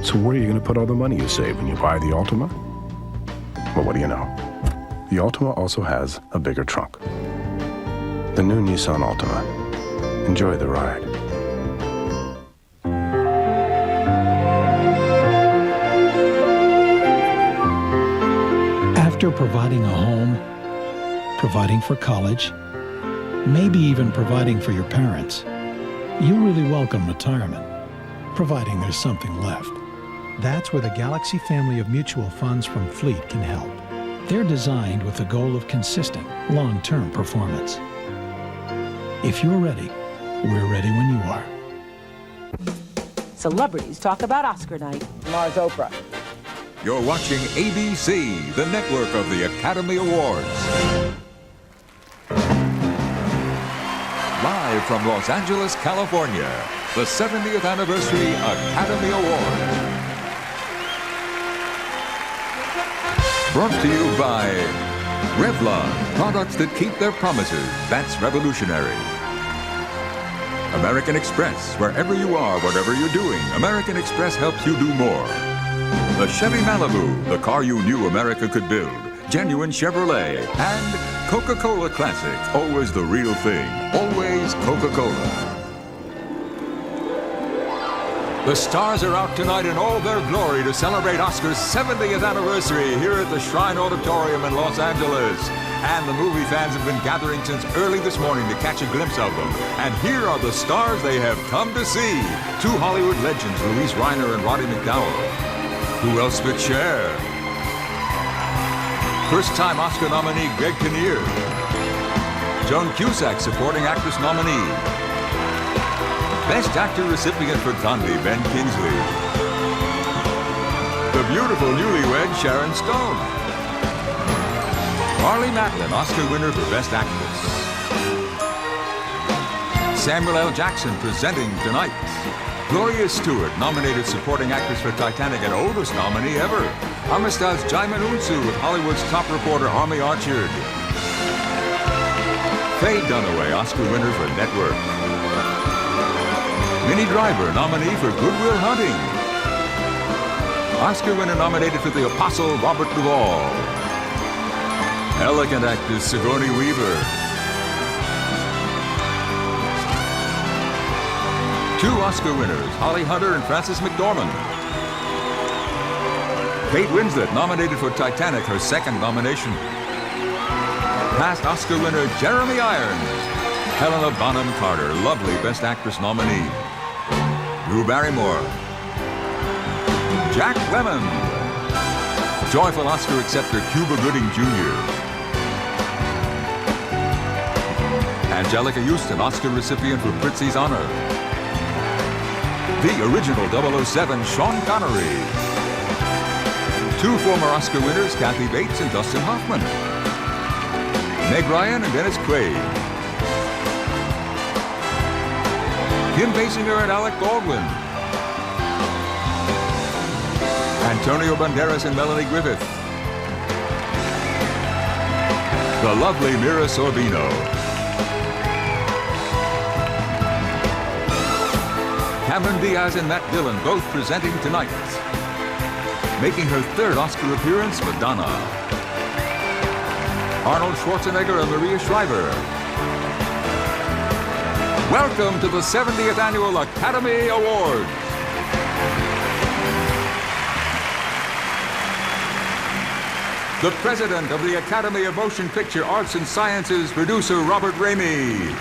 So where are you going to put all the money you save when you buy the Altima? Well, what do you know? The Altima also has a bigger trunk. The new Nissan Altima. Enjoy the ride. After providing a home, providing for college, maybe even providing for your parents, you really welcome retirement, providing there's something left. That's where the Galaxy family of mutual funds from Fleet can help. They're designed with the goal of consistent, long-term performance. If you're ready, we're ready when you are. Celebrities talk about Oscar night. Mars Oprah. You're watching ABC, the network of the Academy Awards. Live from Los Angeles, California, the 70th Anniversary Academy Awards. Brought to you by Revlon, products that keep their promises. That's revolutionary. American Express, wherever you are, whatever you're doing, American Express helps you do more. The Chevy Malibu, the car you knew America could build. Genuine Chevrolet. And Coca-Cola Classic, always the real thing. Always Coca-Cola. The stars are out tonight in all their glory to celebrate Oscar's 70th anniversary here at the Shrine Auditorium in Los Angeles. And the movie fans have been gathering since early this morning to catch a glimpse of them. And here are the stars they have come to see. Two Hollywood legends, Louise Reiner and Roddy McDowall. Who else but Cher? First-time Oscar nominee Greg Kinnear. Joan Cusack, supporting actress nominee. Best actor recipient for Gandhi, Ben Kingsley. The beautiful newlywed Sharon Stone. Marlee Matlin, Oscar winner for Best Actress. Samuel L. Jackson presenting tonight. Gloria Stewart, nominated supporting actress for Titanic and oldest nominee ever. Amistad's Jaimin Unsu with Hollywood's top reporter Army Archerd. Faye Dunaway, Oscar winner for Network. Minnie Driver, nominee for Good Will Hunting. Oscar winner nominated for The Apostle, Robert Duvall. Elegant actress Sigourney Weaver. Two Oscar winners, Holly Hunter and Frances McDormand. Kate Winslet, nominated for Titanic, her second nomination. Past Oscar winner Jeremy Irons. Helena Bonham Carter, lovely Best Actress nominee. Drew Barrymore. Jack Lemmon. Joyful Oscar acceptor Cuba Gooding Jr. Angelica Houston, Oscar recipient for Prizzi's Honor. The original 007, Sean Connery. Two former Oscar winners, Kathy Bates and Dustin Hoffman. Meg Ryan and Dennis Quaid. Kim Basinger and Alec Baldwin. Antonio Banderas and Melanie Griffith. The lovely Mira Sorvino. Cameron Diaz and Matt Dillon both presenting tonight. Making her third Oscar appearance, Madonna. Arnold Schwarzenegger and Maria Shriver. Welcome to the 70th Annual Academy Awards. The President of the Academy of Motion Picture Arts and Sciences, producer Robert Ramey.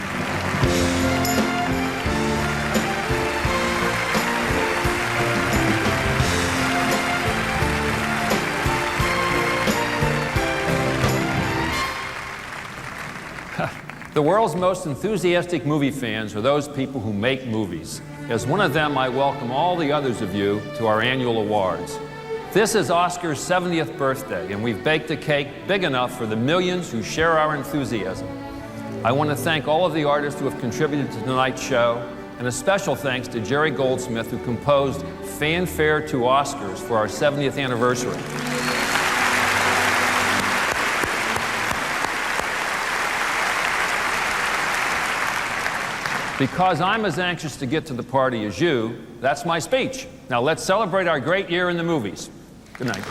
The world's most enthusiastic movie fans are those people who make movies. As one of them, I welcome all the others of you to our annual awards. This is Oscar's 70th birthday, and we've baked a cake big enough for the millions who share our enthusiasm. I want to thank all of the artists who have contributed to tonight's show, and a special thanks to Jerry Goldsmith, who composed Fanfare to Oscars for our 70th anniversary. Because I'm as anxious to get to the party as you, that's my speech. Now let's celebrate our great year in the movies. Good night.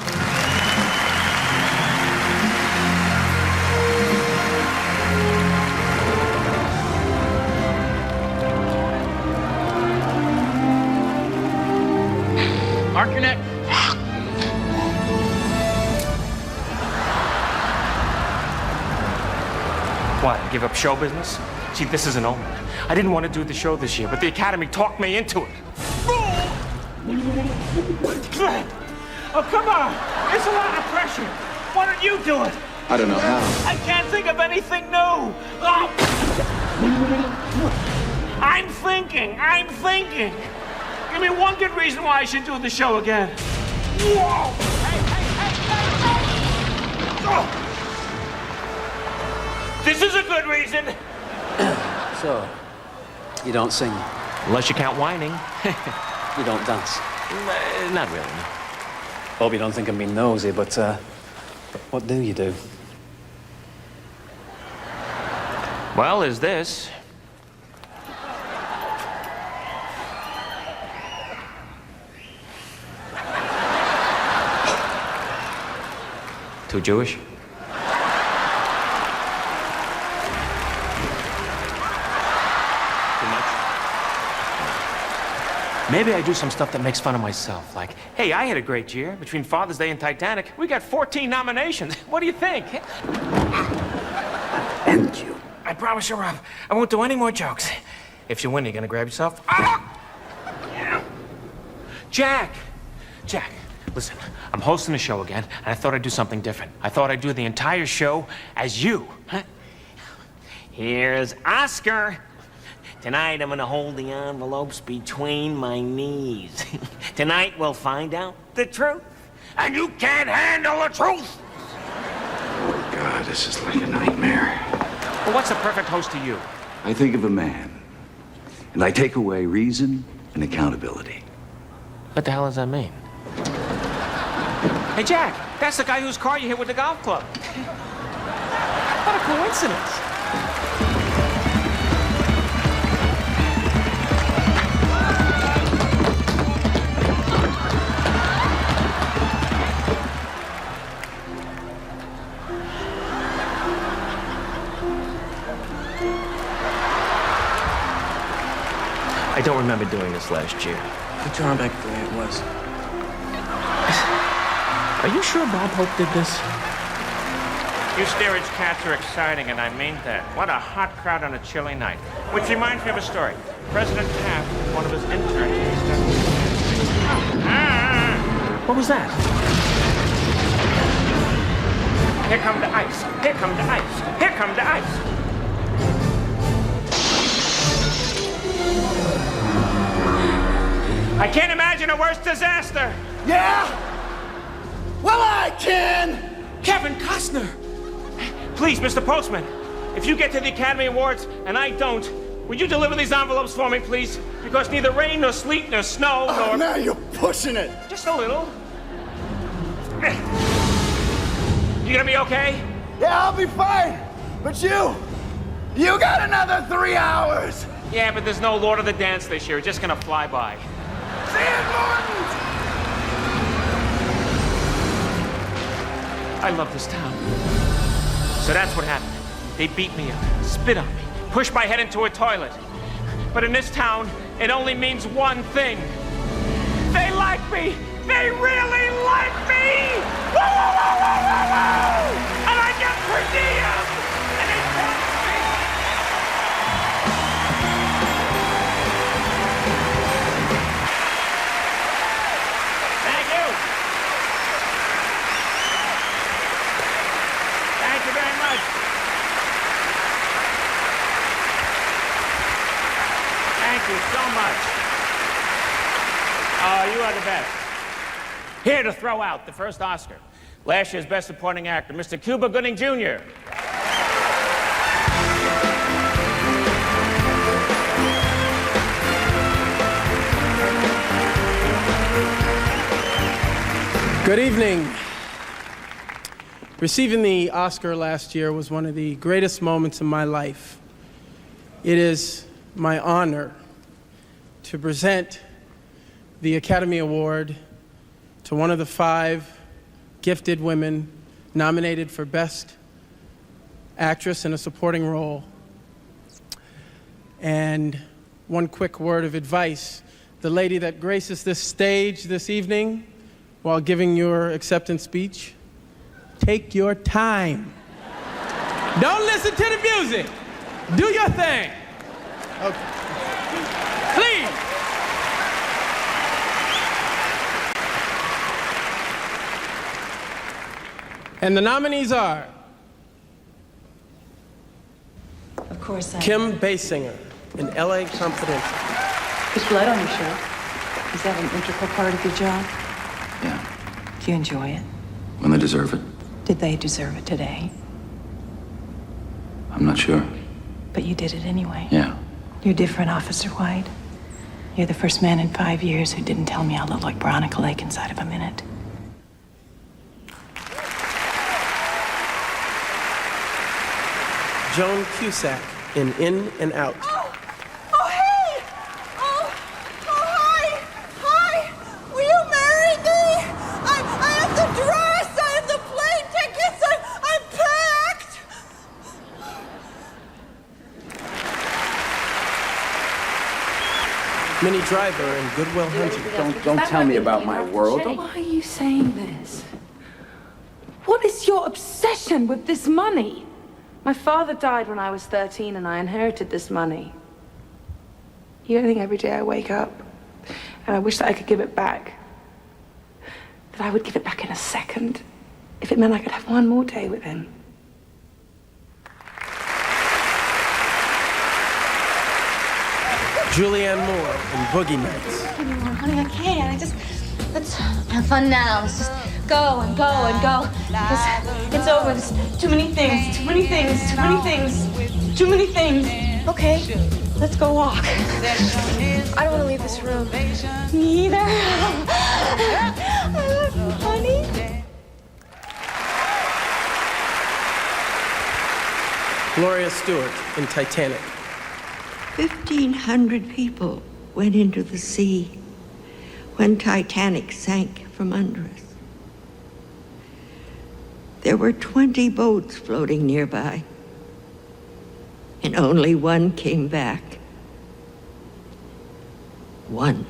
Mark your neck. What, give up show business? See, this is an omen. I didn't want to do the show this year, but the Academy talked me into it. Oh, come on. It's a lot of pressure. Why don't you do it? I don't know how. I can't think of anything new. Oh. I'm thinking. Give me one good reason why I should do the show again. Whoa! Hey! Oh. This is a good reason. So, you don't sing? Unless you count whining. You don't dance? Not really, no. Hope you don't think I'm being nosy, but, what do you do? Well, there's this. Too Jewish? Maybe I do some stuff that makes fun of myself, like, hey, I had a great year. Between Father's Day and Titanic, we got 14 nominations. What do you think? And you. I promise you, Rob, I won't do any more jokes. If you win, you're gonna grab yourself. Ah! Jack, listen, I'm hosting a show again, and I thought I'd do something different. I thought I'd do the entire show as you. Huh? Here's Oscar. Tonight, I'm gonna hold the envelopes between my knees. Tonight, we'll find out the truth. And you can't handle the truth! Oh, God, this is like a nightmare. Well, what's a perfect host to you? I think of a man, and I take away reason and accountability. What the hell does that mean? Hey, Jack, that's the guy whose car you hit with the golf club. What a coincidence. I don't remember doing this last year. Put your arm back the way it was. Are you sure Bob Hope did this? You steerage cats are exciting, and I mean that. What a hot crowd on a chilly night. Which reminds me of a story. President Taft, one of his interns, what was that? Here come the ice. Here come the ice. Here come the ice. I can't imagine a worse disaster. Yeah? Well, I can! Kevin Costner! Please, Mr. Postman, if you get to the Academy Awards and I don't, would you deliver these envelopes for me, please? Because neither rain, nor sleet, nor snow, nor... Now you're pushing it. Just a little. You gonna be okay? Yeah, I'll be fine. But you got another 3 hours. Yeah, but there's no Lord of the Dance this year. It's just gonna fly by. See you, Martin! I love this town. So that's what happened. They beat me up, spit on me, pushed my head into a toilet. But in this town, it only means one thing. They like me! They really like me! Woo, woo, woo, woo, woo, woo! And I get per diem! And they promise me... Thank you! Thank you very much. Thank you so much. Oh, you are the best. Here to throw out the first Oscar. Last year's Best Supporting Actor, Mr. Cuba Gooding Jr. Good evening. Receiving the Oscar last year was one of the greatest moments of my life. It is my honor to present the Academy Award to one of the 5 gifted women nominated for Best Actress in a Supporting Role. And one quick word of advice. The lady that graces this stage this evening while giving your acceptance speech, take your time. Don't listen to the music. Do your thing. Okay. Please. And the nominees are Of course, Kim Basinger in L.A. Confidential. There's blood on your shirt. Is that an integral part of your job? Yeah, Do you enjoy it? when they deserve it. Did they deserve it today? I'm not sure. But you did it anyway. Yeah. You're different, Officer White. You're the first man in 5 years who didn't tell me I looked like Veronica Lake inside of a minute. Joan Cusack in and Out. Oh, hey! Oh, hi! Hi! Will you marry me? I have the dress, I have the plane tickets, I'm packed! Minnie Driver in Good Will Hunting. Don't tell me about my world. Why are you saying this? What is your obsession with this money? My father died when I was 13 and I inherited this money. You don't think every day I wake up and I wish that I could give it back? That I would give it back in a second if it meant I could have one more day with him. Julianne Moore in Boogie Nights. Honey, I can't. Let's have fun now. Let's just go and go and go. Because it's over. There's too many things, too many things, too many things, too many things. Okay, let's go walk. I don't want to leave this room. Me either. I love you, honey. Gloria Stewart in Titanic. 1,500 people went into the sea when Titanic sank from under us. There were 20 boats floating nearby, and only one came back. One.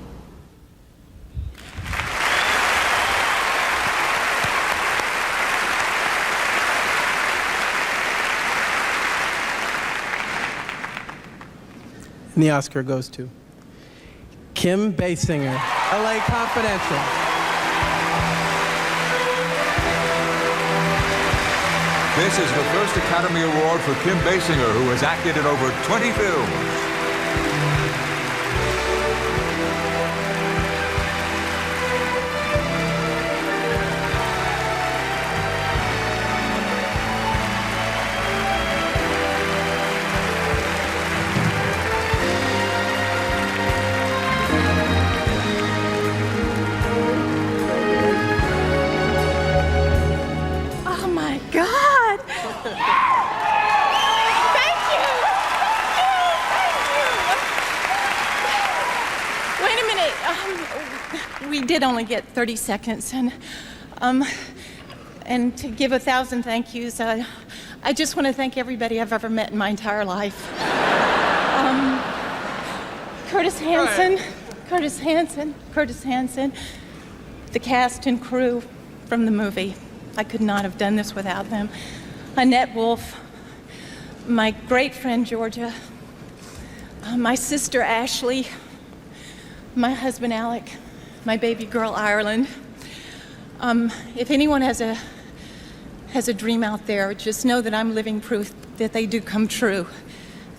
And the Oscar goes to Kim Basinger, L.A. Confidential. This is the first Academy Award for Kim Basinger, who has acted in over 20 films. Oh my God! Thank you! Wait a minute. We did only get 30 seconds, and to give 1,000 thank yous, I just want to thank everybody I've ever met in my entire life. Curtis Hanson, the cast and crew from the movie. I could not have done this without them. Annette Wolfe, my great friend Georgia, my sister Ashley, my husband Alec, my baby girl Ireland. If anyone has a dream out there, just know that I'm living proof that they do come true.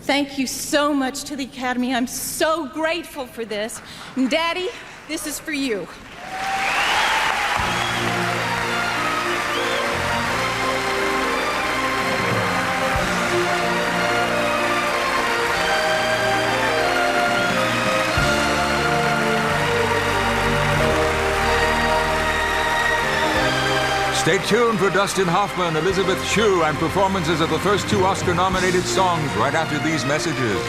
Thank you so much to the Academy. I'm so grateful for this. And Daddy, this is for you. Stay tuned for Dustin Hoffman, Elizabeth Shue, and performances of the first 2 Oscar-nominated songs right after these messages.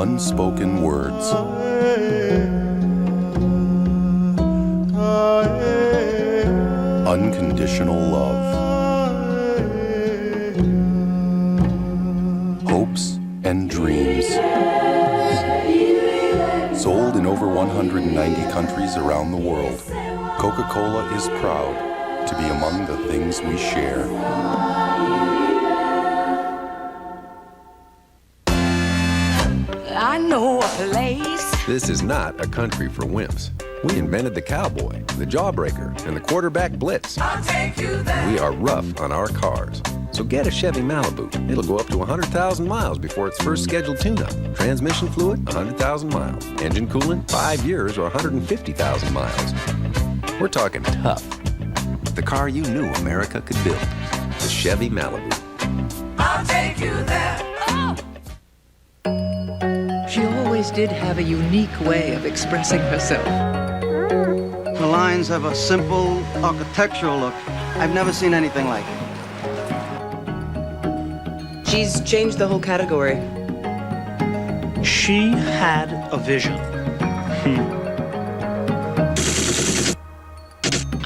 unspoken words. Unconditional love. Hopes and dreams. Sold in over 190 countries around the world, Coca-Cola is proud to be among the things we share. I know a place. This is not a country for wimps. We invented the cowboy, the jawbreaker, and the quarterback blitz. I'll take you there. We are rough on our cars. So get a Chevy Malibu. It'll go up to 100,000 miles before its first scheduled tune-up. Transmission fluid, 100,000 miles. Engine coolant, 5 years or 150,000 miles. We're talking tough. The car you knew America could build. The Chevy Malibu. I'll take you there. Oh. She always did have a unique way of expressing herself. The lines have a simple architectural look. I've never seen anything like it. She's changed the whole category. She had a vision.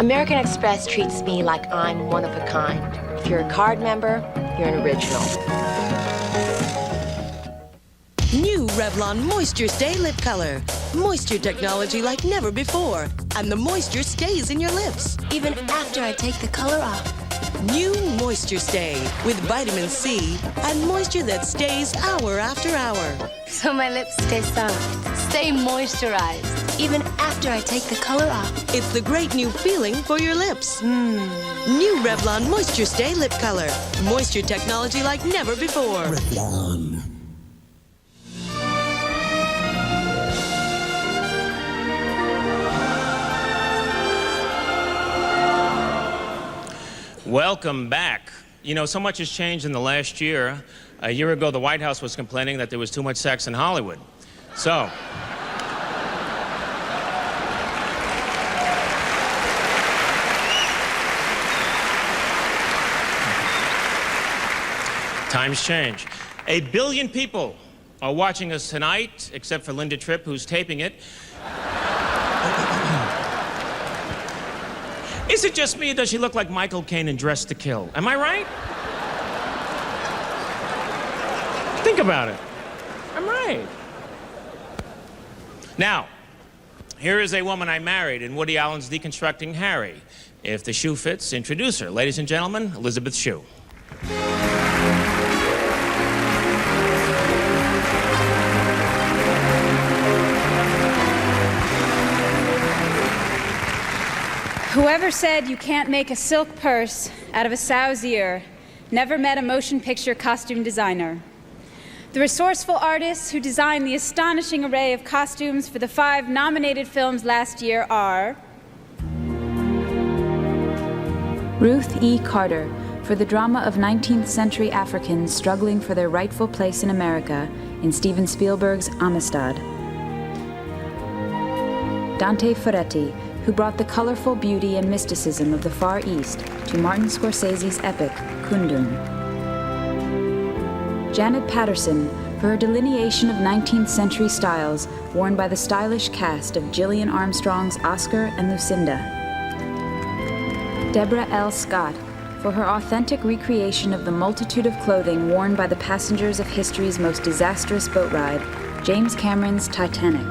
American Express treats me like I'm one of a kind. If you're a card member, you're an original. New Revlon Moisture Stay Lip Color. Moisture technology like never before. And the moisture stays in your lips, even after I take the color off. New Moisture Stay with vitamin C and moisture that stays hour after hour. So my lips stay soft, stay moisturized, even after I take the color off. It's the great new feeling for your lips. New Revlon Moisture Stay Lip Color. Moisture technology like never before. Revlon. Welcome back. You know, so much has changed in the last year. A year ago, the White House was complaining that there was too much sex in Hollywood. So, times change. 1 billion people are watching us tonight, except for Linda Tripp, who's taping it. Is it just me, or does she look like Michael Caine in Dressed to Kill? Am I right? Think about it. I'm right. Now, here is a woman I married in Woody Allen's Deconstructing Harry. If the shoe fits, introduce her. Ladies and gentlemen, Elizabeth Shue. Whoever said you can't make a silk purse out of a sow's ear never met a motion picture costume designer. The resourceful artists who designed the astonishing array of costumes for the 5 nominated films last year are Ruth E. Carter for the drama of 19th century Africans struggling for their rightful place in America in Steven Spielberg's Amistad. Dante Ferretti, who brought the colorful beauty and mysticism of the Far East to Martin Scorsese's epic, Kundun. Janet Patterson, for her delineation of 19th century styles worn by the stylish cast of Gillian Armstrong's Oscar and Lucinda. Deborah L. Scott, for her authentic recreation of the multitude of clothing worn by the passengers of history's most disastrous boat ride, James Cameron's Titanic.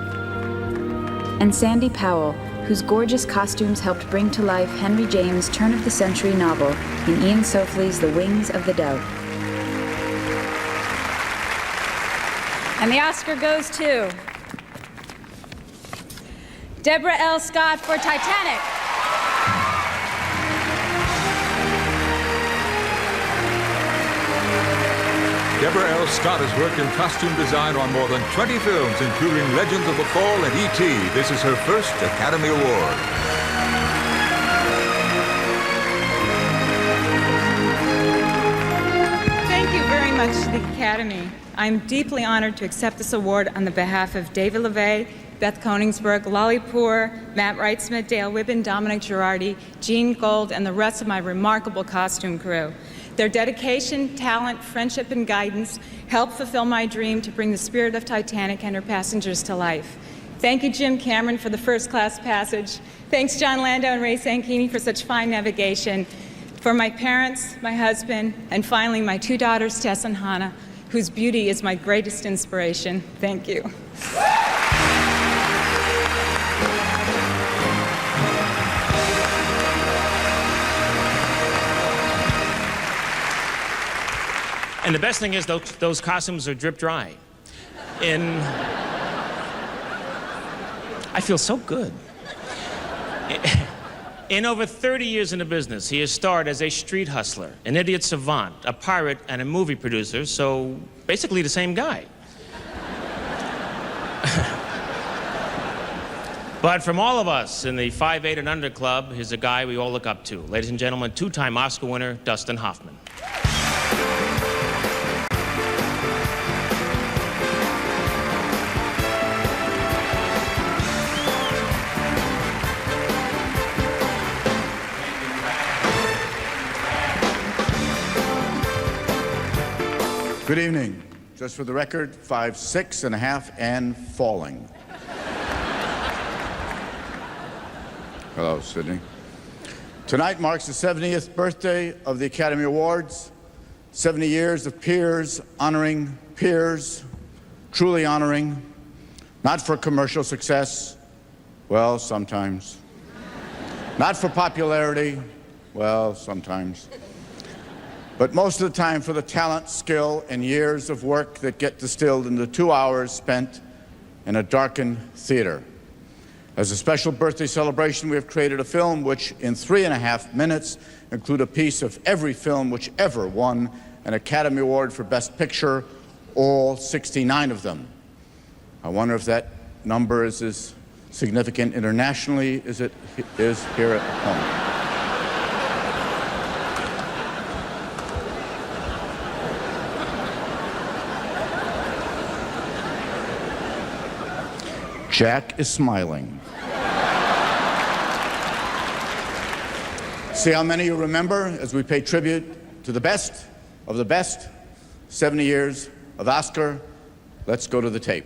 And Sandy Powell, whose gorgeous costumes helped bring to life Henry James' turn-of-the-century novel in Ian Sofley's The Wings of the Dove. And the Oscar goes to Deborah L. Scott for Titanic. Deborah L. Scott has worked in costume design on more than 20 films, including Legends of the Fall and E.T. This is her first Academy Award. Thank you very much to the Academy. I'm deeply honored to accept this award on the behalf of David LeVay, Beth Koningsberg, Lolly Poor, Matt Wrightsmith, Dale Wibbin, Dominic Girardi, Jean Gold, and the rest of my remarkable costume crew. Their dedication, talent, friendship, and guidance helped fulfill my dream to bring the spirit of Titanic and her passengers to life. Thank you, Jim Cameron, for the first-class passage. Thanks, John Landau and Ray Sanchini, for such fine navigation. For my parents, my husband, and finally my 2 daughters, Tess and Hannah, whose beauty is my greatest inspiration. Thank you. And the best thing is those costumes are drip dry. I feel so good. In over 30 years in the business, he has starred as a street hustler, an idiot savant, a pirate, and a movie producer, so basically the same guy. But from all of us in the 5'8" and under club, here's a guy we all look up to. Ladies and gentlemen, 2-time Oscar winner, Dustin Hoffman. Good evening. Just for the record, 5'6.5" and falling. Hello, Sydney. Tonight marks the 70th birthday of the Academy Awards. 70 years of peers honoring peers, truly honoring, not for commercial success, well, sometimes. Not for popularity, well, sometimes. But most of the time for the talent, skill, and years of work that get distilled into 2 hours spent in a darkened theater. As a special birthday celebration, we have created a film which, in 3.5 minutes, include a piece of every film which ever won an Academy Award for Best Picture, all 69 of them. I wonder if that number is as significant internationally as it is here at home. Jack is smiling. See how many you remember as we pay tribute to the best of the best 70 years of Oscar. Let's go to the tape.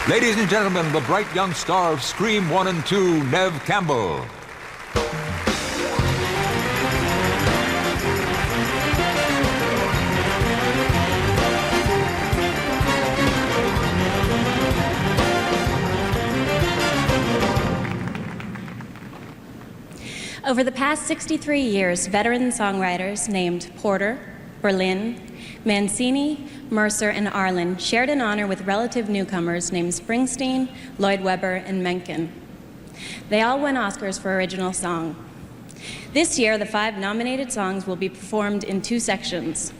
Ladies and gentlemen, the bright young star of Scream 1 and 2, Neve Campbell. Over the past 63 years, veteran songwriters named Porter, Berlin, Mancini, Mercer, and Arlen shared an honor with relative newcomers named Springsteen, Lloyd Webber, and Menken. They all won Oscars for Original Song. This year, the 5 nominated songs will be performed in 2 sections.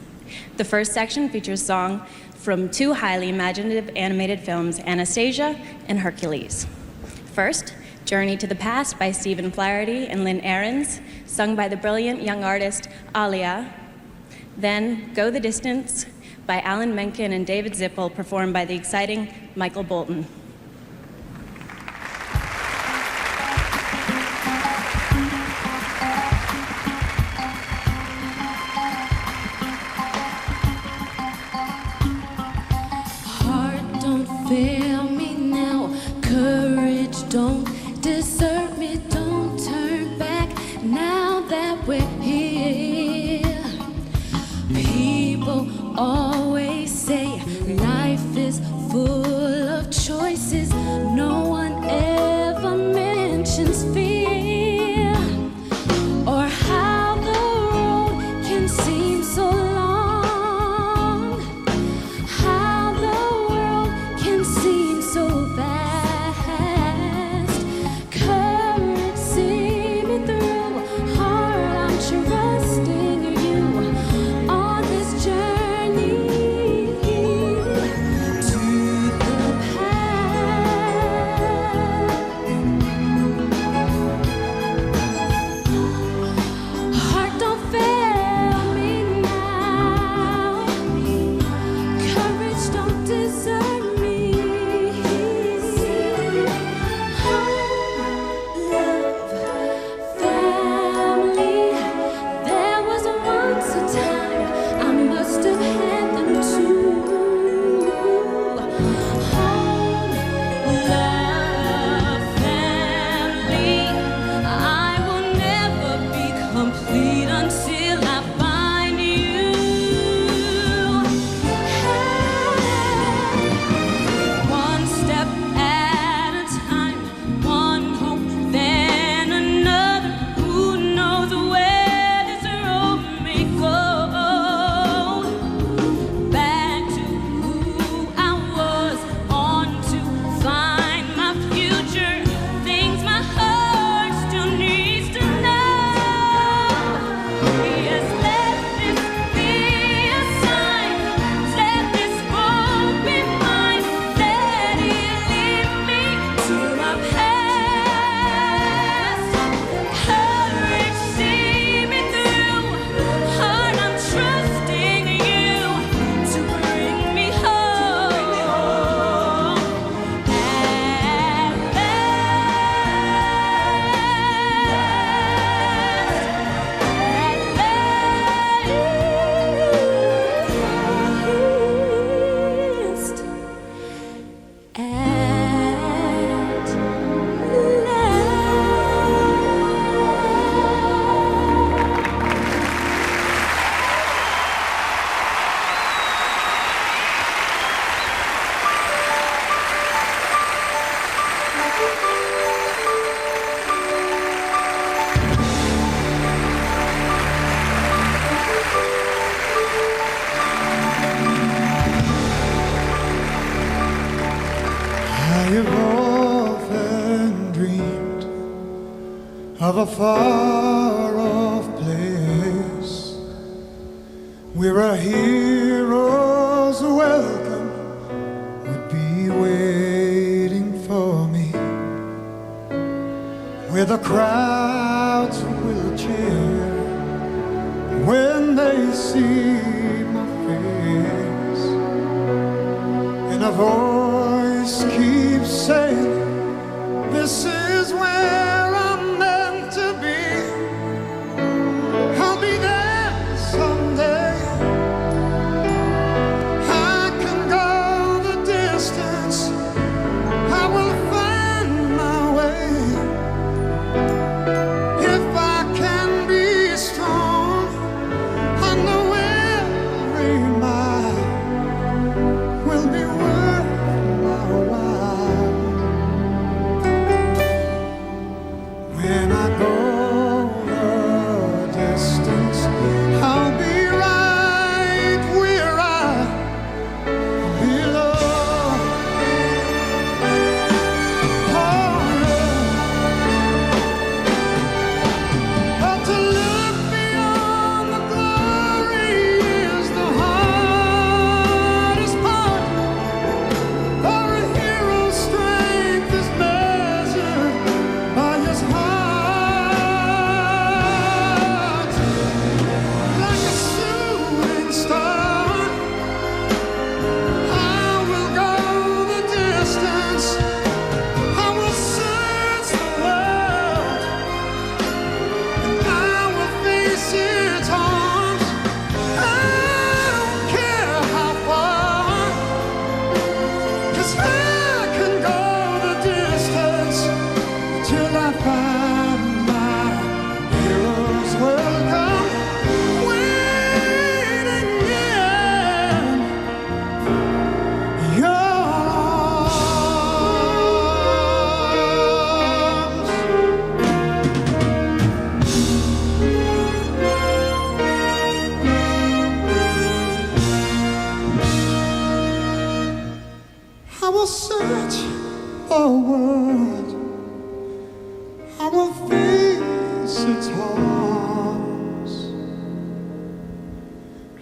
The first section features songs from 2 highly imaginative animated films, Anastasia and Hercules. First, Journey to the Past by Stephen Flaherty and Lynn Ahrens, sung by the brilliant young artist Alia. Then, Go the Distance by Alan Menken and David Zippel, performed by the exciting Michael Bolton. Heart, don't fail me now. Courage, don't desert me. Don't turn back now that we're here. People always say life is full of choices. No one ever mentions fear or how the road can seem so long, how the world can seem so vast. Courage, see me through. Heart, I'm trusting you on this journey to the past. Heart, don't fail me now. Courage, don't desert me. Love, family. There was once a time I must have had them too. Home, love, family. I will never be complete until I find you. One step at a time, one hope, then another. Who knows where this road may go? Back to who I was, on to find my future. Things my heart still needs to know. Yes, let this be a sign. Let this hope be mine. Let it lead me to my past. Courage, see me through. Heart, I'm trusting you to bring me home at last. I have often dreamed of a far-off place where a hero's welcome would be waiting for me, where the crowds will cheer when they see my face, and a voice keeps saying, this is where I'm meant to be. I'll be there someday. I can go the distance embrace its arms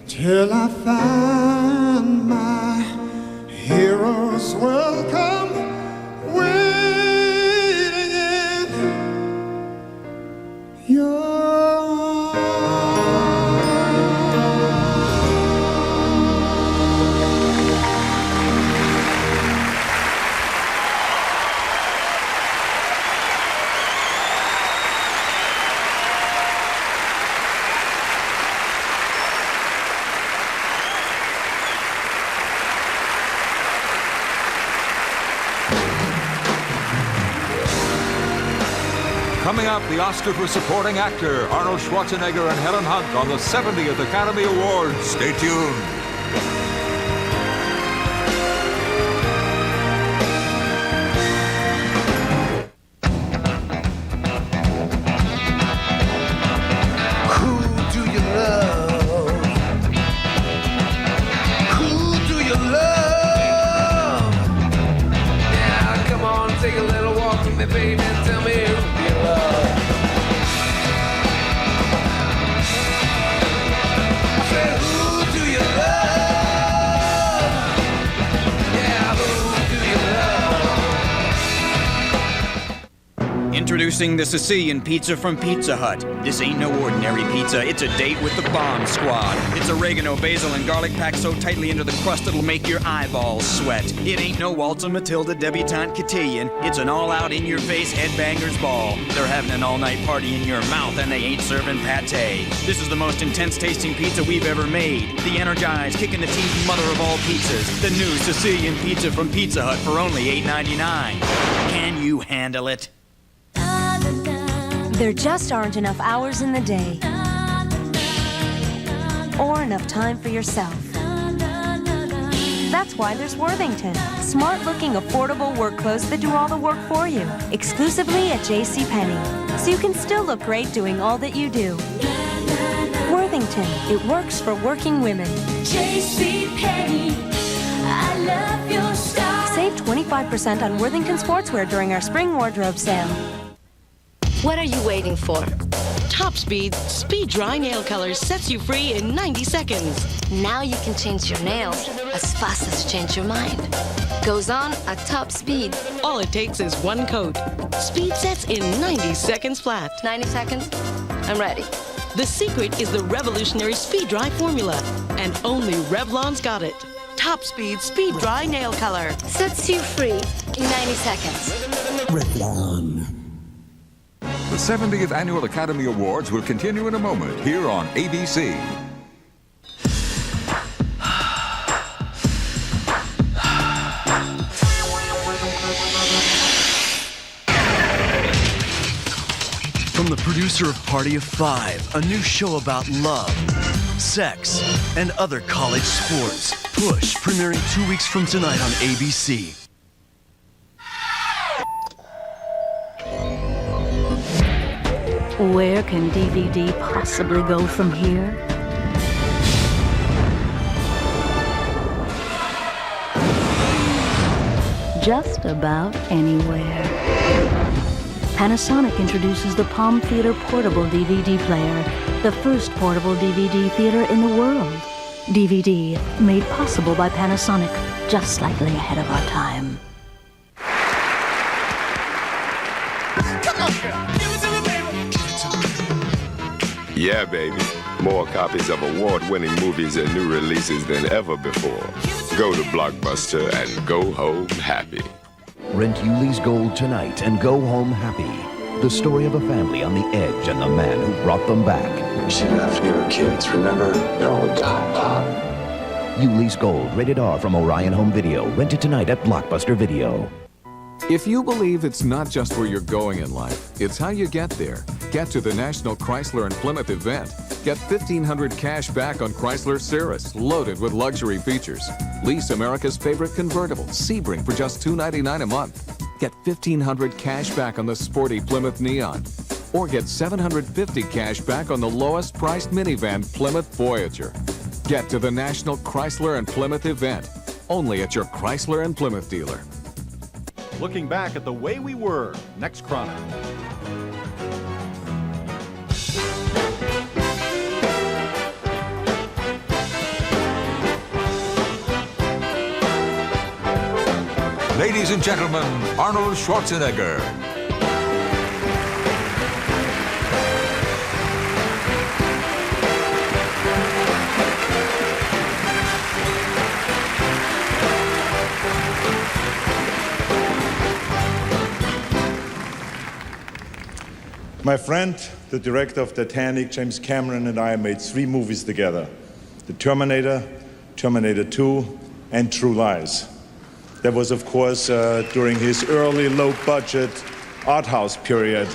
till I find my heroes welcome waiting in your Coming up, the Oscar for Supporting Actor, Arnold Schwarzenegger and Helen Hunt on the 70th Academy Awards. Stay tuned. Introducing the Sicilian pizza from Pizza Hut. This ain't no ordinary pizza, it's a date with the Bomb Squad. It's oregano, basil, and garlic packed so tightly into the crust it'll make your eyeballs sweat. It ain't no Walter Matilda debutante cotillion, it's an all-out in-your-face headbangers ball. They're having an all-night party in your mouth and they ain't serving pate. This is the most intense-tasting pizza we've ever made. The energized, kicking-the-teeth mother of all pizzas. The new Sicilian pizza from Pizza Hut for only $8.99. Can you handle it? There just aren't enough hours in the day or enough time for yourself. That's why there's Worthington. Smart-looking, affordable work clothes that do all the work for you. Exclusively at JCPenney. So you can still look great doing all that you do. Worthington. It works for working women. JCPenney, I love your style. Save 25% on Worthington sportswear during our spring wardrobe sale. What are you waiting for? Top Speed Speed Dry Nail Color sets you free in 90 seconds. Now you can change your nails as fast as you change your mind. Goes on at top speed. All it takes is one coat. Speed sets in 90 seconds flat. 90 seconds? I'm ready. The secret is the revolutionary Speed Dry formula, and only Revlon's got it. Top Speed Speed Dry Nail Color sets you free in 90 seconds. Revlon. The 70th Annual Academy Awards will continue in a moment here on ABC. From the producer of Party of Five, a new show about love, sex, and other college sports. Push, premiering 2 weeks from tonight on ABC. Where can DVD possibly go from here? Just about anywhere. Panasonic introduces the Palm Theater Portable DVD Player, the first portable DVD theater in the world. DVD, made possible by Panasonic, just slightly ahead of our time. Come on, girl. Give it to me, baby. Yeah, baby. More copies of award-winning movies and new releases than ever before. Go to Blockbuster and go home happy. Rent Yuli's Gold tonight and go home happy. The story of a family on the edge and the man who brought them back. She left me her kids, remember? They're all gone, Bob. Yuli's Gold, rated R from Orion Home Video. Rented tonight at Blockbuster Video. If you believe it's not just where you're going in life, it's how you get there. Get to the National Chrysler and Plymouth event. Get $1,500 cash back on Chrysler Cirrus, loaded with luxury features. Lease America's favorite convertible, Sebring, for just $299 a month. Get $1,500 cash back on the sporty Plymouth Neon. Or get $750 cash back on the lowest priced minivan, Plymouth Voyager. Get to the National Chrysler and Plymouth event, only at your Chrysler and Plymouth dealer. Looking back at the way we were, next Chronicle. Ladies and gentlemen, Arnold Schwarzenegger. My friend, the director of Titanic, James Cameron, and I made 3 movies together: The Terminator, Terminator 2, and True Lies. That was, of course, during his early, low-budget art house period.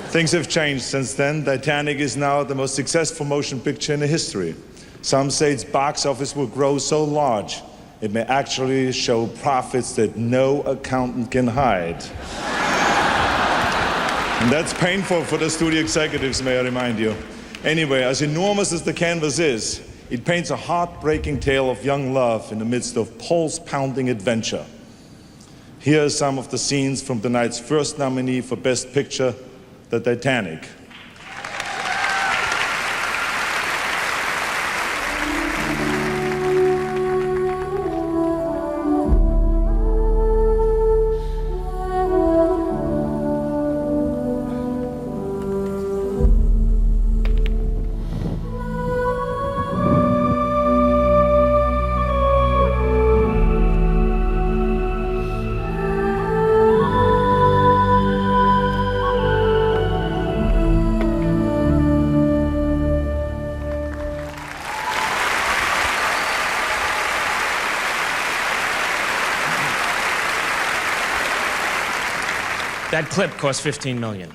Things have changed since then. Titanic is now the most successful motion picture in the history. Some say its box office will grow so large it may actually show profits that no accountant can hide. And that's painful for the studio executives, may I remind you. Anyway, as enormous as the canvas is, it paints a heartbreaking tale of young love in the midst of pulse-pounding adventure. Here are some of the scenes from the night's first nominee for Best Picture, The Titanic. That clip cost $15 million.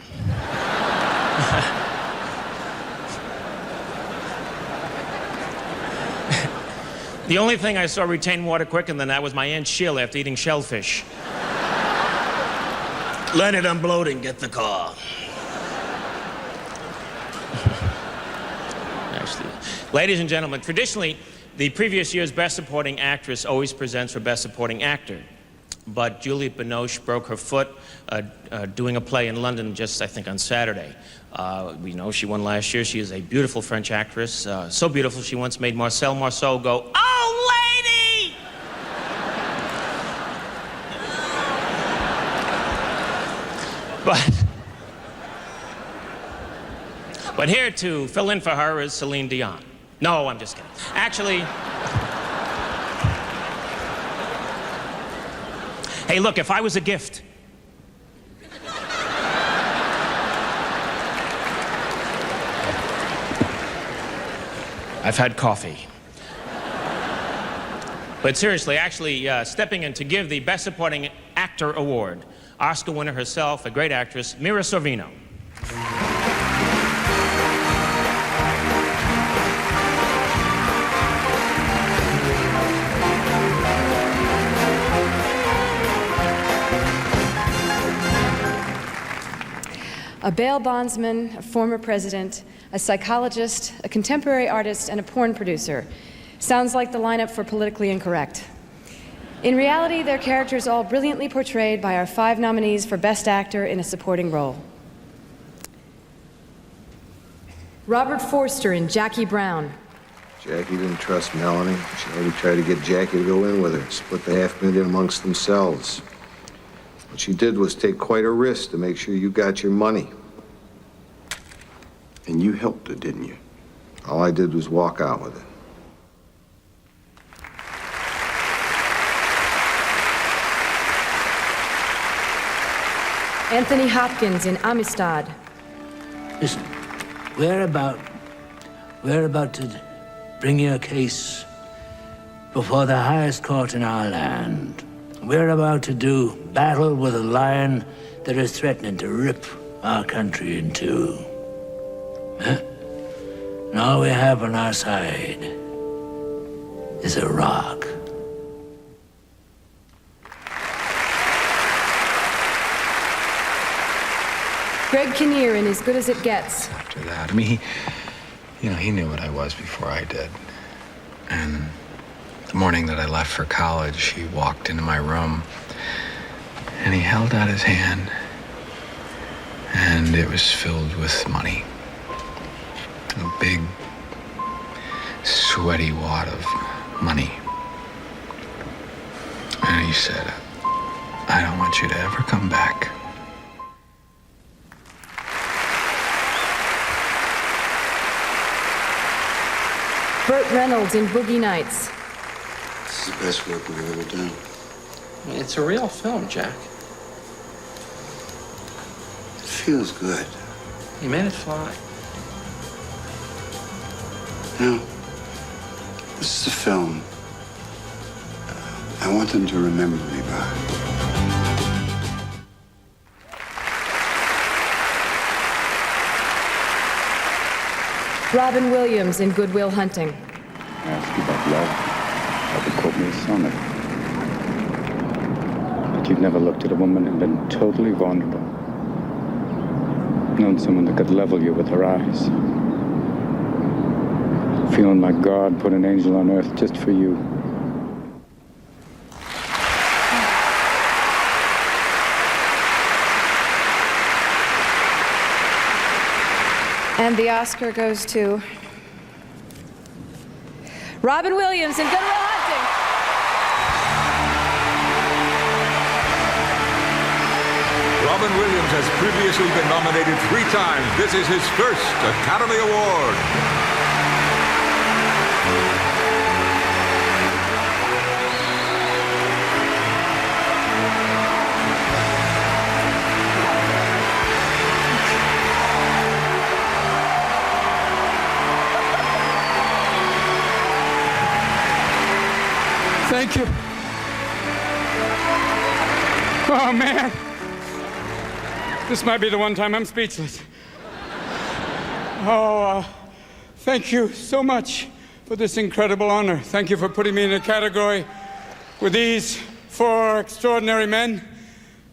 The only thing I saw retain water quicker than that was my Aunt Sheila after eating shellfish. Leonard, I'm bloating. Get the car. Actually, ladies and gentlemen, traditionally, the previous year's Best Supporting Actress always presents for Best Supporting Actor. But Juliette Binoche broke her foot doing a play in London just, I think, on Saturday. We know she won last year. She is a beautiful French actress. So beautiful, she once made Marcel Marceau go, "Oh, lady!" But here to fill in for her is Celine Dion. No, I'm just kidding. Actually... Hey, look, if I was a gift... I've had coffee. But seriously, actually, stepping in to give the Best Supporting Actor award, Oscar winner herself, a great actress, Mira Sorvino. A bail bondsman, a former president, a psychologist, a contemporary artist, and a porn producer. Sounds like the lineup for Politically Incorrect. In reality, their characters all brilliantly portrayed by our 5 nominees for Best Actor in a Supporting Role. Robert Forster in Jackie Brown. Jackie didn't trust Melanie. She already tried to get Jackie to go in with her, split the $500,000 amongst themselves. What she did was take quite a risk to make sure you got your money. And you helped her, didn't you? All I did was walk out with it. Anthony Hopkins in Amistad. Listen, we're about to bring your case before the highest court in our land. We're about to do battle with a lion that is threatening to rip our country in two. Huh? And all we have on our side is a rock. Greg Kinnear in As Good as It Gets. After that, I mean, he knew what I was before I did. And the morning that I left for college, he walked into my room and he held out his hand and it was filled with money. A big, sweaty wad of money. And he said, I don't want you to ever come back. Burt Reynolds in Boogie Nights. This is the best work we've ever done. I mean, it's a real film, Jack. It feels good. You made it fly. Now, this is a film I want them to remember me by. Robin Williams in Good Will Hunting. I asked you about love. I could quote me a sonnet. But you've never looked at a woman and been totally vulnerable. Known someone that could level you with her eyes. Feeling like God put an angel on earth just for you. And the Oscar goes to Robin Williams in Good Will Hunting. Robin Williams has previously been nominated 3 times. This is his first Academy Award. Thank you. Oh, man. This might be the one time I'm speechless. Thank you so much for this incredible honor. Thank you for putting me in a category with these 4 extraordinary men.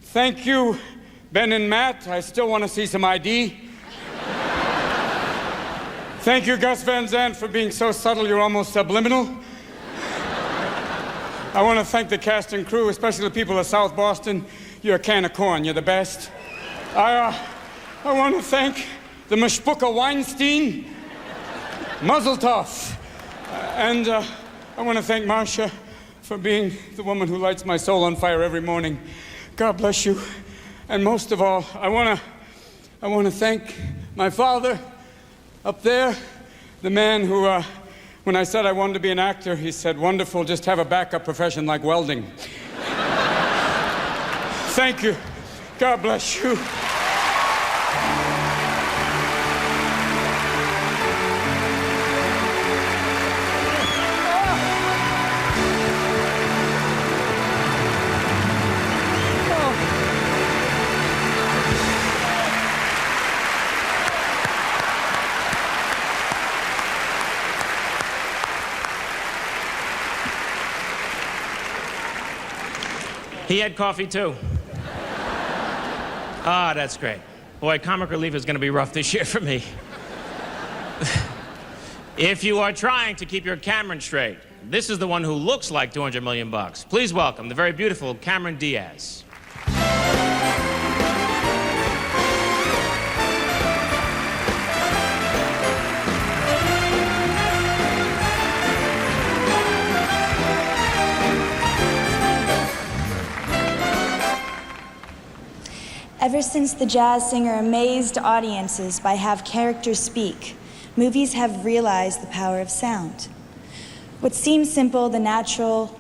Thank you, Ben and Matt. I still want to see some ID. Thank you, Gus Van Sant, for being so subtle you're almost subliminal. I want to thank the cast and crew, especially the people of South Boston. You're a can of corn. You're the best. I want to thank the Mashpuka Weinstein, Mazel Tov. And I want to thank Marcia for being the woman who lights my soul on fire every morning. God bless you. And most of all, I want to thank my father up there, the man who, when I said I wanted to be an actor, he said, wonderful, just have a backup profession like welding. Thank you. God bless you. He had coffee too. Ah, that's great. Boy, comic relief is going to be rough this year for me. If you are trying to keep your Cameron straight, this is the one who looks like $200 million. Please welcome the very beautiful Cameron Diaz. Ever since the jazz singer amazed audiences by Have Characters Speak, movies have realized the power of sound. What seems simple, the natural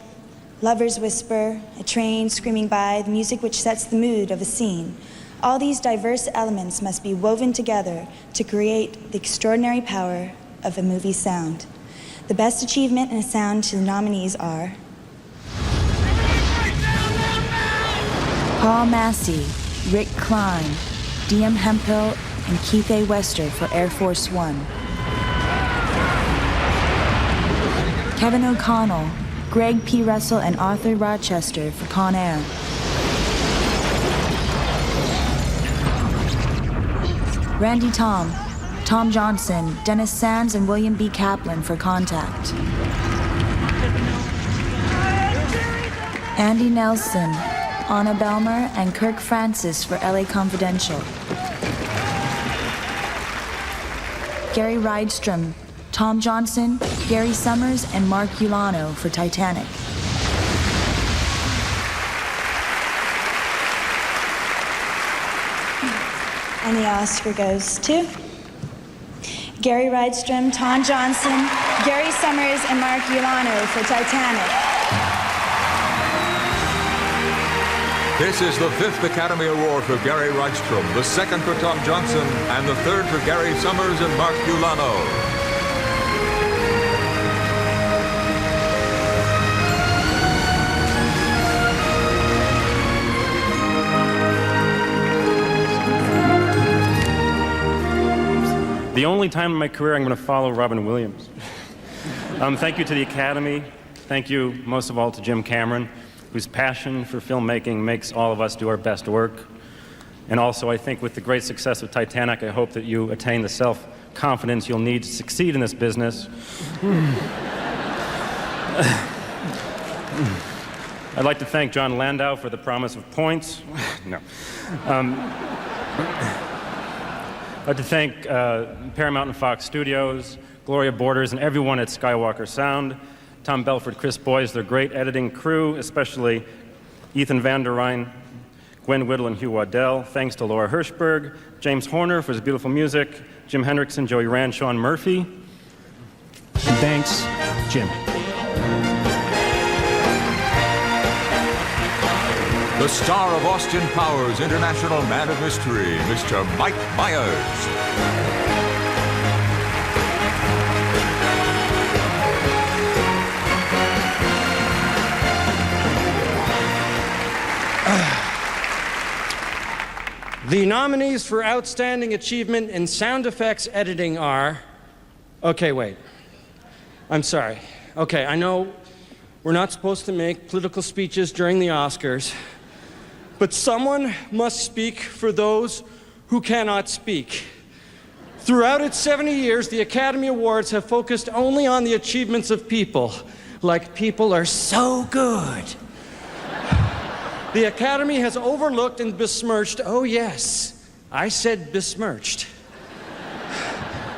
lover's whisper, a train screaming by, the music which sets the mood of a scene, all these diverse elements must be woven together to create the extraordinary power of a movie's sound. The best achievement in a sound to the nominees are Paul Massey, Rick Klein, D.M. Hemphill, and Keith A. Wester for Air Force One. Kevin O'Connell, Greg P. Russell, and Arthur Rochester for Con Air. Randy Tom, Tom Johnson, Dennis Sands, and William B. Kaplan for Contact. Andy Nelson, Anna Belmer, and Kirk Francis for LA Confidential. Gary Rydstrom, Tom Johnson, Gary Summers, and Mark Ulano for Titanic. And the Oscar goes to Gary Rydstrom, Ton Johnson, Gary Summers, and Mark Ulano for Titanic. This is the 5th Academy Award for Gary Rydstrom, the 2nd for Tom Johnson, and the 3rd for Gary Summers and Mark Ulano. The only time in my career I'm going to follow Robin Williams. Thank you to the Academy. Thank you, most of all, to Jim Cameron, whose passion for filmmaking makes all of us do our best work. And also, I think with the great success of Titanic, I hope that you attain the self-confidence you'll need to succeed in this business. I'd like to thank John Landau for the promise of points. No. I'd like to thank Paramount and Fox Studios, Gloria Borders, and everyone at Skywalker Sound, Tom Belford, Chris Boyes, their great editing crew, especially Ethan Van der Rijn, Gwen Whittle, and Hugh Waddell. Thanks to Laura Hirschberg, James Horner for his beautiful music, Jim Hendrickson, Joey Rand, Sean Murphy. And thanks, Jim. The star of Austin Powers International Man of Mystery, Mr. Mike Myers. The nominees for Outstanding Achievement in Sound Effects Editing are... Okay, wait. I'm sorry. Okay, I know we're not supposed to make political speeches during the Oscars, but someone must speak for those who cannot speak. Throughout its 70 years, the Academy Awards have focused only on the achievements of people, like people are so good. The Academy has overlooked and besmirched, oh yes, I said besmirched,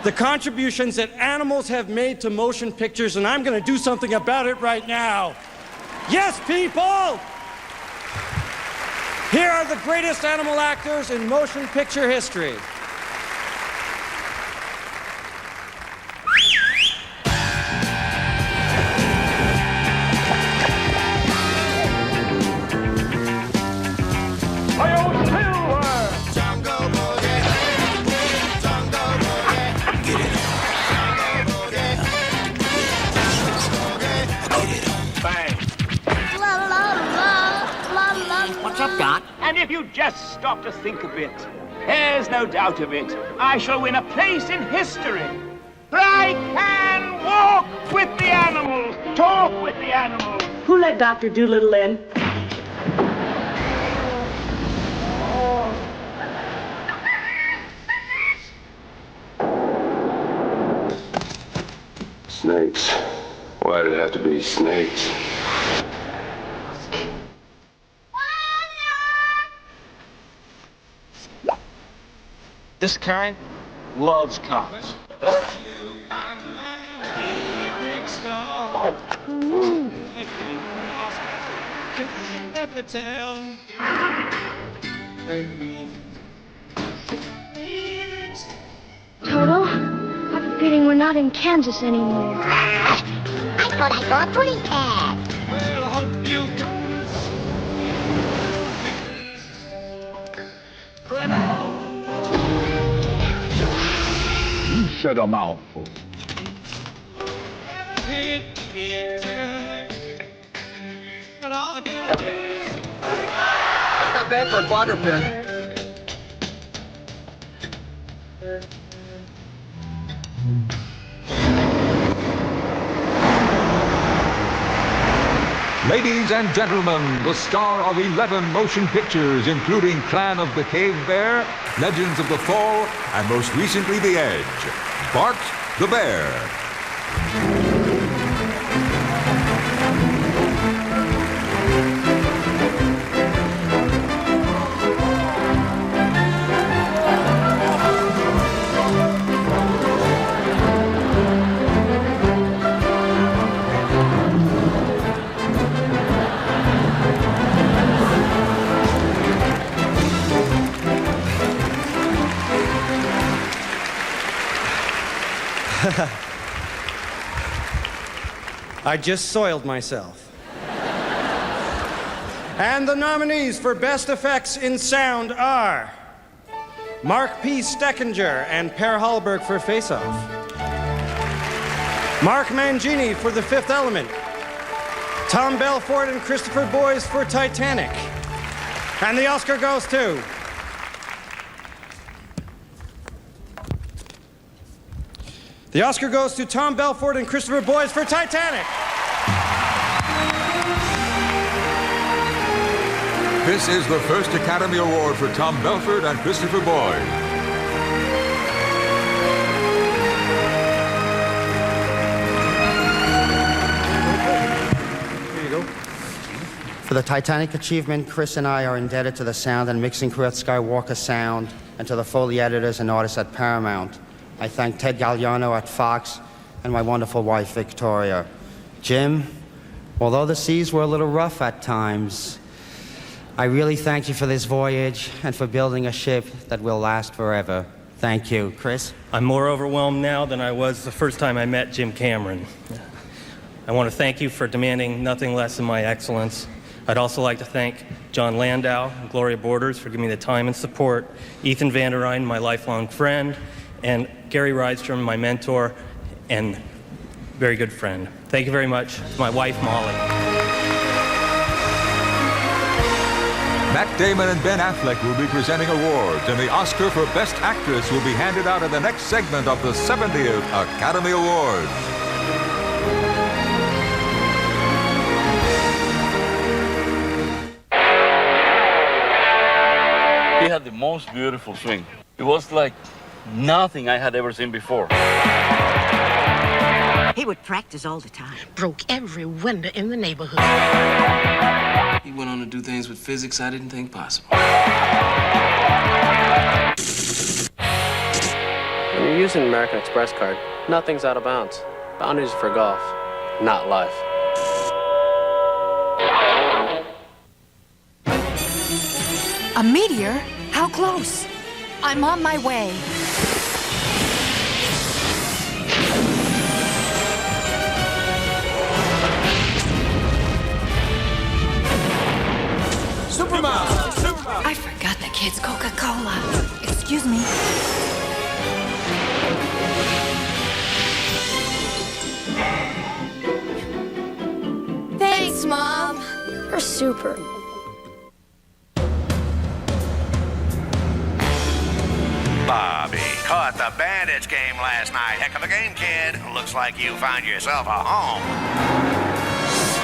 the contributions that animals have made to motion pictures, and I'm gonna do something about it right now. Yes, people! Here are the greatest animal actors in motion picture history. And if you just stop to think a bit, there's no doubt of it, I shall win a place in history. For I can walk with the animals, talk with the animals. Who let Dr. Doolittle in? Snakes. Why did it have to be snakes? This kind loves cops. Toto, I have a feeling we're not in Kansas anymore. I thought I saw a pretty cat. Well, I hope you You said a mouthful. Not bad for a quadruped. Ladies and gentlemen, the star of 11 motion pictures, including Clan of the Cave Bear, Legends of the Fall, and most recently The Edge, Bart the Bear. I just soiled myself. And the nominees for Best Effects in Sound are Mark P. Steckinger and Per Hallberg for Face Off, Mark Mangini for The Fifth Element, Tom Belfort and Christopher Boyes for Titanic. And the Oscar goes to Tom Belfort and Christopher Boyes for Titanic. This is the first Academy Award for Tom Belfort and Christopher Boyes. Here you go. For the Titanic achievement, Chris and I are indebted to the sound and mixing crew at Skywalker Sound and to the Foley editors and artists at Paramount. I thank Ted Galliano at Fox and my wonderful wife, Victoria. Jim, although the seas were a little rough at times, I really thank you for this voyage and for building a ship that will last forever. Thank you. Chris? I'm more overwhelmed now than I was the first time I met Jim Cameron. I want to thank you for demanding nothing less than my excellence. I'd also like to thank John Landau and Gloria Borders for giving me the time and support, Ethan Van der Rijn, my lifelong friend, and Gary Rydstrom, my mentor and very good friend. Thank you very much. My wife, Molly. Matt Damon and Ben Affleck will be presenting awards, and the Oscar for Best Actress will be handed out in the next segment of the 70th Academy Awards. He had the most beautiful swing. It was like nothing I had ever seen before. He would practice all the time. Broke every window in the neighborhood. He went on to do things with physics I didn't think possible. When you're using an American Express card, nothing's out of bounds. Boundaries are for golf, not life. A meteor? How close? I'm on my way. Superman! I forgot the kid's Coca-Cola. Excuse me. Thanks, Mom. You're super. Bobby caught the Bandits game last night. Heck of a game, kid. Looks like you found yourself a home.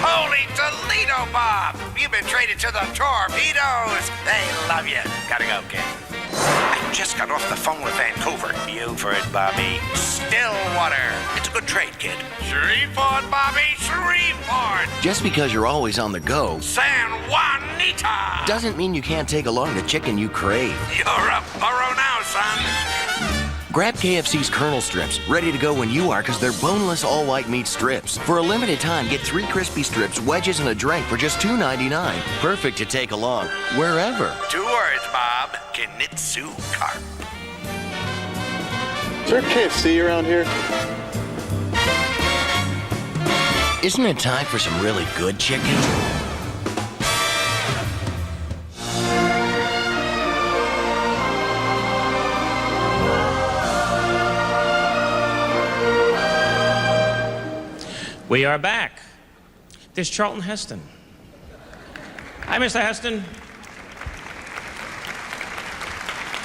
Holy Toledo, Bob! You've been traded to the Torpedoes. They love you. Gotta go, kid. I just got off the phone with Vancouver. You for it, Bobby. Stillwater. It's a good trade, kid. Shreveport, Bobby. Shreveport. Just because you're always on the go San Juanita. doesn't mean you can't take along the chicken you crave. You're a burro now, son. Grab KFC's Colonel Strips, ready to go when you are, because they're boneless all-white meat strips. For a limited time, get 3 crispy strips, wedges, and a drink for just $2.99. Perfect to take along, wherever. 2 words, Bob. Kinitsu Carp. Is there KFC around here? Isn't it time for some really good chicken? We are back. This is Charlton Heston. Hi, Mr. Heston.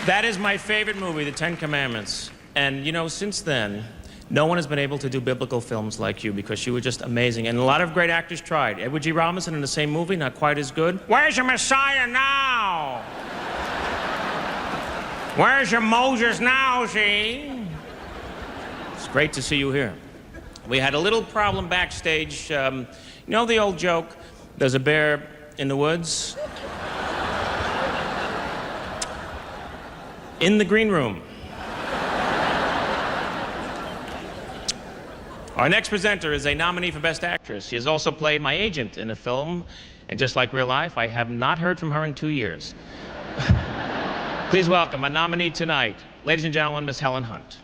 That is my favorite movie, The Ten Commandments. And, you know, since then, no one has been able to do biblical films like you because you were just amazing. And a lot of great actors tried. Edward G. Robinson in the same movie, not quite as good. Where's your Messiah now? Where's your Moses now, see? It's great to see you here. We had a little problem backstage. You know the old joke, there's a bear in the woods? In the green room. Our next presenter is a nominee for Best Actress. She has also played my agent in a film, and just like real life, I have not heard from her in 2 years. Please welcome a nominee tonight, ladies and gentlemen, Miss Helen Hunt.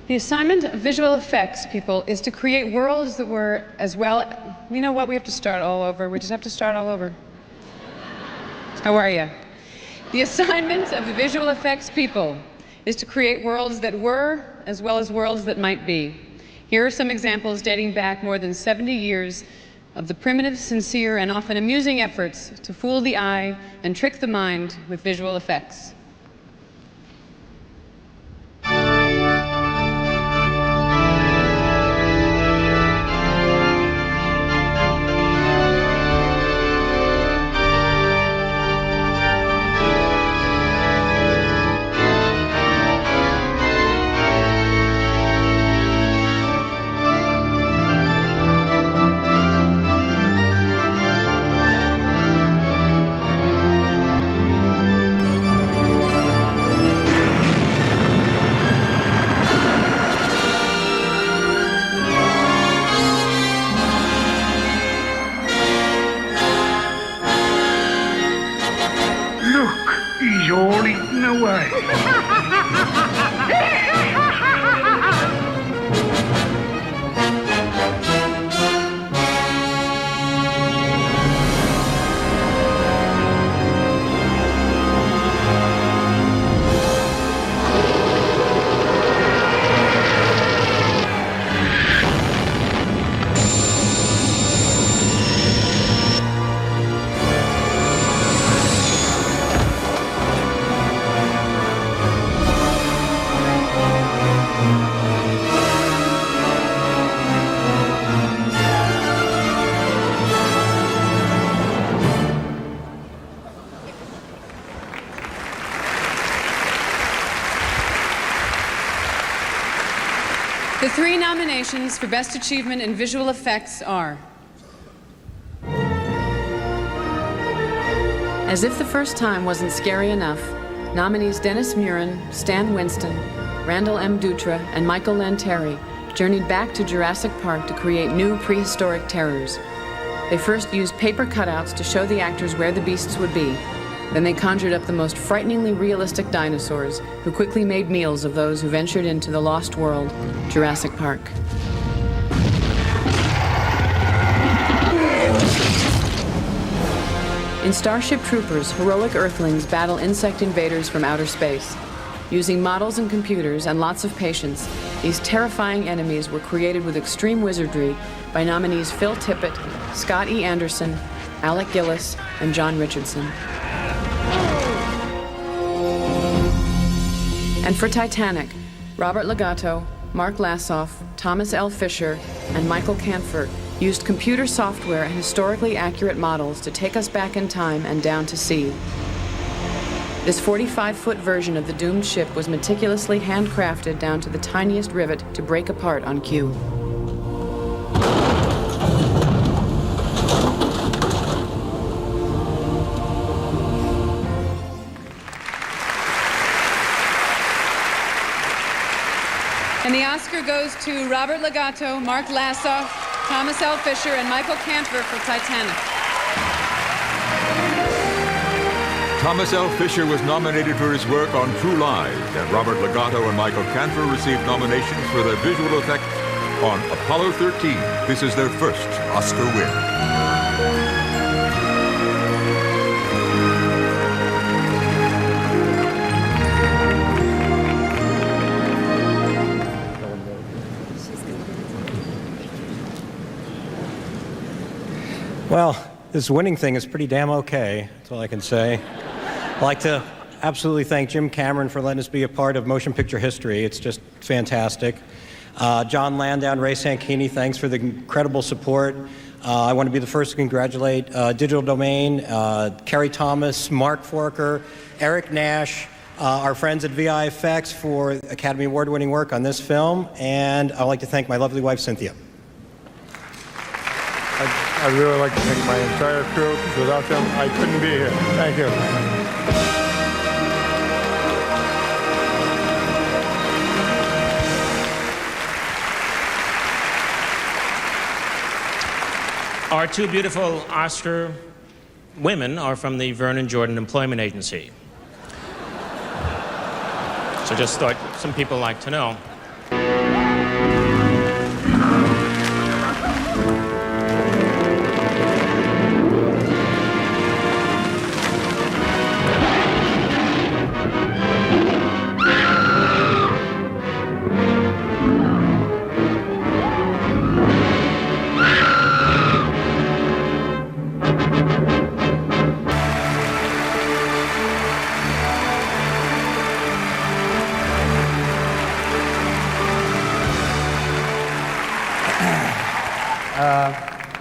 The assignment of visual effects, people, is to create worlds that were as well... You know what? We have to start all over. We just have to start all over. How are you? The assignment of the visual effects people is to create worlds that were as well as worlds that might be. Here are some examples dating back more than 70 years of the primitive, sincere, and often amusing efforts to fool the eye and trick the mind with visual effects. He's all eaten away. The three nominations for Best Achievement in Visual Effects are As If the First Time Wasn't Scary Enough, nominees Dennis Muren, Stan Winston, Randall M. Dutra, and Michael Lanteri journeyed back to Jurassic Park to create new prehistoric terrors. They first used paper cutouts to show the actors where the beasts would be. Then they conjured up the most frighteningly realistic dinosaurs, who quickly made meals of those who ventured into the lost world, Jurassic Park. In Starship Troopers, heroic Earthlings battle insect invaders from outer space. Using models and computers and lots of patience, these terrifying enemies were created with extreme wizardry by nominees Phil Tippett, Scott E. Anderson, Alec Gillis, and John Richardson. And for Titanic, Robert Legato, Mark Lassoff, Thomas L. Fisher, and Michael Canfer used computer software and historically accurate models to take us back in time and down to sea. This 45-foot version of the doomed ship was meticulously handcrafted down to the tiniest rivet to break apart on cue. And the Oscar goes to Robert Legato, Mark Lassoff, Thomas L. Fisher, and Michael Canfer for Titanic. Thomas L. Fisher was nominated for his work on True Lies, and Robert Legato and Michael Canfer received nominations for their visual effects on Apollo 13. This is their first Oscar win. Well, this winning thing is pretty damn okay. That's all I can say. I'd like to absolutely thank Jim Cameron for letting us be a part of motion picture history. It's just fantastic. John Landau and Ray Sanchini, thanks for the incredible support. I want to be the first to congratulate Digital Domain, Carrie Thomas, Mark Forker, Eric Nash, our friends at VIFX for Academy Award-winning work on this film, and I'd like to thank my lovely wife, Cynthia. I'd really like to thank my entire crew, because without them, I couldn't be here. Thank you. Our two beautiful Oscar women are from the Vernon Jordan Employment Agency. So just thought some people like to know.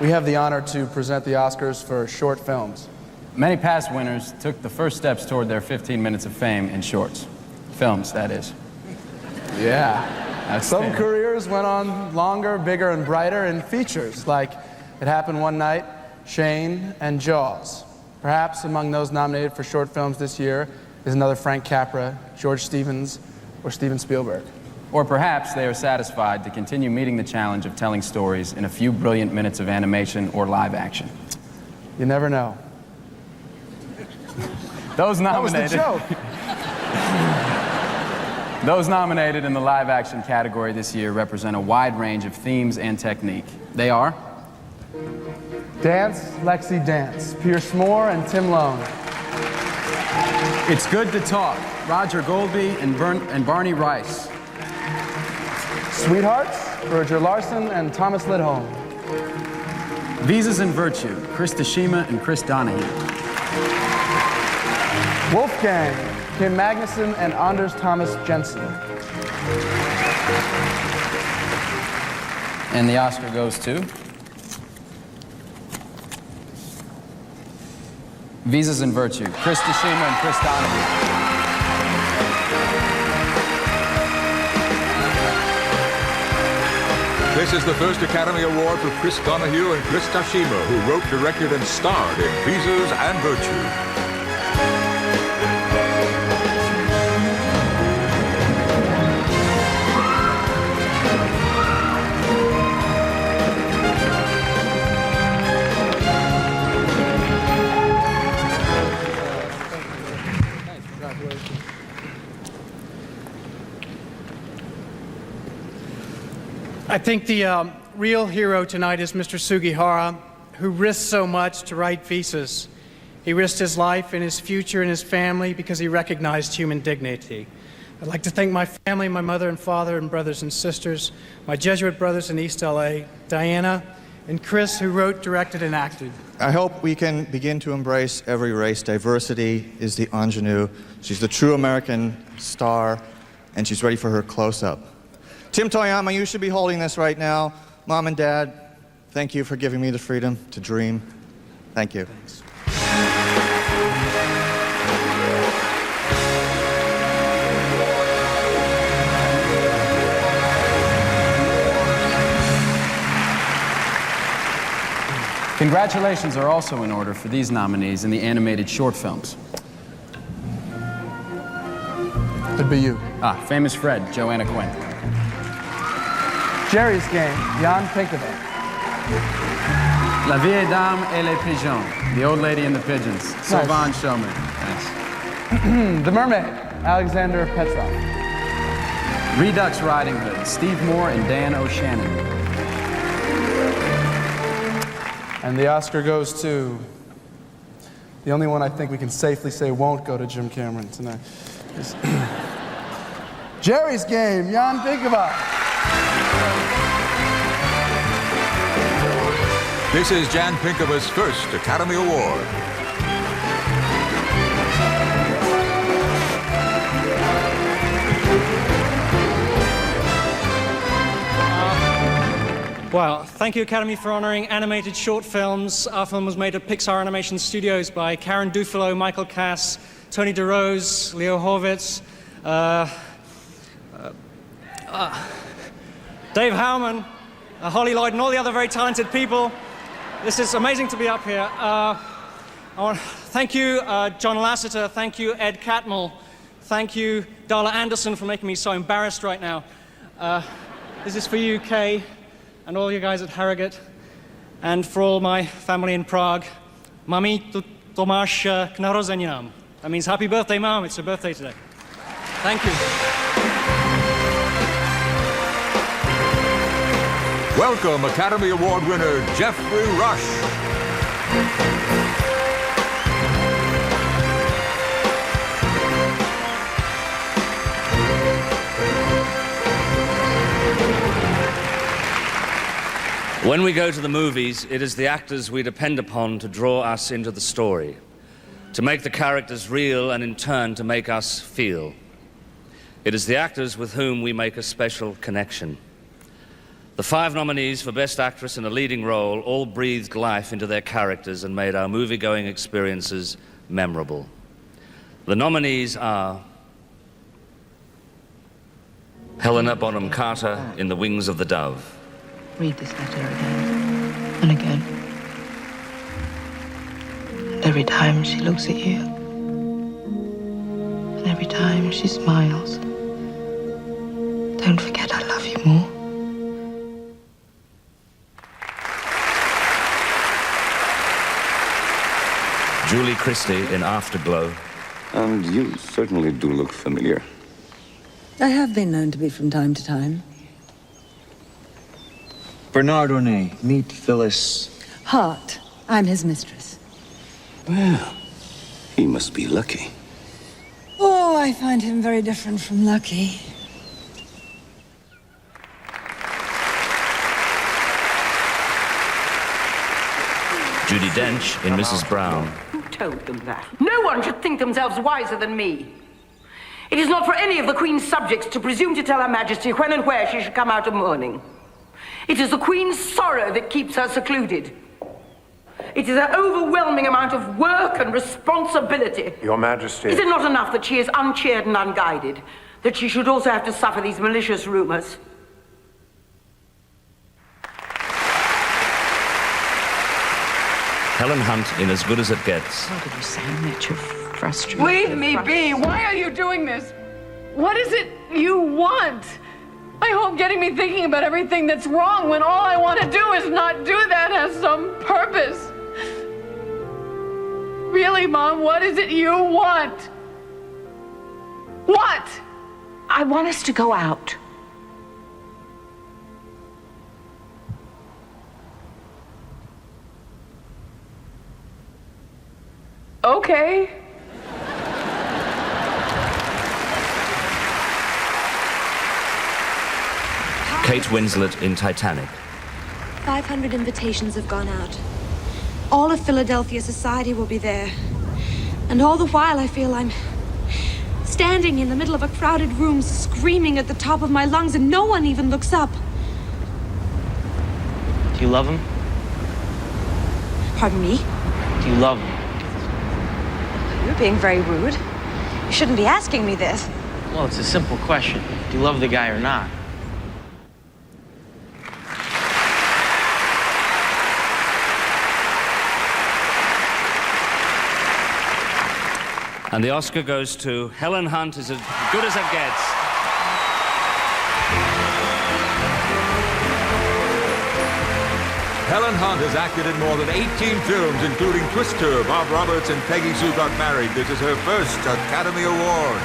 we have the honor to present the Oscars for short films. Many past winners took the first steps toward their 15 minutes of fame in shorts. Films, that is. Yeah. Some careers went on longer, bigger, and brighter in features, like It Happened One Night, Shane, and Jaws. Perhaps among those nominated for short films this year is another Frank Capra, George Stevens, or Steven Spielberg. Or perhaps they are satisfied to continue meeting the challenge of telling stories in a few brilliant minutes of animation or live action. You never know. Those nominated. That was the joke. Those nominated in the live action category this year represent a wide range of themes and technique. They are Dance, Lexi Dance, Pierce Moore and Tim Lone. It's Good to Talk, Roger Goldby and Barney Rice. Sweethearts, Roger Larson and Thomas Lidholm. Visas and Virtue, Chris Tashima and Chris Donahue. Wolfgang, Kim Magnuson and Anders Thomas Jensen. And the Oscar goes to Visas and Virtue, Chris Tashima and Chris Donahue. This is the first Academy Award for Chris Donahue and Chris Tashima, who wrote, directed, and starred in Visas and Virtue. I think the real hero tonight is Mr. Sugihara, who risked so much to write Visas. He risked his life and his future and his family because he recognized human dignity. I'd like to thank my family, my mother and father and brothers and sisters, my Jesuit brothers in East LA, Diana, and Chris, who wrote, directed, and acted. I hope we can begin to embrace every race. Diversity is the ingenue. She's the true American star, and she's ready for her close-up. Tim Toyama, you should be holding this right now. Mom and Dad, thank you for giving me the freedom to dream. Thank you. Thanks. Congratulations are also in order for these nominees in the animated short films. It'd be you. Famous Fred, Joanna Quinn. Jerry's Game, Jan Pinkava. La Vieille Dame et les Pigeons, The Old Lady and the Pigeons, Sylvain Showman. Nice. The Mermaid, Alexander Petrov. Redux Riding Hood, Steve Moore and Dan O'Shannon. And the Oscar goes to the only one I think we can safely say won't go to Jim Cameron tonight. Jerry's Game, Jan Pinkava. This is Jan Pinkava's first Academy Award. Well, thank you, Academy, for honoring animated short films. Our film was made at Pixar Animation Studios by Karen Dufilo, Michael Cass, Tony DeRose, Leo Horvitz, Dave Howman, Holly Lloyd, and all the other very talented people. This is amazing to be up here. I want to thank you, John Lasseter. Thank you, Ed Catmull. Thank you, Darla Anderson, for making me so embarrassed right now. This is for you, Kay, and all you guys at Harrogate, and for all my family in Prague. Mami, to máš k narozeninám. That means happy birthday, Mom. It's her birthday today. Thank you. Welcome, Academy Award winner Geoffrey Rush. When we go to the movies, it is the actors we depend upon to draw us into the story, to make the characters real and in turn to make us feel. It is the actors with whom we make a special connection. The 5 nominees for Best Actress in a Leading Role all breathed life into their characters and made our movie-going experiences memorable. The nominees are Helena Bonham Carter in The Wings of the Dove. Read this letter again and again. And every time she looks at you, and every time she smiles, don't forget I love you more. Julie Christie in Afterglow. And you certainly do look familiar. I have been known to be from time to time. Bernard Ornay, meet Phyllis. Hart. I'm his mistress. Well, he must be lucky. Oh, I find him very different from lucky. Judi Dench in Mrs. Brown. Who told them that? No one should think themselves wiser than me. It is not for any of the Queen's subjects to presume to tell Her Majesty when and where she should come out of mourning. It is the Queen's sorrow that keeps her secluded. It is an overwhelming amount of work and responsibility. Your Majesty. Is it not enough that she is uncheered and unguided, that she should also have to suffer these malicious rumors? Helen Hunt in As Good as It Gets. How could you say much of frustration? Leave me be. Why are you doing this? What is it you want? I hope getting me thinking about everything that's wrong when all I want to do is not do that has some purpose. Really, Mom, what is it you want? What? I want us to go out. Okay. Kate Winslet in Titanic. 500 invitations have gone out. All of Philadelphia society will be there. And all the while I feel I'm standing in the middle of a crowded room, screaming at the top of my lungs, and no one even looks up. Do you love him? Pardon me? Do you love him? You're being very rude. You shouldn't be asking me this. Well, it's a simple question. Do you love the guy or not? And the Oscar goes to Helen Hunt, As Good as It Gets. Helen Hunt has acted in more than 18 films, including Twister, Bob Roberts, and Peggy Sue Got Married. This is her first Academy Award.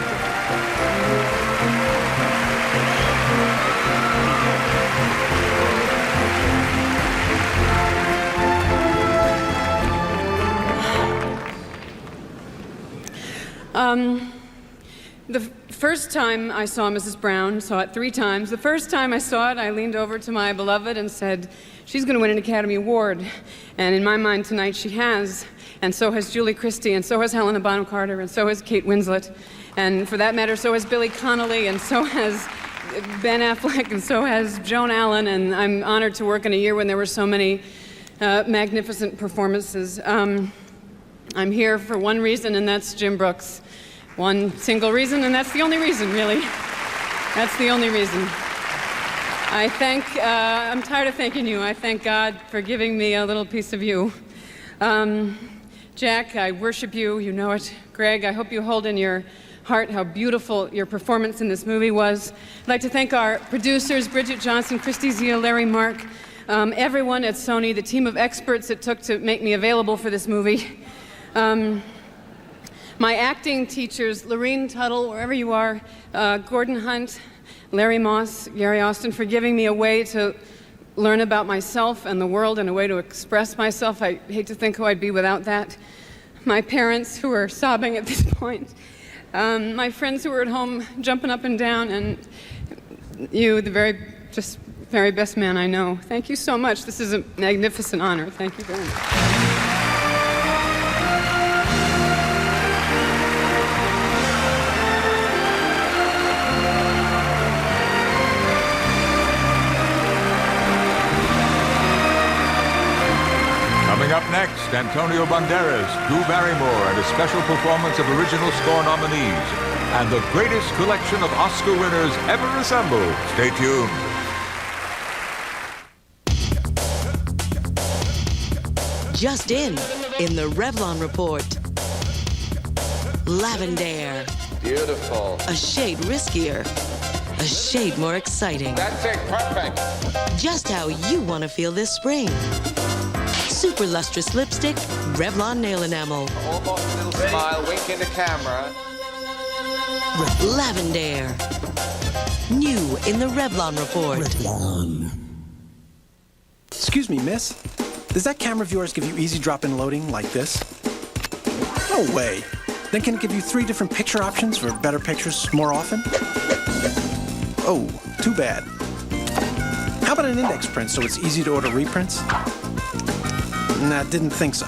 The first time I saw Mrs. Brown, saw it 3 times. The first time I saw it, I leaned over to my beloved and said, she's going to win an Academy Award. And in my mind tonight, she has. And so has Julie Christie, and so has Helena Bonham Carter, and so has Kate Winslet. And for that matter, so has Billy Connolly, and so has Ben Affleck, and so has Joan Allen. And I'm honored to work in a year when there were so many magnificent performances. I'm here for one reason, and that's Jim Brooks. One single reason, and that's the only reason, really. That's the only reason. I'm tired of thanking you. I thank God for giving me a little piece of you. Jack, I worship you, you know it. Greg, I hope you hold in your heart how beautiful your performance in this movie was. I'd like to thank our producers, Bridget Johnson, Christy Zia, Larry Mark, everyone at Sony, the team of experts it took to make me available for this movie. My acting teachers, Lorene Tuttle, wherever you are, Gordon Hunt, Larry Moss, Gary Austin, for giving me a way to learn about myself and the world and a way to express myself. I hate to think who I'd be without that. My parents, who are sobbing at this point. My friends who are at home jumping up and down, and you, the very best man I know. Thank you so much. This is a magnificent honor. Thank you very much. Coming up next, Antonio Banderas, Drew Barrymore, and a special performance of original score nominees, and the greatest collection of Oscar winners ever assembled. Stay tuned. Just in the Revlon Report. Lavender. Beautiful. A shade riskier. A shade more exciting. That's it, perfect. Just how you want to feel this spring. Super lustrous lipstick, Revlon nail enamel. Almost a little smile, wink in the camera. Lavender. New in the Revlon Report. Revlon. Excuse me, miss. Does that camera of yours give you easy drop-in loading like this? No way. Then can it give you 3 different picture options for better pictures more often? Oh, too bad. How about an index print so it's easy to order reprints? Nah, didn't think so.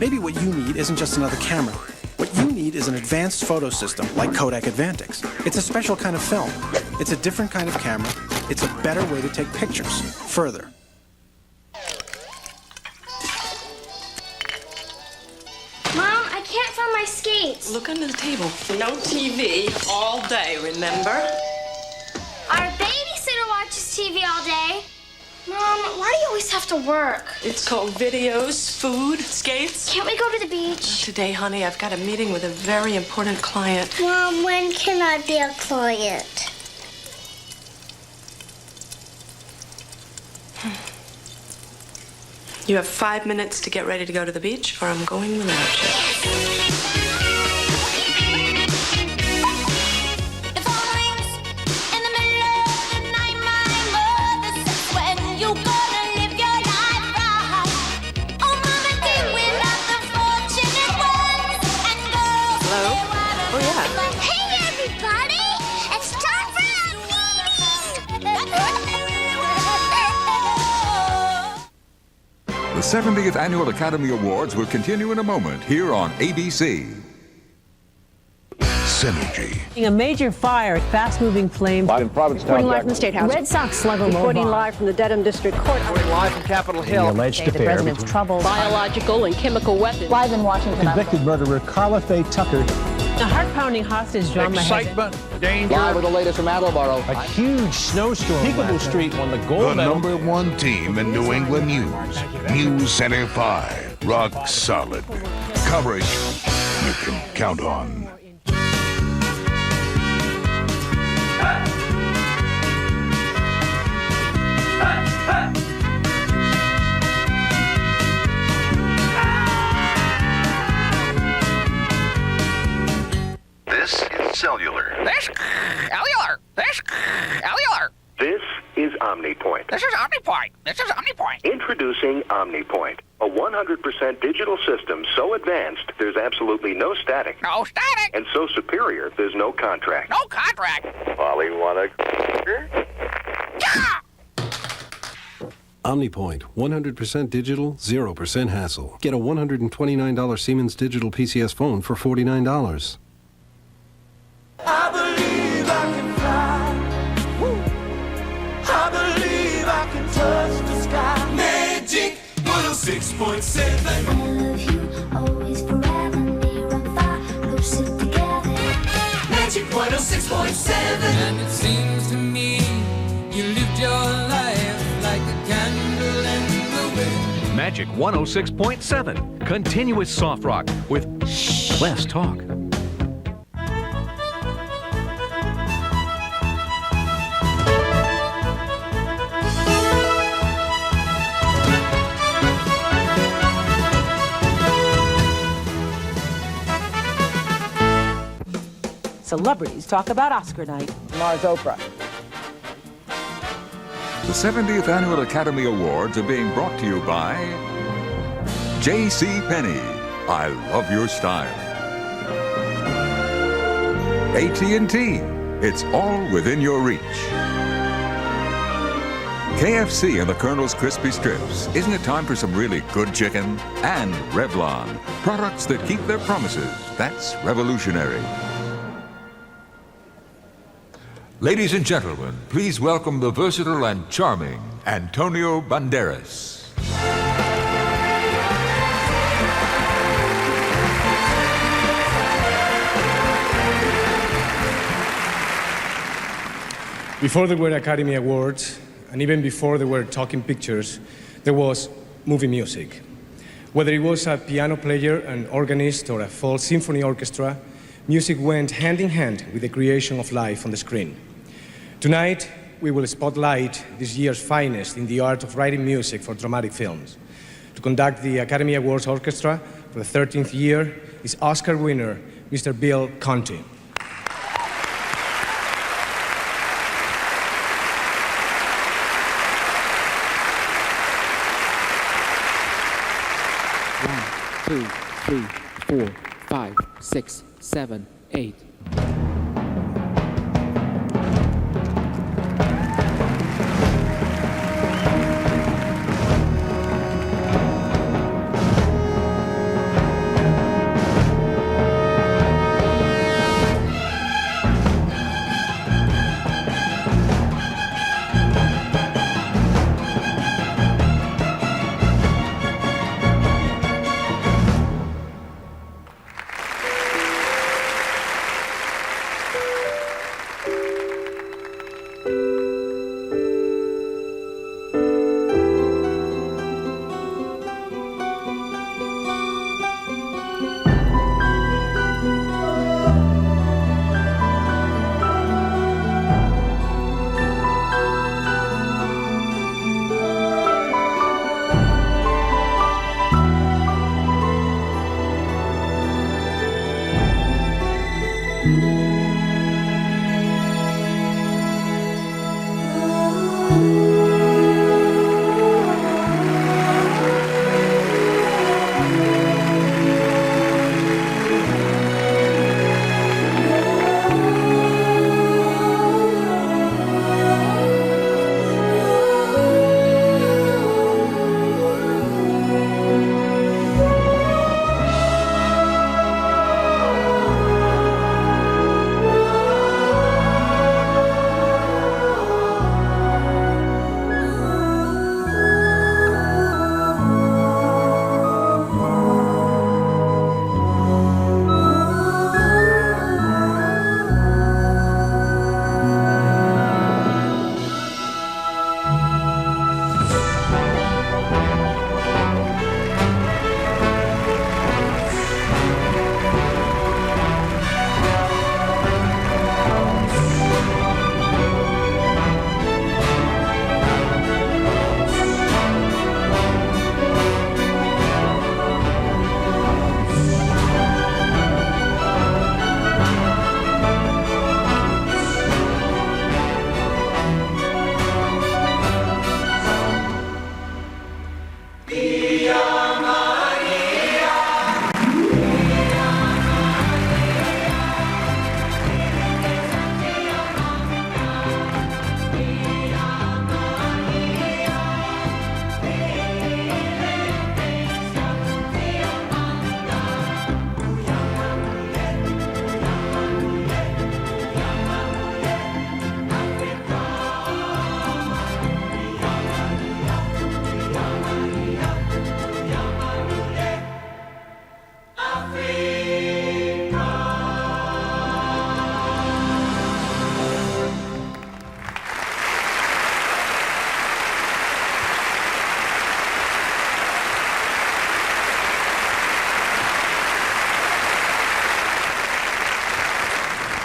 Maybe what you need isn't just another camera. What you need is an advanced photo system like Kodak Advantix. It's a special kind of film. It's a different kind of camera. It's a better way to take pictures further. Mom, I can't find my skates. Look under the table. No TV all day, remember? Our babysitter watches TV all day. Mom, why do you always have to work? It's called videos, food, skates. Can't we go to the beach? Not today, honey. I've got a meeting with a very important client. Mom, when can I be a client? You have 5 minutes to get ready to go to the beach, or I'm going without you. The 70th Annual Academy Awards will continue in a moment here on ABC. Synergy. A major fire, fast-moving flame. Live in Provincetown. Reporting live from the State House. Red Sox slugger reporting live from the Dedham District Court. Reporting live from Capitol Hill. The alleged affair. The president's troubles. Biological and chemical weapons. Live in Washington. Convicted murderer Carla Faye Tucker. A heart-pounding hostage drama. Excitement, danger. Live with the latest from Attleboro. A huge snowstorm. Peekaboo Street won the gold medal. The #1 team in New England news. News Center 5. Rock solid. Coverage you can count on. This is cellular. This cellular. This cellular. This is OmniPoint. This is OmniPoint. This is OmniPoint. Introducing OmniPoint, a 100% digital system so advanced there's absolutely no static. No static. And so superior there's no contract. No contract. Polly, wanna... OmniPoint, 100% digital, 0% hassle. Get a $129 Siemens digital PCS phone for $49. I believe I can fly. Woo. I believe I can touch the sky. Magic 106.7. I love you, always, forever, near and far, lucid together. Magic 106.7. And it seems to me you lived your life like a candle in the wind. Magic 106.7. Continuous soft rock with less talk. Celebrities talk about Oscar night. Mars Oprah. The 70th Annual Academy Awards are being brought to you by J.C. Penney. I love your style. AT&T. It's all within your reach. KFC and the Colonel's Crispy Strips. Isn't it time for some really good chicken? And Revlon. Products that keep their promises. That's revolutionary. Ladies and gentlemen, please welcome the versatile and charming Antonio Banderas. Before there were Academy Awards, and even before there were talking pictures, there was movie music. Whether it was a piano player, an organist, or a full symphony orchestra, music went hand in hand with the creation of life on the screen. Tonight, we will spotlight this year's finest in the art of writing music for dramatic films. To conduct the Academy Awards Orchestra for the 13th year is Oscar winner, Mr. Bill Conti. One, 2, 3, 4, 5, 6, 7, 8.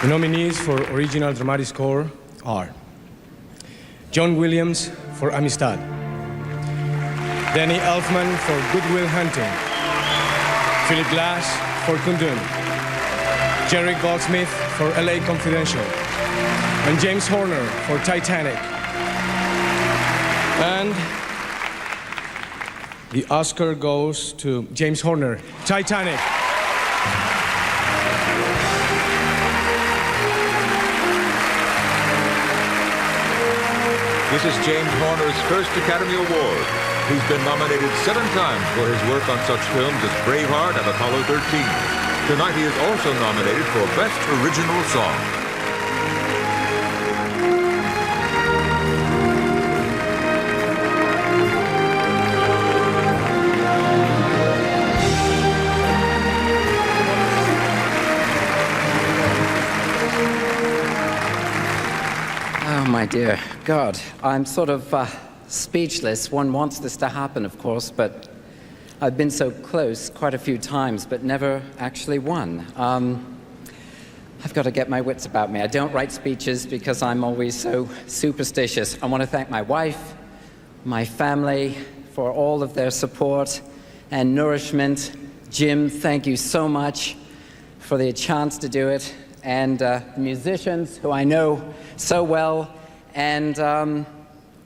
The nominees for Original Dramatic Score are John Williams for Amistad, Danny Elfman for Good Will Hunting, Philip Glass for Kundun, Jerry Goldsmith for LA Confidential, and James Horner for Titanic. And the Oscar goes to James Horner, Titanic. This is James Horner's first Academy Award. He's been nominated 7 times for his work on such films as Braveheart and Apollo 13. Tonight he is also nominated for Best Original Song. my dear. God, I'm sort of speechless. One wants this to happen, of course, but I've been so close quite a few times, but never actually won. I've got to get my wits about me. I don't write speeches because I'm always so superstitious. I want to thank my wife, my family, for all of their support and nourishment. Jim, thank you so much for the chance to do it. And musicians who I know so well, and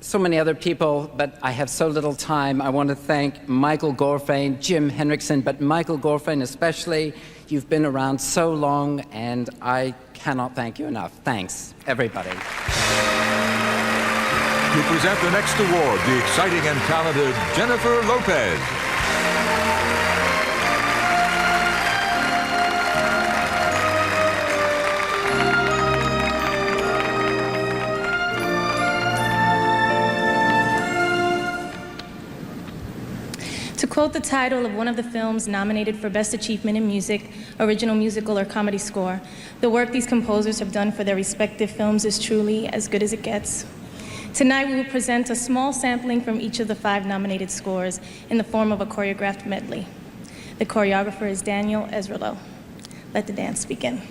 so many other people, but I have so little time. I want to thank Michael Gorfain, Jim Henriksen, but Michael Gorfain especially. You've been around so long, and I cannot thank you enough. Thanks, everybody. To present the next award, the exciting and talented Jennifer Lopez. To quote the title of one of the films nominated for Best Achievement in Music, Original Musical or Comedy Score, the work these composers have done for their respective films is truly as good as it gets. Tonight we will present a small sampling from each of the 5 nominated scores in the form of a choreographed medley. The choreographer is Daniel Ezralo. Let the dance begin.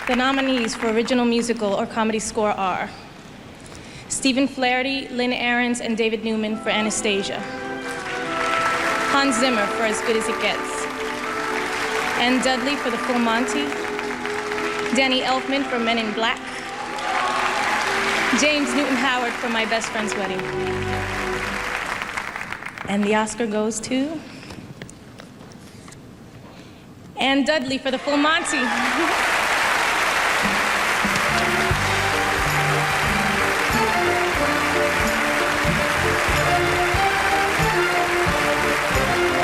The nominees for original musical or comedy score are Stephen Flaherty, Lynn Ahrens, and David Newman for Anastasia. Hans Zimmer for As Good as It Gets. Ann Dudley for The Full Monty. Danny Elfman for Men in Black. James Newton Howard for My Best Friend's Wedding. And the Oscar goes to Ann Dudley for The Full Monty.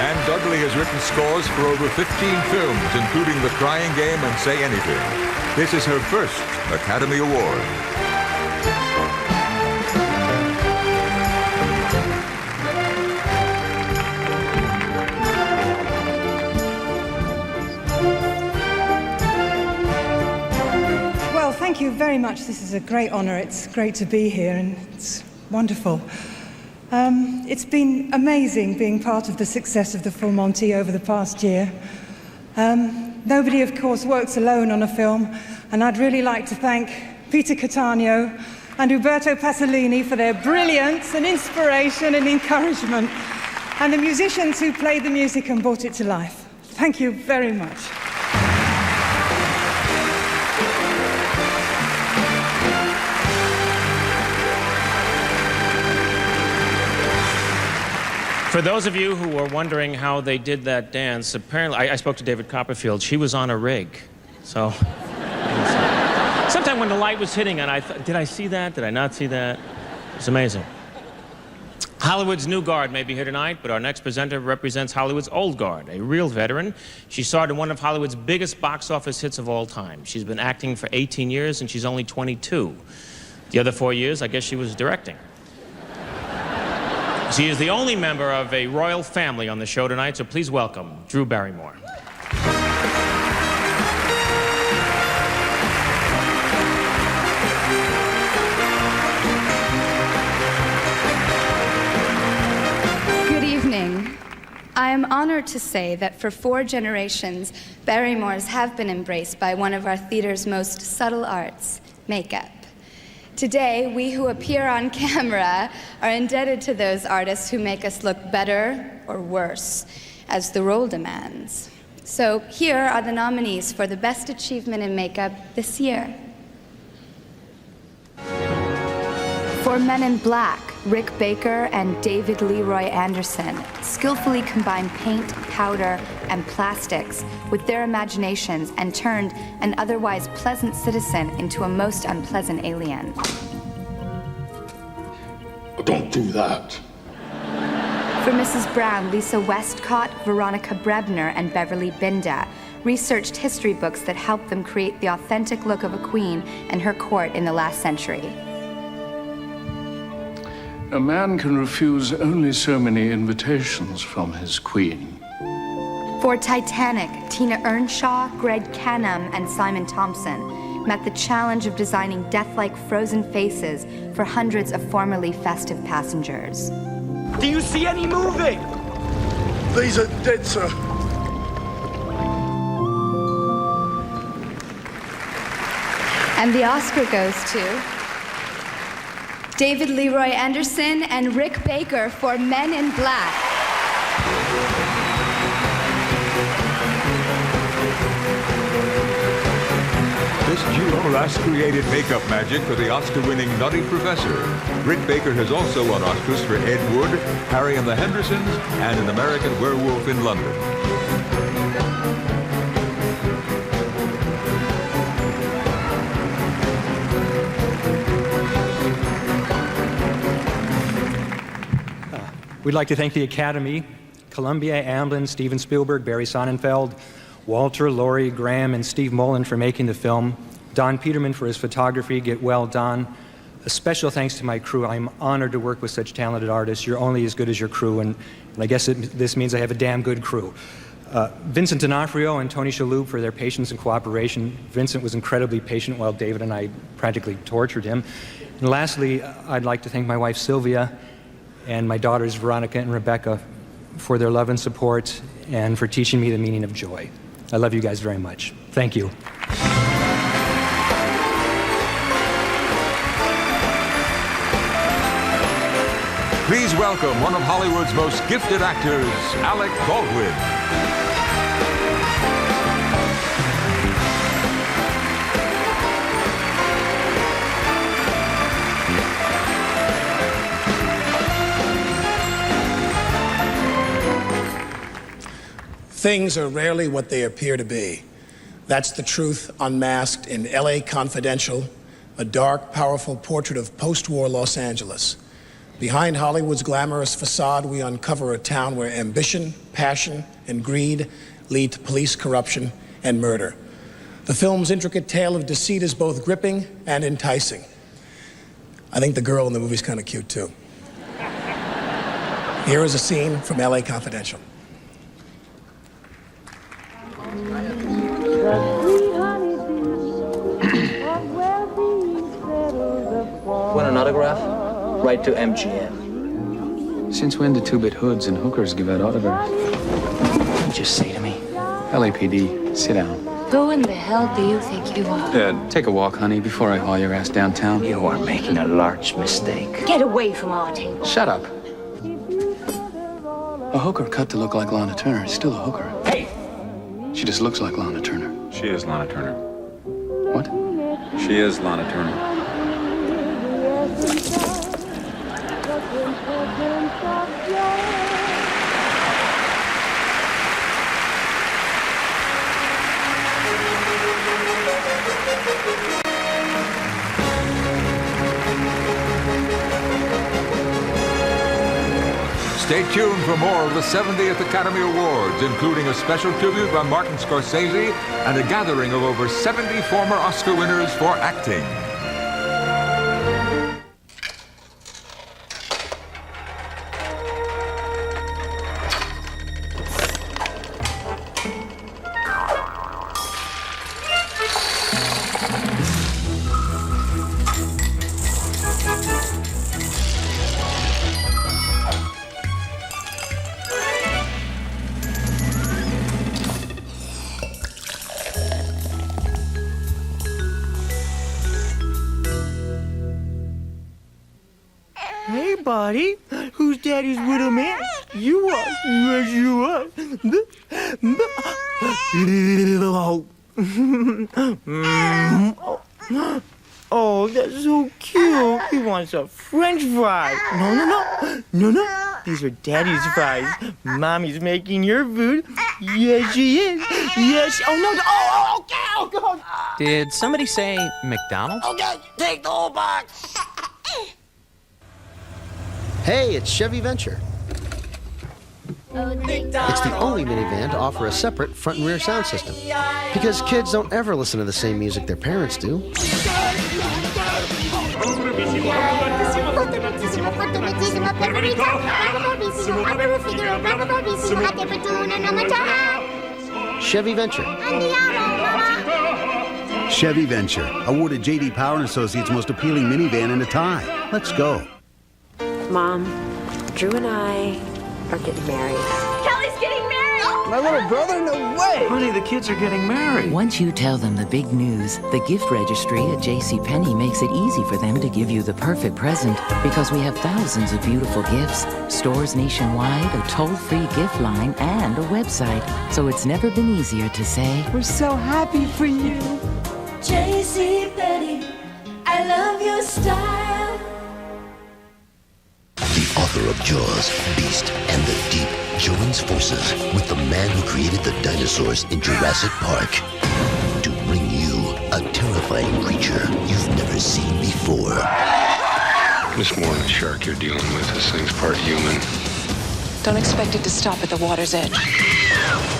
Ann Dudley has written scores for over 15 films, including The Crying Game and Say Anything. This is her first Academy Award. Well, thank you very much. This is a great honor. It's great to be here, and it's wonderful. It's been amazing being part of the success of The Full Monty over the past year. Nobody, of course, works alone on a film, and I'd really like to thank Peter Cattaneo and Uberto Pasolini for their brilliance and inspiration and encouragement, and the musicians who played the music and brought it to life. Thank you very much. For those of you who were wondering how they did that dance, apparently, I spoke to David Copperfield. She was on a rig. So, sometime when the light was hitting, and I thought, did I see that? Did I not see that? It's amazing. Hollywood's new guard may be here tonight, but our next presenter represents Hollywood's old guard, a real veteran. She starred in one of Hollywood's biggest box office hits of all time. She's been acting for 18 years, and she's only 22. The other 4 years, I guess she was directing. She is the only member of a royal family on the show tonight, so please welcome Drew Barrymore. Good evening. I am honored to say that for 4 generations, Barrymores have been embraced by one of our theater's most subtle arts, makeup. Today, we who appear on camera are indebted to those artists who make us look better or worse, as the role demands. So here are the nominees for the Best Achievement in Makeup this year. For Men in Black, Rick Baker and David Leroy Anderson skillfully combined paint, powder, and plastics with their imaginations and turned an otherwise pleasant citizen into a most unpleasant alien. Don't do that. For Mrs. Brown, Lisa Westcott, Veronica Brebner, and Beverly Binda researched history books that helped them create the authentic look of a queen and her court in the last century. A man can refuse only so many invitations from his queen. For Titanic, Tina Earnshaw, Greg Canham, and Simon Thompson met the challenge of designing death-like frozen faces for hundreds of formerly festive passengers. Do you see any moving? These are dead, sir. And the Oscar goes to David Leroy Anderson and Rick Baker for Men in Black. This duo last created makeup magic for the Oscar-winning Nutty Professor. Rick Baker has also won Oscars for Ed Wood, Harry and the Hendersons, and An American Werewolf in London. We'd like to thank the Academy, Columbia, Amblin, Steven Spielberg, Barry Sonnenfeld, Walter, Laurie, Graham, and Steve Mullen for making the film, Don Peterman for his photography, Get Well, Don. A special thanks to my crew. I'm honored to work with such talented artists. You're only as good as your crew, and I guess this means I have a damn good crew. Vincent D'Onofrio and Tony Shalhoub for their patience and cooperation. Vincent was incredibly patient while David and I practically tortured him. And lastly, I'd like to thank my wife Sylvia and my daughters Veronica and Rebecca for their love and support and for teaching me the meaning of joy. I love you guys very much. Thank you. Please welcome one of Hollywood's most gifted actors, Alec Baldwin. Things are rarely what they appear to be. That's the truth unmasked in L.A. Confidential, a dark, powerful portrait of post-war Los Angeles. Behind Hollywood's glamorous facade, we uncover a town where ambition, passion, and greed lead to police corruption and murder. The film's intricate tale of deceit is both gripping and enticing. I think the girl in the movie's kind of cute, too. Here is a scene from L.A. Confidential. Want an autograph? Write to MGM. Since when do two-bit hoods and hookers give out autographs? Just say to me. LAPD, sit down. Who in the hell do you think you are? Dad, take a walk, honey, before I haul your ass downtown. You are making a large mistake. Get away from our table. Shut up. A hooker cut to look like Lana Turner is still a hooker. Hey! She just looks like Lana Turner. She is Lana Turner. What? She is Lana Turner. Stay tuned for more of the 70th Academy Awards, including a special tribute by Martin Scorsese and a gathering of over 70 former Oscar winners for acting. Hey, buddy. Who's Daddy's widow man? You are. Yes, you are. Oh, that's so cute. He wants a French fry. No. These are Daddy's fries. Mommy's making your food. Yes, she is. Yes. Oh, no. Oh, okay. Oh, God. Did somebody say McDonald's? Okay, take the whole box. Hey, it's Chevy Venture. It's the only minivan to offer a separate front and rear sound system. Because kids don't ever listen to the same music their parents do. Chevy Venture. Chevy Venture, awarded J.D. Power and Associates most appealing minivan in a tie. Let's go. Mom, Drew and I are getting married. Kelly's getting married! My little brother? No way! Honey, the kids are getting married. Once you tell them the big news, the gift registry at JCPenney makes it easy for them to give you the perfect present because we have thousands of beautiful gifts, stores nationwide, a toll-free gift line, and a website. So it's never been easier to say, We're so happy for you. JCPenney, I love your style. The author of Jaws, Beast, and the Deep joins forces with the man who created the dinosaurs in Jurassic Park to bring you a terrifying creature you've never seen before. It's more than a shark you're dealing with. This thing's part human. Don't expect it to stop at the water's edge.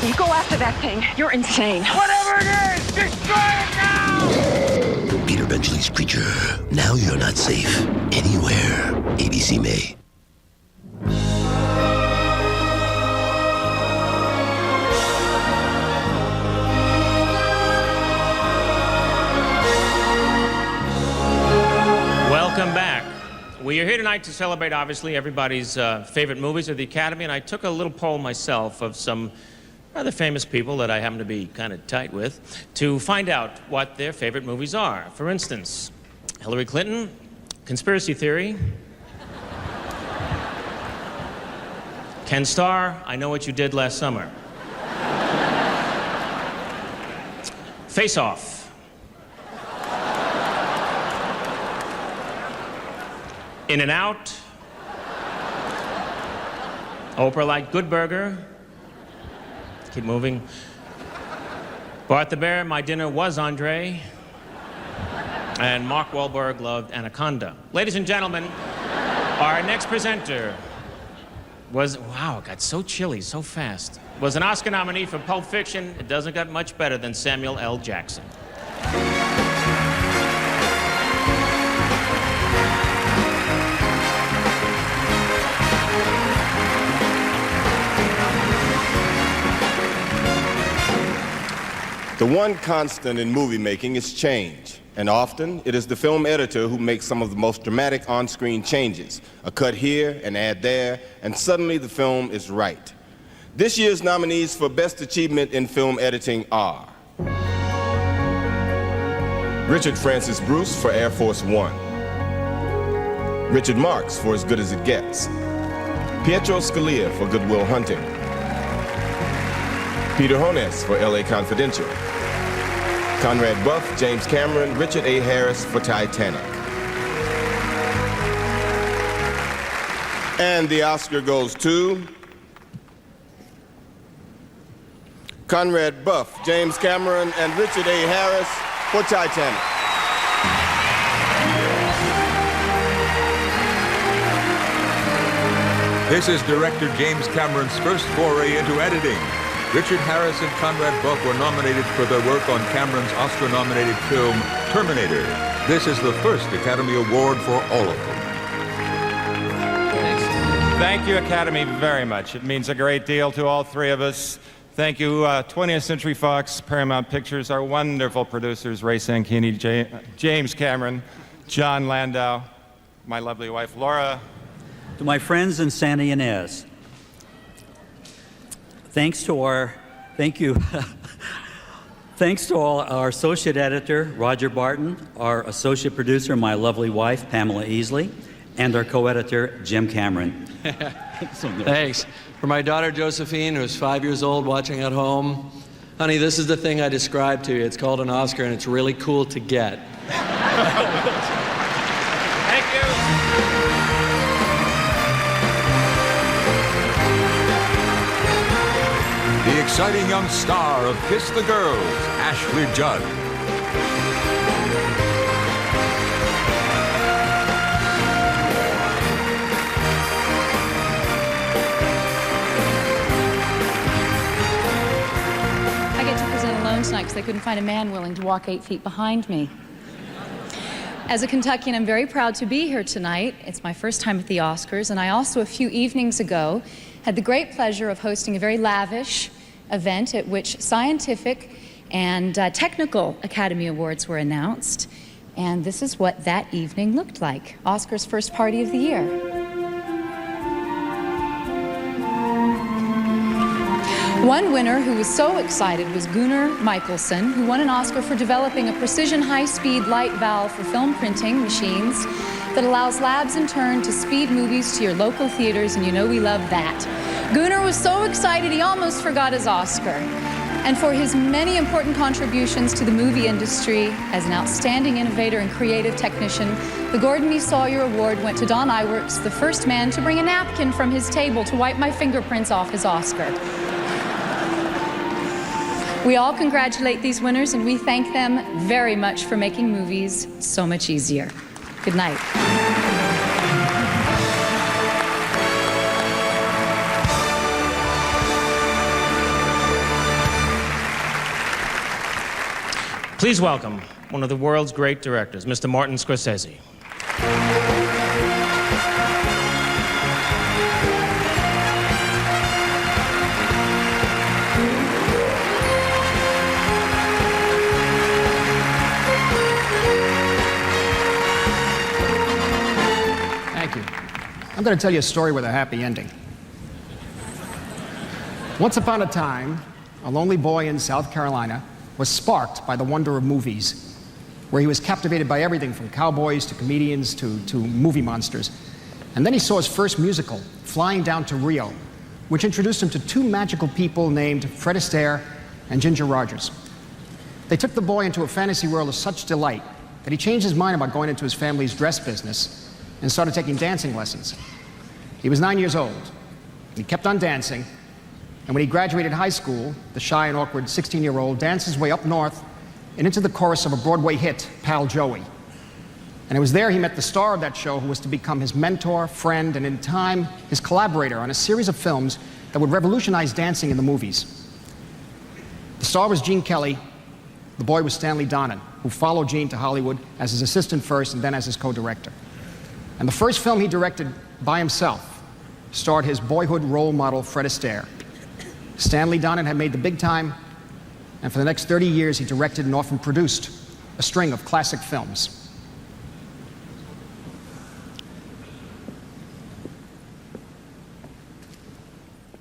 You go after that thing. You're insane. Whatever it is, destroy it now! Peter Benchley's Creature. Now you're not safe anywhere. ABC May. Welcome back. We are here tonight to celebrate, obviously, everybody's favorite movies of the Academy, and I took a little poll myself of some rather famous people that I happen to be kind of tight with to find out what their favorite movies are. For instance, Hillary Clinton, Conspiracy Theory, Ken Starr, I Know What You Did Last Summer. Face Off. In and Out. Oprah liked Good Burger. Keep moving. Bart the Bear, My Dinner Was Andre. And Mark Wahlberg loved Anaconda. Ladies and gentlemen, our next presenter was, wow, it got so chilly so fast. Was an Oscar nominee for Pulp Fiction. It doesn't get much better than Samuel L. Jackson. The one constant in movie making is change, and often it is the film editor who makes some of the most dramatic on-screen changes. A cut here, an add there, and suddenly the film is right. This year's nominees for Best Achievement in Film Editing are Richard Francis Bruce for Air Force One, Richard Marx for As Good as It Gets, Pietro Scalia for Good Will Hunting, Peter Hones for L.A. Confidential, Conrad Buff, James Cameron, Richard A. Harris for Titanic. And the Oscar goes to Conrad Buff, James Cameron, and Richard A. Harris for Titanic. This is director James Cameron's first foray into editing. Richard Harris and Conrad Buff were nominated for their work on Cameron's Oscar-nominated film, Terminator. This is the first Academy Award for all of them. Thank you, Academy, very much. It means a great deal to all three of us. Thank you, 20th Century Fox, Paramount Pictures, our wonderful producers, Ray Sankini, James Cameron, John Landau, my lovely wife, Laura. To my friends in Santa Ynez, thanks to all our associate editor, Roger Barton, our associate producer, my lovely wife, Pamela Easley, and our co-editor, Jim Cameron. Thanks. For my daughter, Josephine, who's 5 years old, watching at home, honey, this is the thing I described to you. It's called an Oscar, and it's really cool to get. Thank you. The exciting young star of Kiss the Girls, Ashley Judd. I get to present alone tonight because they couldn't find a man willing to walk 8 feet behind me. As a Kentuckian, I'm very proud to be here tonight. It's my first time at the Oscars, and I also, a few evenings ago, had the great pleasure of hosting a very lavish event at which scientific and technical Academy Awards were announced. And this is what that evening looked like. Oscar's first party of the year. One winner who was so excited was Gunnar Michelson, who won an Oscar for developing a precision high-speed light valve for film printing machines that allows labs in turn to speed movies to your local theaters, and you know we love that. Gunnar was so excited he almost forgot his Oscar. And for his many important contributions to the movie industry as an outstanding innovator and creative technician, the Gordon E. Sawyer Award went to Don Iwerks, the first man to bring a napkin from his table to wipe my fingerprints off his Oscar. We all congratulate these winners, and we thank them very much for making movies so much easier. Good night. Please welcome one of the world's great directors, Mr. Martin Scorsese. Thank you. I'm going to tell you a story with a happy ending. Once upon a time, a lonely boy in South Carolina was sparked by the wonder of movies, where he was captivated by everything from cowboys to comedians to movie monsters. And then he saw his first musical, Flying Down to Rio, which introduced him to two magical people named Fred Astaire and Ginger Rogers. They took the boy into a fantasy world of such delight that he changed his mind about going into his family's dress business and started taking dancing lessons. He was 9 years old. He kept on dancing, and when he graduated high school, the shy and awkward 16-year-old danced his way up north and into the chorus of a Broadway hit, Pal Joey. And it was there he met the star of that show, who was to become his mentor, friend, and in time, his collaborator on a series of films that would revolutionize dancing in the movies. The star was Gene Kelly. The boy was Stanley Donen, who followed Gene to Hollywood as his assistant first and then as his co-director. And the first film he directed by himself starred his boyhood role model, Fred Astaire. Stanley Donen had made the big time, and for the next 30 years he directed and often produced a string of classic films.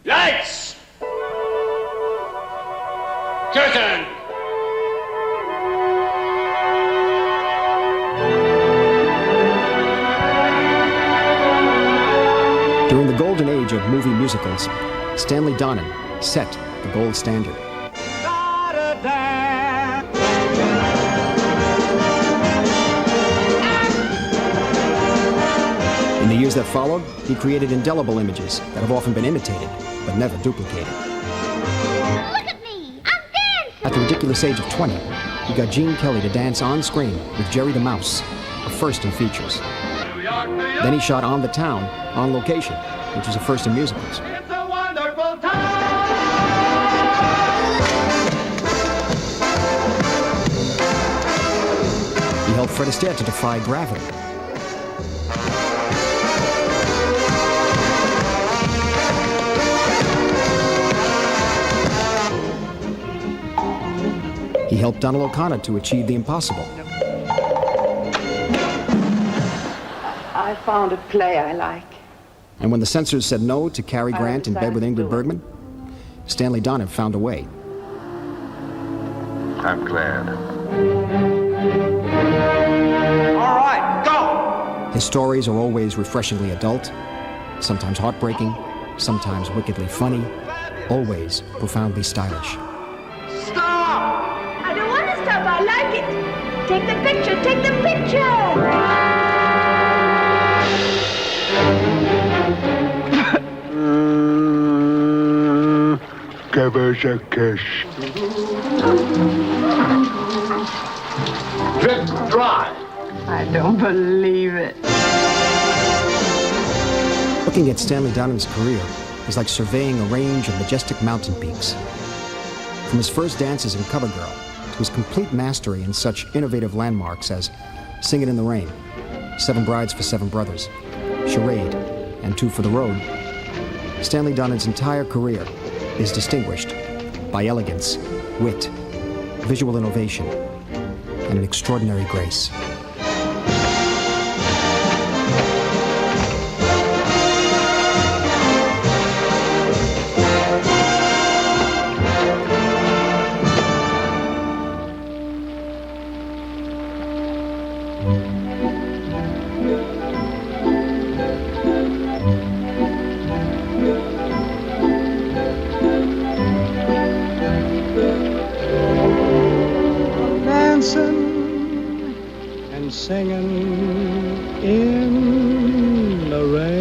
Lights! Curtain! During the golden age of movie musicals, Stanley Donen set the gold standard. In the years that followed, he created indelible images that have often been imitated, but never duplicated. Look at me! I'm dancing! At the ridiculous age of 20, he got Gene Kelly to dance on screen with Jerry the Mouse, a first in features. Then he shot On the Town on location, which was a first in musicals. It's a wonderful time! He helped Fred Astaire to defy gravity. He helped Donald O'Connor to achieve the impossible. I found a play I like. And when the censors said no to Cary Grant in Bed with Ingrid Bergman, Stanley Donen found a way. I'm glad. All right, go! His stories are always refreshingly adult, sometimes heartbreaking, sometimes wickedly funny, always profoundly stylish. Stop! I don't want to stop. I like it. Take the picture. Take the picture. Give us a kiss. Drip dry. I don't believe it. Looking at Stanley Donen's career is like surveying a range of majestic mountain peaks. From his first dances in CoverGirl to his complete mastery in such innovative landmarks as Singin' in the Rain, 7 Brides for 7 Brothers, Charade, and 2 for the Road, Stanley Donen's entire career is distinguished by elegance, wit, visual innovation, and an extraordinary grace. Dancing and singing in the rain.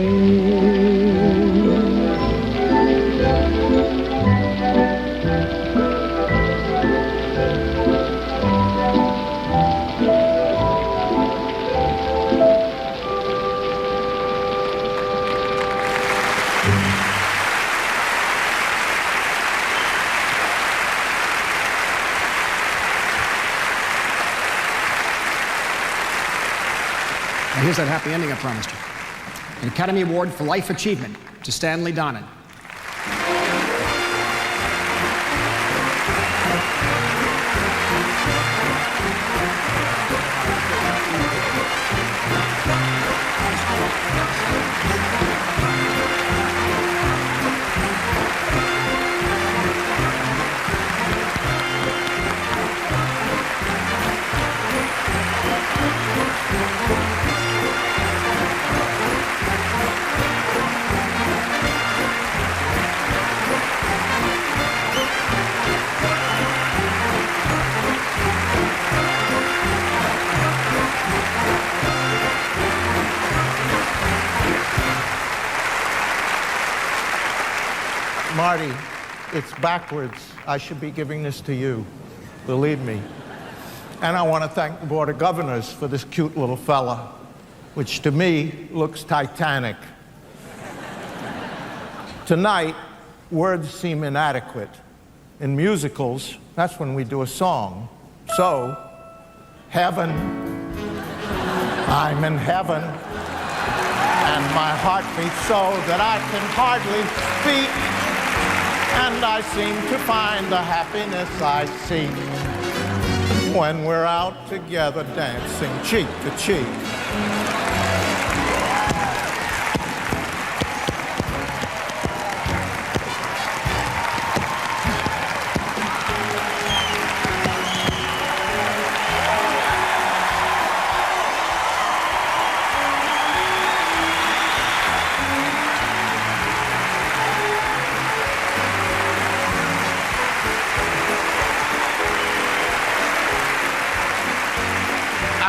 And here's that happy ending I promised you. An Academy Award for Life Achievement to Stanley Donen. Marty, it's backwards. I should be giving this to you, believe me. And I want to thank the Board of Governors for this cute little fella, which to me looks Titanic. Tonight, words seem inadequate. In musicals, that's when we do a song. So, heaven, I'm in heaven, and my heart beats so that I can hardly speak, and I seem to find the happiness I seek when we're out together dancing cheek to cheek.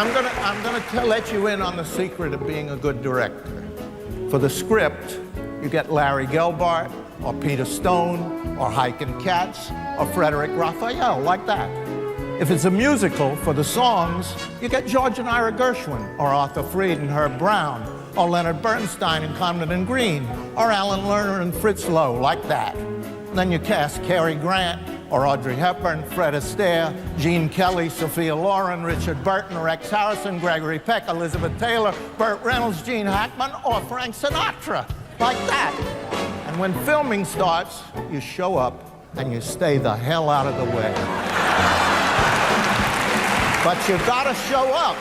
I'm gonna let you in on the secret of being a good director. For the script, you get Larry Gelbart, or Peter Stone, or Heiken Katz, or Frederick Raphael, like that. If it's a musical, for the songs, you get George and Ira Gershwin, or Arthur Freed and Herb Brown, or Leonard Bernstein and Conrad and Green, or Alan Lerner and Fritz Lowe, like that. And then you cast Cary Grant, or Audrey Hepburn, Fred Astaire, Gene Kelly, Sophia Loren, Richard Burton, Rex Harrison, Gregory Peck, Elizabeth Taylor, Burt Reynolds, Gene Hackman, or Frank Sinatra, like that. And when filming starts, you show up and you stay the hell out of the way. But you've got to show up.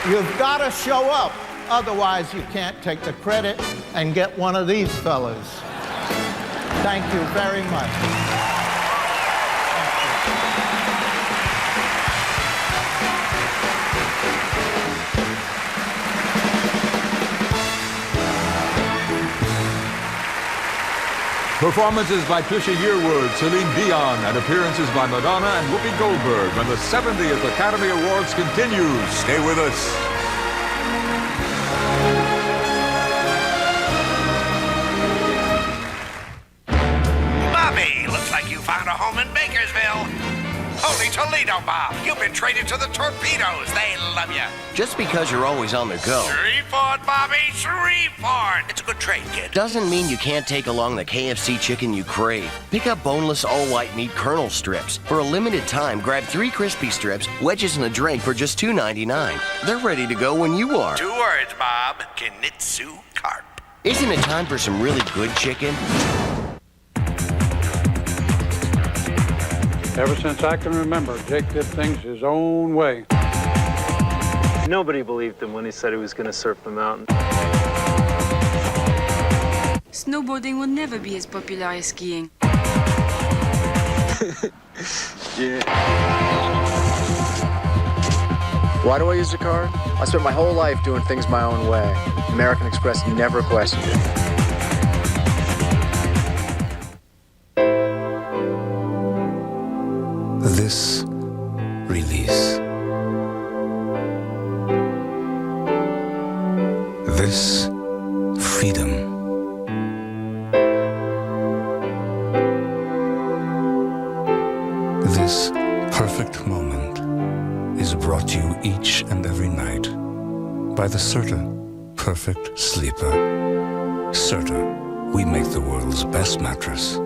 You've got to show up. Otherwise, you can't take the credit and get one of these fellas. Thank you very much. Performances by Trisha Yearwood, Celine Dion, and appearances by Madonna and Whoopi Goldberg when the 70th Academy Awards continues. Stay with us. Bobby, looks like you found a home in Bakersville. Holy Toledo, Bob. You've been traded to the Torpedoes. They love you. Just because you're always on the go Shreveport, Bobby, Shreveport. It's a good trade, kid. doesn't mean you can't take along the KFC chicken you crave. Pick up boneless all-white meat Colonel strips. For a limited time, grab 3 crispy strips, wedges, and a drink for just $2.99. They're ready to go when you are. 2 words, Bob. Kinitsu Carp. Isn't it time for some really good chicken? Ever since I can remember, Jake did things his own way. Nobody believed him when he said he was going to surf the mountain. Snowboarding will never be as popular as skiing. Yeah. Why do I use a car? I spent my whole life doing things my own way. American Express never questioned it. This release. This freedom. This perfect moment is brought to you each and every night by the Serta Perfect Sleeper. Serta, we make the world's best mattress.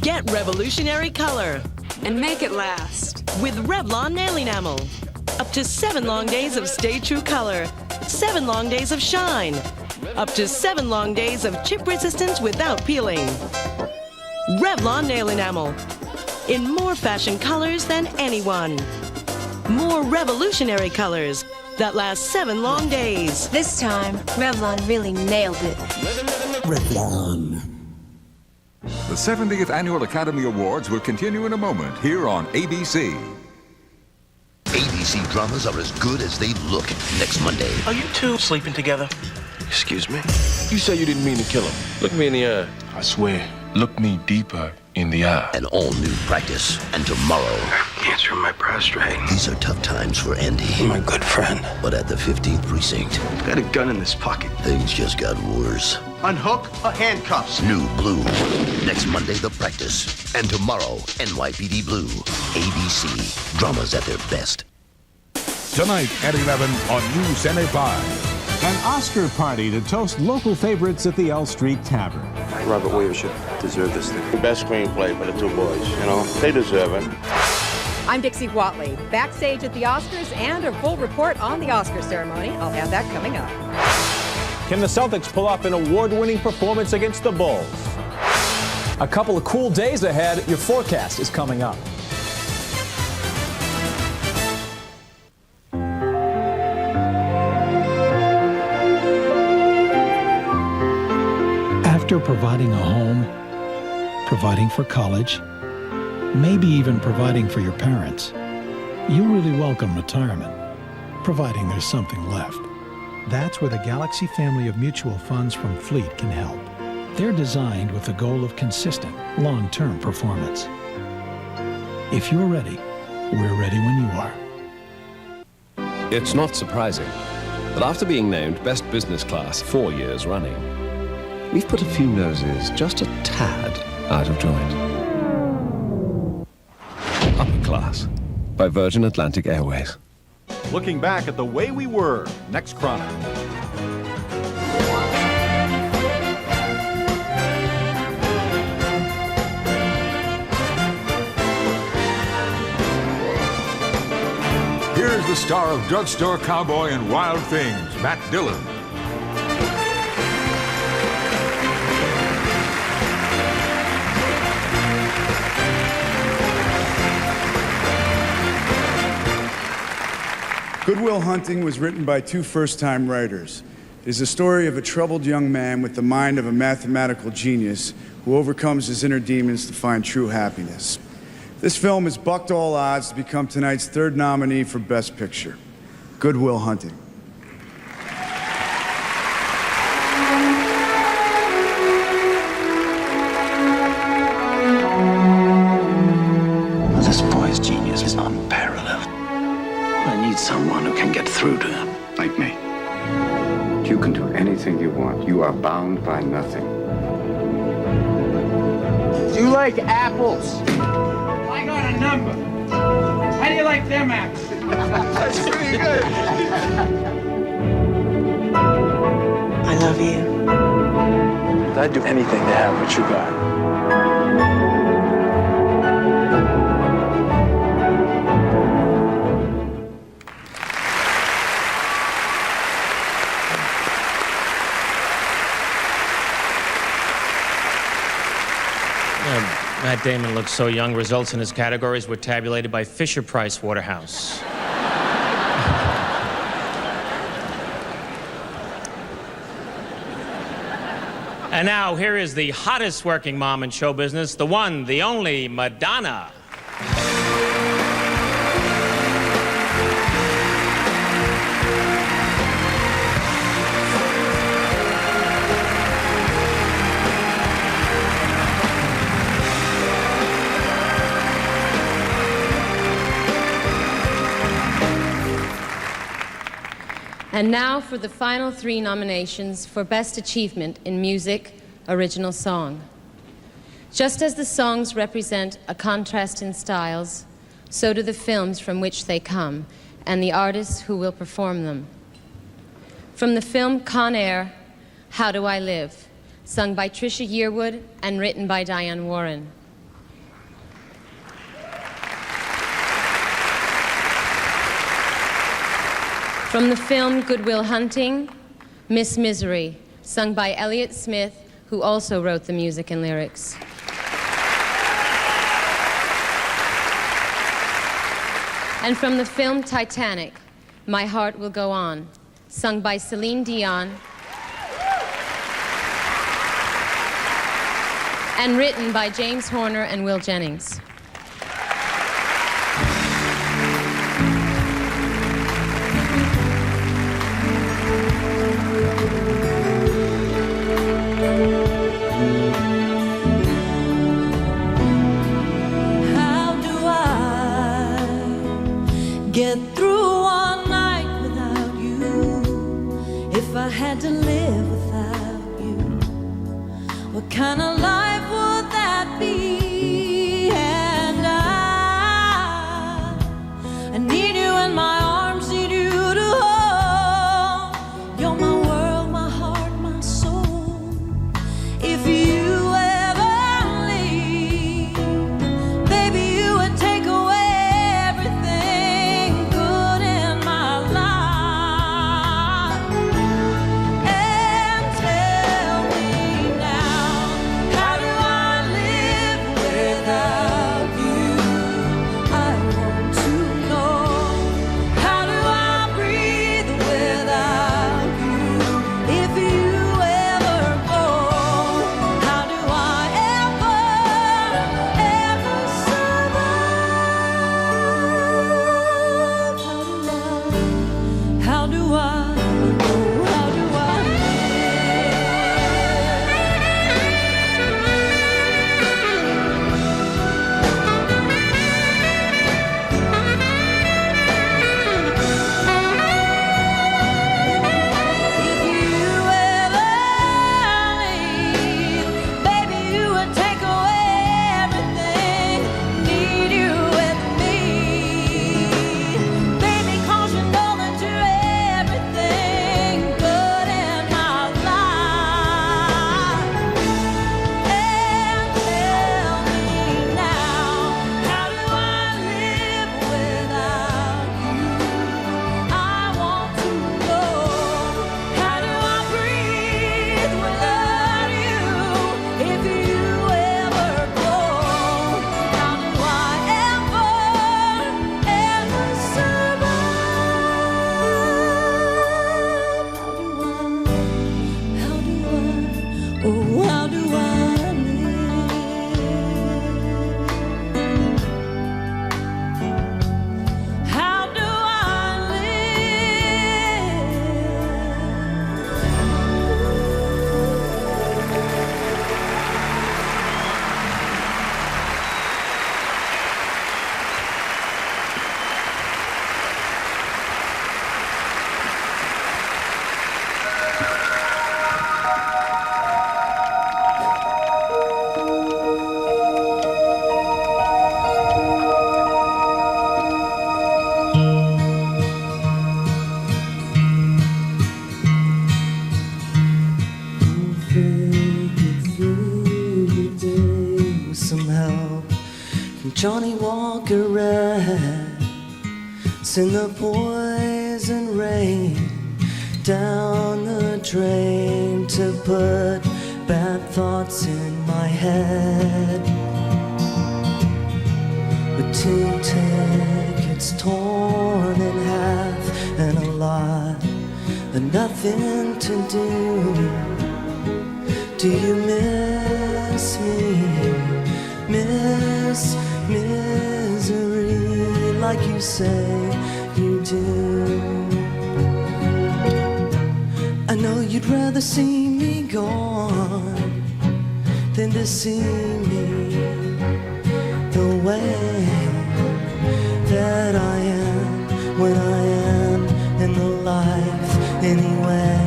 Get revolutionary color and make it last with Revlon Nail Enamel. Up to 7 long days of stay true color, 7 long days of shine, up to 7 long days of chip resistance without peeling. Revlon Nail Enamel, in more fashion colors than anyone. More revolutionary colors that last 7 long days. This time, Revlon really nailed it. Revlon. The 70th Annual Academy Awards will continue in a moment here on ABC. ABC dramas are as good as they look next Monday. Are you two sleeping together? Excuse me? You say you didn't mean to kill him. Look me in the eye. I swear, look me deeper in the eye. An all-new Practice. And tomorrow... Cancer in my prostate. These are tough times for Andy. My good friend. But at the 15th precinct... Got a gun in this pocket. Things just got worse. unhook her handcuffs. New Blue. Next Monday, The Practice. And tomorrow, NYPD Blue. ABC. Dramas at their best. Tonight at 11 on News NA5. An Oscar party to toast local favorites at the L Street Tavern. Robert Williams should deserve this thing. Best screenplay for the two boys, you know? They deserve it. I'm Dixie Watley, backstage at the Oscars and a full report on the Oscar ceremony. I'll have that coming up. Can the Celtics pull off an award-winning performance against the Bulls? A couple of cool days ahead. Your forecast is coming up. After providing a home, providing for college, maybe even providing for your parents, you really welcome retirement, providing there's something left. That's where the Galaxy family of mutual funds from Fleet can help. They're designed with the goal of consistent, long-term performance. If you're ready, we're ready when you are. It's not surprising that after being named Best Business Class 4 years running, we've put a few noses just a tad out of joint. Upper Class by Virgin Atlantic Airways. Looking back at the way we were, next Chronic. Here's the star of Drugstore Cowboy and Wild Things, Matt Dillon. Good Will Hunting was written by two first-time writers. It is a story of a troubled young man with the mind of a mathematical genius who overcomes his inner demons to find true happiness. This film has bucked all odds to become tonight's third nominee for Best Picture. Good Will Hunting. This boy's genius is unparalleled. I need someone who can get through to him. Like me. You can do anything you want. You are bound by nothing. Do you like apples? I got a number. How do you like them apples? That's pretty good. I love you. I'd do anything to have what you got. Matt Damon looks so young. Results in his categories were tabulated by Fisher-Price Waterhouse. And now, here is the hottest working mom in show business, the one, the only Madonna. And now for the final 3 nominations for Best Achievement in Music, Original Song. Just as the songs represent a contrast in styles, so do the films from which they come and the artists who will perform them. From the film Con Air, How Do I Live, sung by Trisha Yearwood and written by Diane Warren. From the film Good Will Hunting, Miss Misery, sung by Elliott Smith, who also wrote the music and lyrics. And from the film Titanic, My Heart Will Go On, sung by Celine Dion and written by James Horner and Will Jennings. Get through one night without you, if I had to live without you. love from Johnny Walker Red. Send the poison rain down the drain to put bad thoughts in my head. With 2 tickets torn in half and a lot of nothing to do. Do you miss me? Miss misery like you say you do. I know you'd rather see me gone than to see me the way that I am when I am in the life anyway.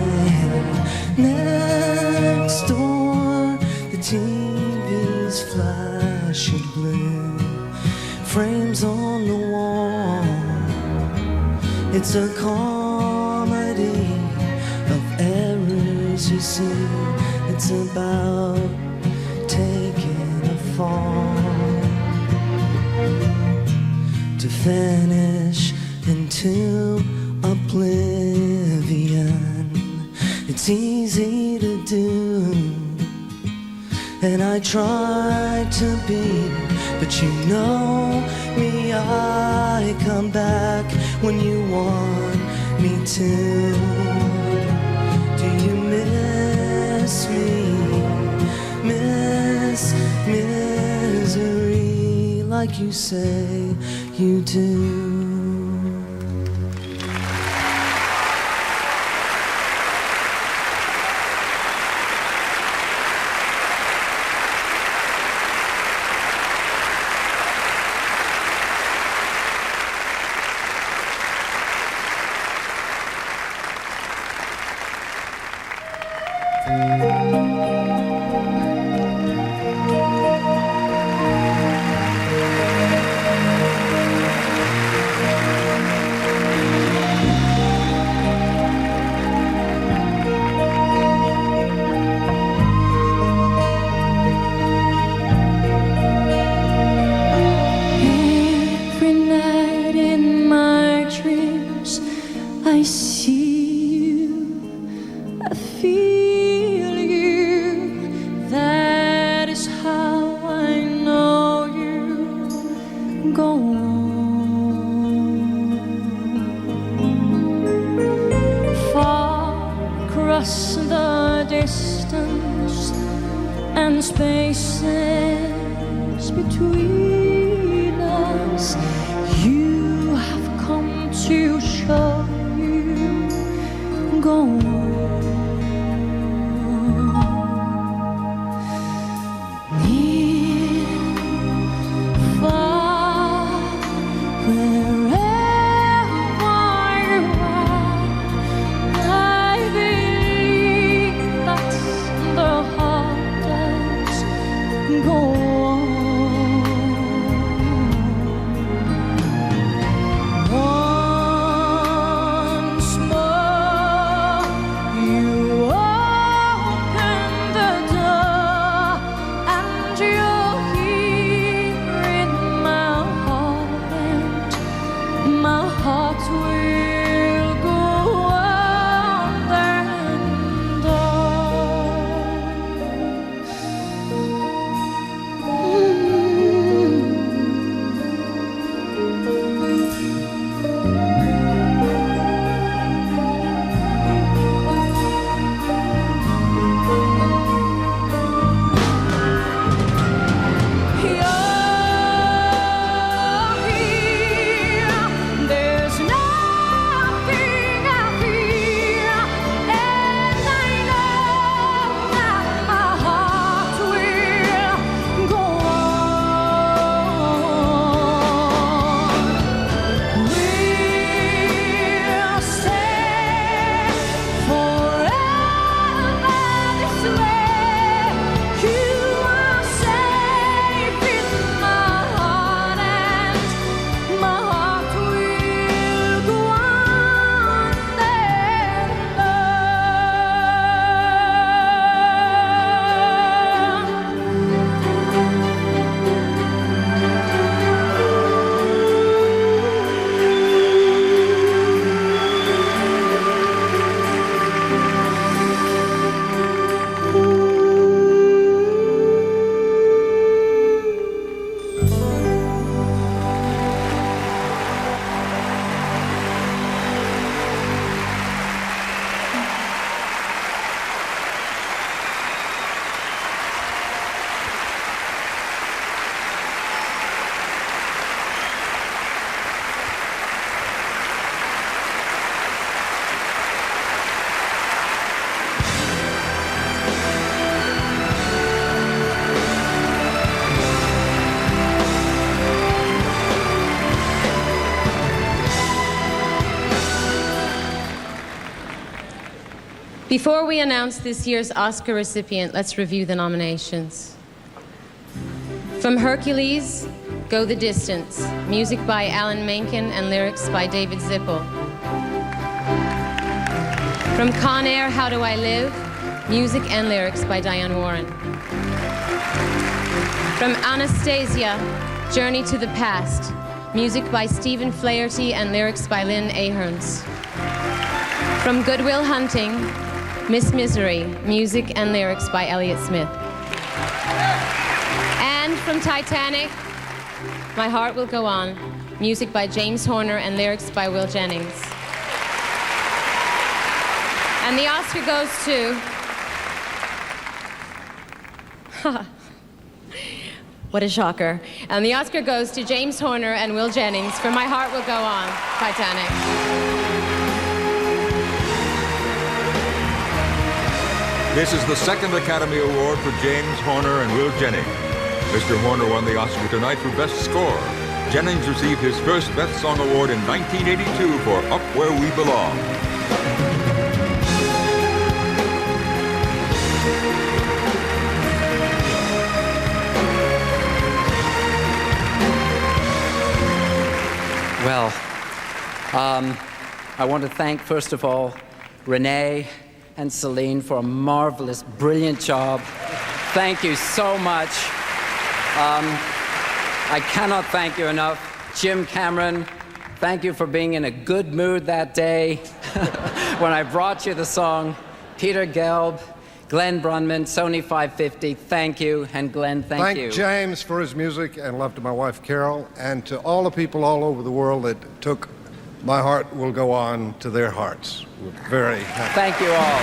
Next door, the TV's flashing blue, frames on the wall. It's a comedy of errors, you see. It's about taking a fall to vanish into oblivion. It's easy to do, and I try to be, but you know me, I come back when you want me to. Do you miss me? Miss misery like you say you do. Every night in my dreams, I see you, I feel you. That is how I know you. Go on. Far across the distance and spaces between us, you have come to show you. Go on. Near, far, wherever you are, I believe that the heart does go on. Before we announce this year's Oscar recipient, let's review the nominations. From Hercules, Go the Distance, music by Alan Menken and lyrics by David Zippel. From Con Air, How Do I Live, music and lyrics by Diane Warren. From Anastasia, Journey to the Past, music by Stephen Flaherty and lyrics by Lynn Ahrens. From Good Will Hunting, Miss Misery, music and lyrics by Elliott Smith. And from Titanic, My Heart Will Go On, music by James Horner and lyrics by Will Jennings. And the Oscar goes to... What a shocker. And the Oscar goes to James Horner and Will Jennings for My Heart Will Go On, Titanic. This is the second Academy Award for James Horner and Will Jennings. Mr. Horner won the Oscar tonight for Best Score. Jennings received his first Best Song Award in 1982 for Up Where We Belong. Well, I want to thank, first of all, Renee and Celine for a marvelous, brilliant job. Thank you so much. I cannot thank you enough. Jim Cameron, thank you for being in a good mood that day when I brought you the song. Peter Gelb, Glenn Brunman, Sony 550, thank you. And Glenn, thank you. Thank James for his music, and love to my wife Carol, and to all the people all over the world that took My Heart Will Go On to their hearts. We're very happy. Thank you all.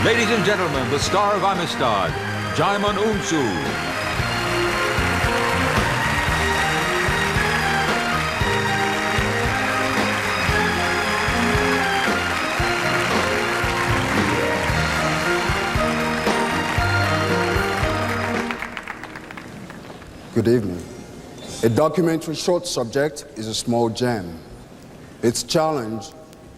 Ladies and gentlemen, the star of Amistad, Djimon Hounsou. Good evening. A documentary short subject is a small gem. Its challenge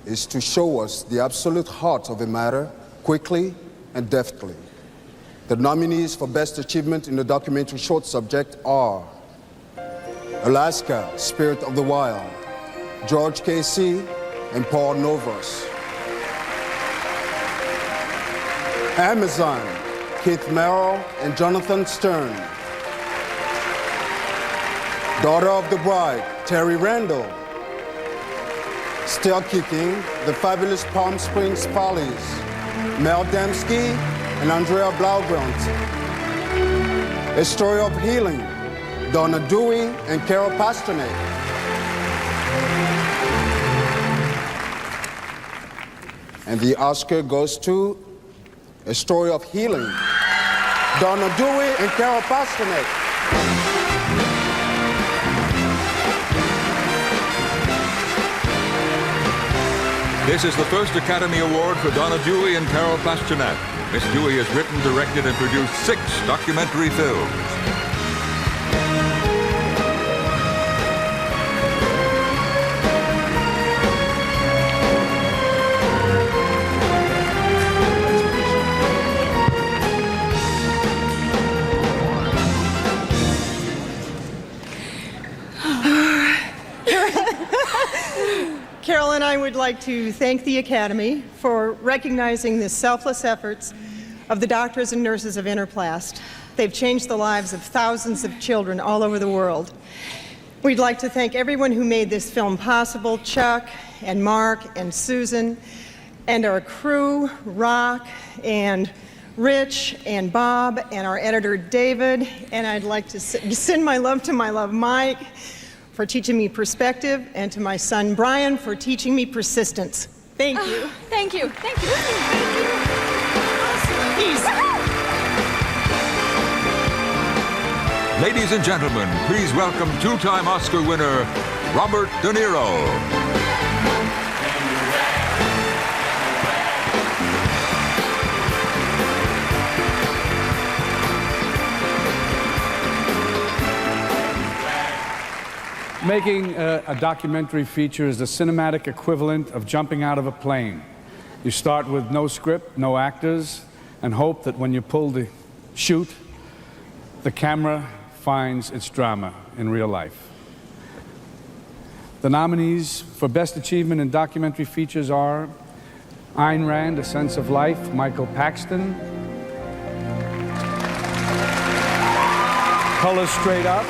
is to show us the absolute heart of a matter quickly and deftly. The nominees for Best Achievement in the documentary short subject are Alaska, Spirit of the Wild, George Casey and Paul Novos. Amazon, Keith Merrill and Jonathan Stern. Daughter of the Bride, Terry Randall. Still Kicking, The Fabulous Palm Springs Follies, Mel Damsky and Andrea Blaugrunt. A Story of Healing, Donna Dewey and Carol Pasternak. And the Oscar goes to A Story of Healing, Donna Dewey and Carol Pasternak. This is the first Academy Award for Donna Dewey and Carol Pasternak. Miss Dewey has written, directed, and produced 6 documentary films. Carol and I would like to thank the Academy for recognizing the selfless efforts of the doctors and nurses of Interplast. They've changed the lives of thousands of children all over the world. We'd like to thank everyone who made this film possible, Chuck and Mark and Susan, and our crew, Rock and Rich and Bob, and our editor, David. And I'd like to send my love to my love, Mike, for teaching me perspective, and to my son, Brian, for teaching me persistence. Thank you. Thank you. Thank you. Ladies and gentlemen, please welcome 2-time Oscar winner, Robert De Niro. Making a documentary feature is the cinematic equivalent of jumping out of a plane. You start with no script, no actors, and hope that when you pull the chute, the camera finds its drama in real life. The nominees for Best Achievement in Documentary Features are Ayn Rand, A Sense of Life, Michael Paxton. Colors Straight Up,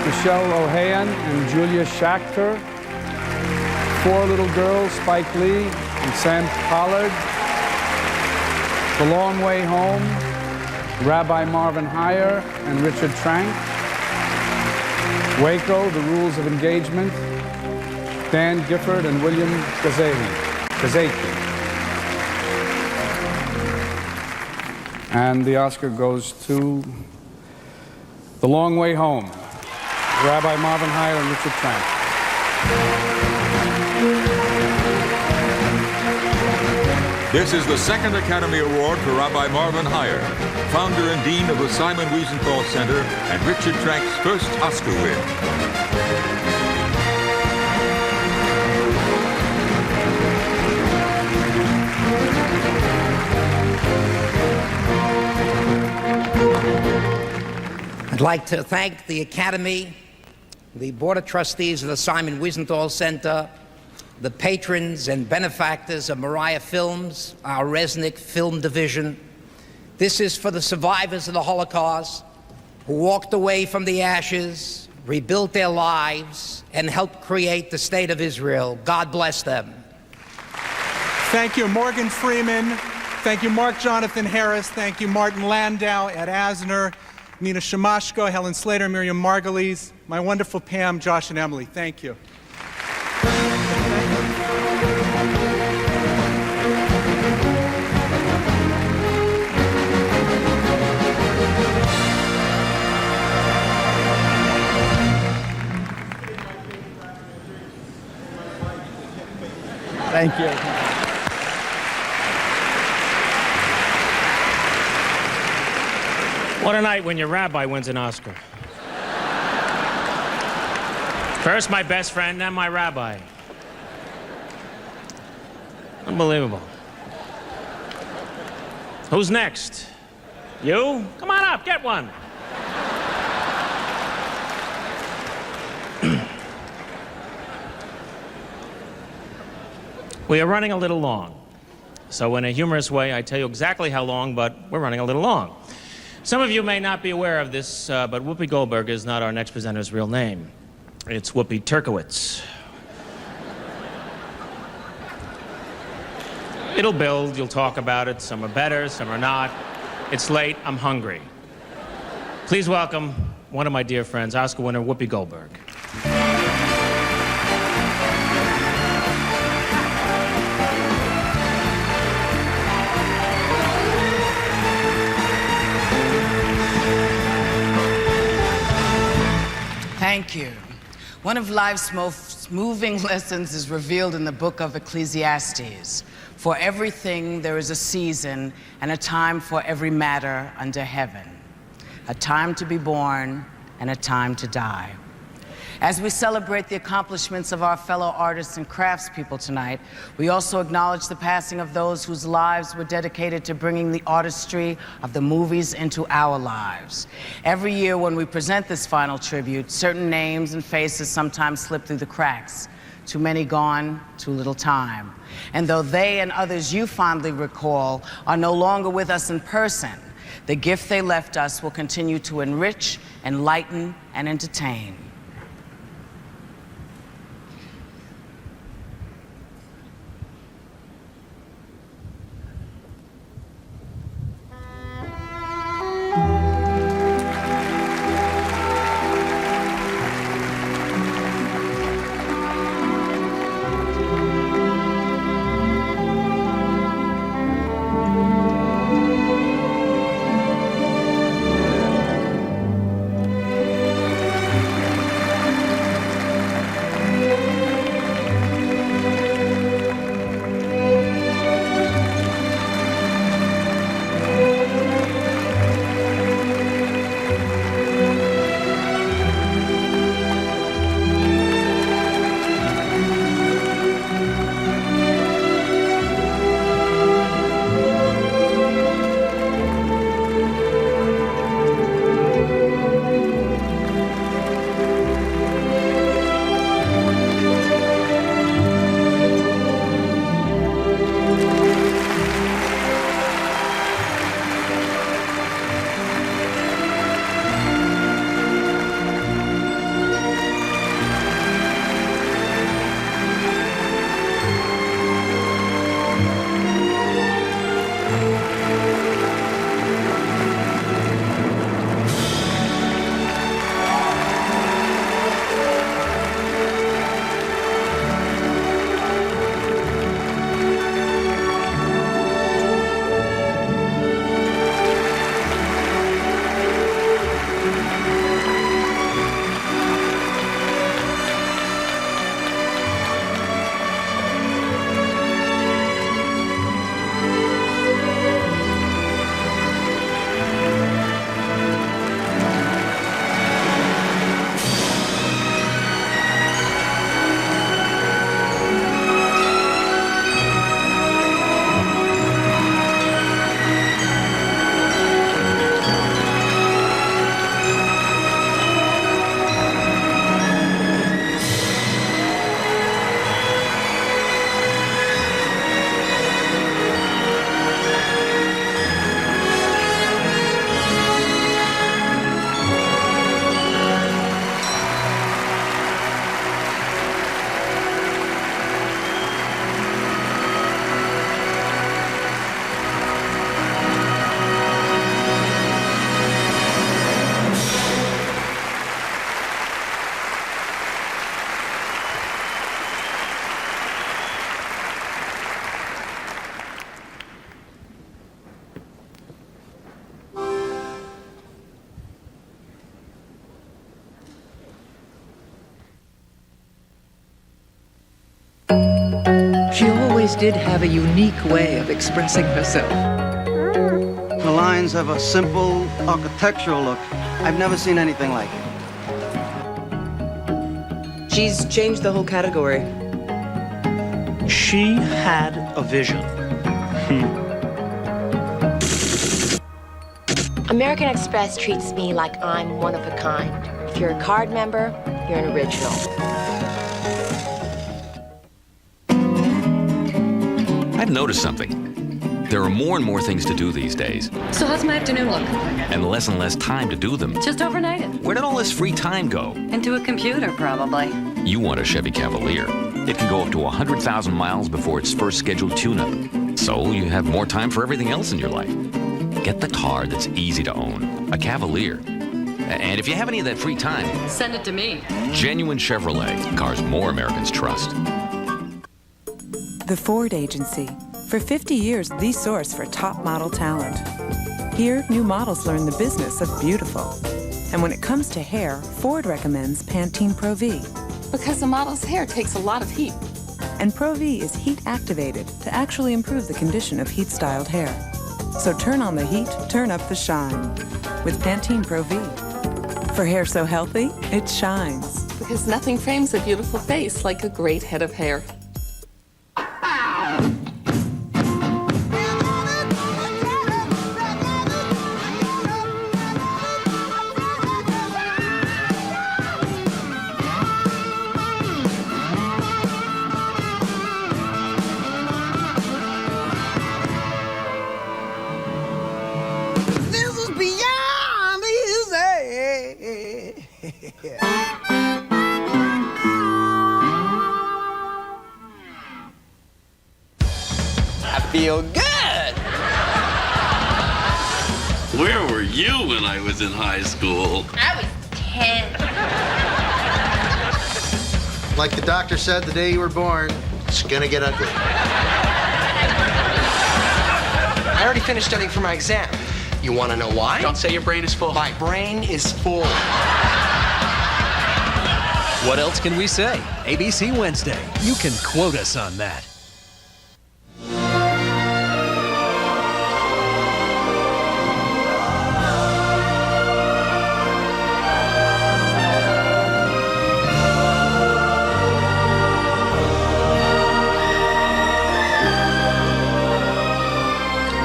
Michelle Ohayon and Julia Schachter. Four Little Girls, Spike Lee and Sam Pollard. The Long Way Home, Rabbi Marvin Heyer and Richard Trank. Waco, The Rules of Engagement, Dan Gifford and William Kazaki. And the Oscar goes to The Long Way Home, Rabbi Marvin Heyer and Richard Trank. This is the second Academy Award for Rabbi Marvin Heyer, founder and dean of the Simon Wiesenthal Center, and Richard Trank's first Oscar win. I'd like to thank the Academy, the Board of Trustees of the Simon Wiesenthal Center, the patrons and benefactors of Moriah Films, our Resnick Film Division. This is for the survivors of the Holocaust who walked away from the ashes, rebuilt their lives, and helped create the State of Israel. God bless them. Thank you, Morgan Freeman. Thank you, Mark Jonathan Harris. Thank you, Martin Landau, Ed Asner, Nina Shimashko, Helen Slater, Miriam Margulies, my wonderful Pam, Josh, and Emily. Thank you. Thank you. What a night when your rabbi wins an Oscar. First my best friend, then my rabbi. Unbelievable. Who's next? You? Come on up, get one. We are running a little long. So in a humorous way, I tell you exactly how long, but we're running a little long. Some of you may not be aware of this, but Whoopi Goldberg is not our next presenter's real name. It's Whoopi Turkowitz. It'll build, you'll talk about it. Some are better, some are not. It's late, I'm hungry. Please welcome one of my dear friends, Oscar winner Whoopi Goldberg. Thank you. One of life's most moving lessons is revealed in the book of Ecclesiastes. For everything there is a season and a time for every matter under heaven. A time to be born and a time to die. As we celebrate the accomplishments of our fellow artists and craftspeople tonight, we also acknowledge the passing of those whose lives were dedicated to bringing the artistry of the movies into our lives. Every year when we present this final tribute, certain names and faces sometimes slip through the cracks. Too many gone, too little time. And though they and others you fondly recall are no longer with us in person, the gift they left us will continue to enrich, enlighten, and entertain. always did have a unique way of expressing herself. The lines have a simple architectural look. I've never seen anything like it. She's changed the whole category. She had a vision. American Express treats me like I'm one of a kind. If you're a card member, you're an original. I've noticed something. There are more and more things to do these days, So how's my afternoon look? and less time to do them. Just overnighted. Where did all this free time go? Into a computer, probably. You want a Chevy Cavalier. It can go up to 100,000 miles before its first scheduled tune-up. So you have more time for everything else in your life. Get the car that's easy to own, a Cavalier. And if you have any of that free time, Send it to me. genuine Chevrolet, cars more Americans trust. The Ford Agency. For 50 years, the source for top model talent. Here, new models learn the business of beautiful. And when it comes to hair, Ford recommends Pantene Pro-V. Because the model's hair takes a lot of heat. And Pro-V is heat activated to actually improve the condition of heat-styled hair. So turn on the heat, turn up the shine with Pantene Pro-V. For hair so healthy, it shines. Because nothing frames a beautiful face like a great head of hair. This is beyond easy. I feel good. Where were you when I was in high school? I was 10. Like the doctor said the day you were born, it's gonna get ugly. I already finished studying for my exam. You want to know why? Don't say your brain is full. My brain is full. What else can we say? ABC Wednesday. You can quote us on that.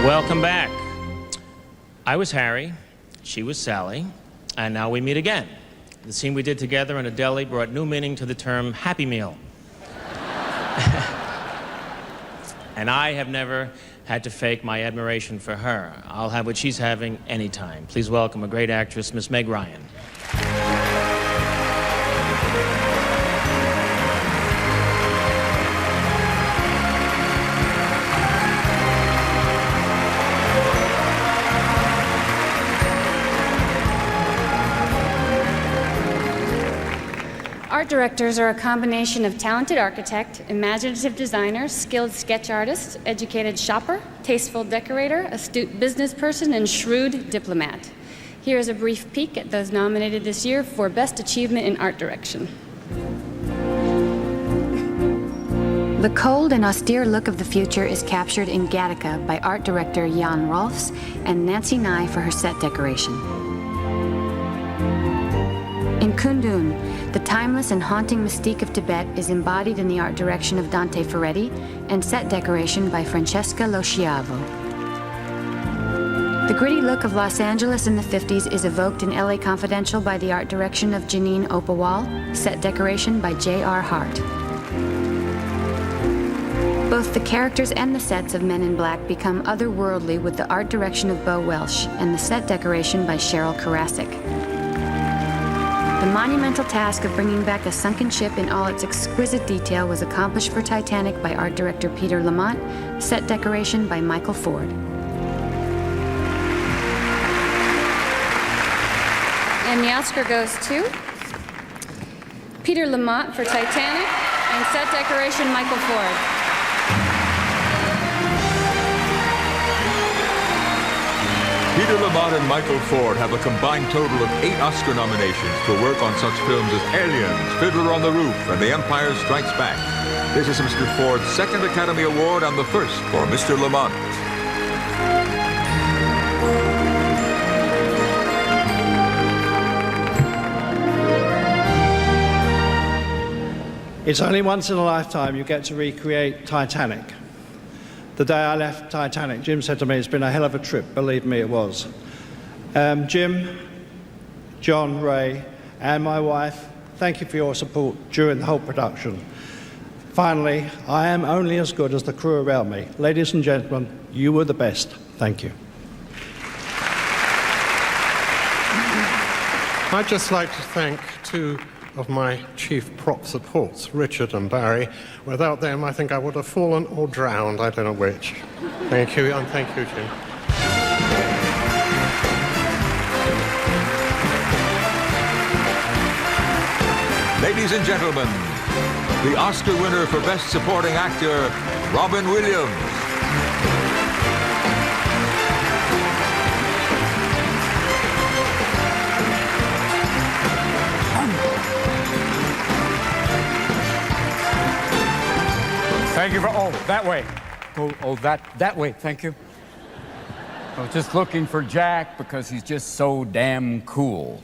Welcome back. I was Harry, she was Sally, and now we meet again. The scene we did together in a deli brought new meaning to the term Happy Meal. And I have never had to fake my admiration for her. I'll have what she's having anytime. Please welcome a great actress, Miss Meg Ryan. Art directors are a combination of talented architect, imaginative designer, skilled sketch artist, educated shopper, tasteful decorator, astute business person, and shrewd diplomat. Here is a brief peek at those nominated this year for Best Achievement in Art Direction. The cold and austere look of the future is captured in Gattaca by art director Jan Rolfs and Nancy Nye for her set decoration. In Kundun, the timeless and haunting mystique of Tibet is embodied in the art direction of Dante Ferretti and set decoration by Francesca Lo Schiavo. The gritty look of Los Angeles in the 50s is evoked in LA Confidential by the art direction of Janine Opawal, set decoration by J.R. Hart. Both the characters and the sets of Men in Black become otherworldly with the art direction of Bo Welsh and the set decoration by Cheryl Karasik. The monumental task of bringing back a sunken ship in all its exquisite detail was accomplished for Titanic by art director Peter Lamont, set decoration by Michael Ford. And the Oscar goes to Peter Lamont for Titanic and set decoration Michael Ford. Peter Peter Lamont and Michael Ford have a combined total of 8 Oscar nominations for work on such films as Aliens, Fiddler on the Roof, and The Empire Strikes Back. This is Mr. Ford's second Academy Award and the first for Mr. Lamont. It's only once in a lifetime you get to recreate Titanic. The day I left Titanic, Jim said to me, it's been a hell of a trip. Believe me, it was. Jim, John, Ray, and my wife, thank you for your support during the whole production. Finally, I am only as good as the crew around me. Ladies and gentlemen, you were the best. Thank you. I'd just like to thank two of my chief prop supports, Richard and Barry. Without them, I think I would have fallen or drowned, I don't know which. Thank you, and thank you, Jim. Ladies and gentlemen, the Oscar winner for Best Supporting Actor, Robin Williams. Thank you for, that way. That way, thank you. I was just looking for Jack because he's just so damn cool.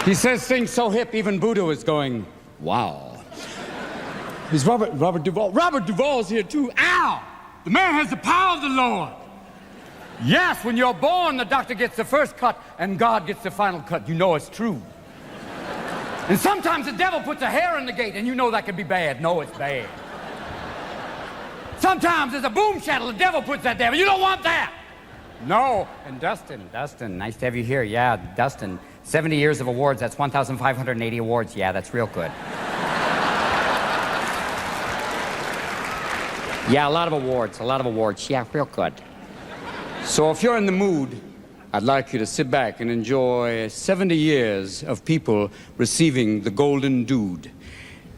He says things so hip, even Buddha is going, wow. He's Robert Duvall. Robert Duvall's here too. Ow! The man has the power of the Lord. Yes, when you're born, the doctor gets the first cut and God gets the final cut. You know it's true. And sometimes the devil puts a hair in the gate, and you know that could be bad. No, it's bad. Sometimes there's a boom shadow, the devil puts that there, but you don't want that. No. And Dustin, nice to have you here. Yeah, Dustin, 70 years of awards, that's 1,580 awards. Yeah, that's real good. Yeah, a lot of awards. Yeah, real good. So if you're in the mood, I'd like you to sit back and enjoy 70 years of people receiving the Golden Dude.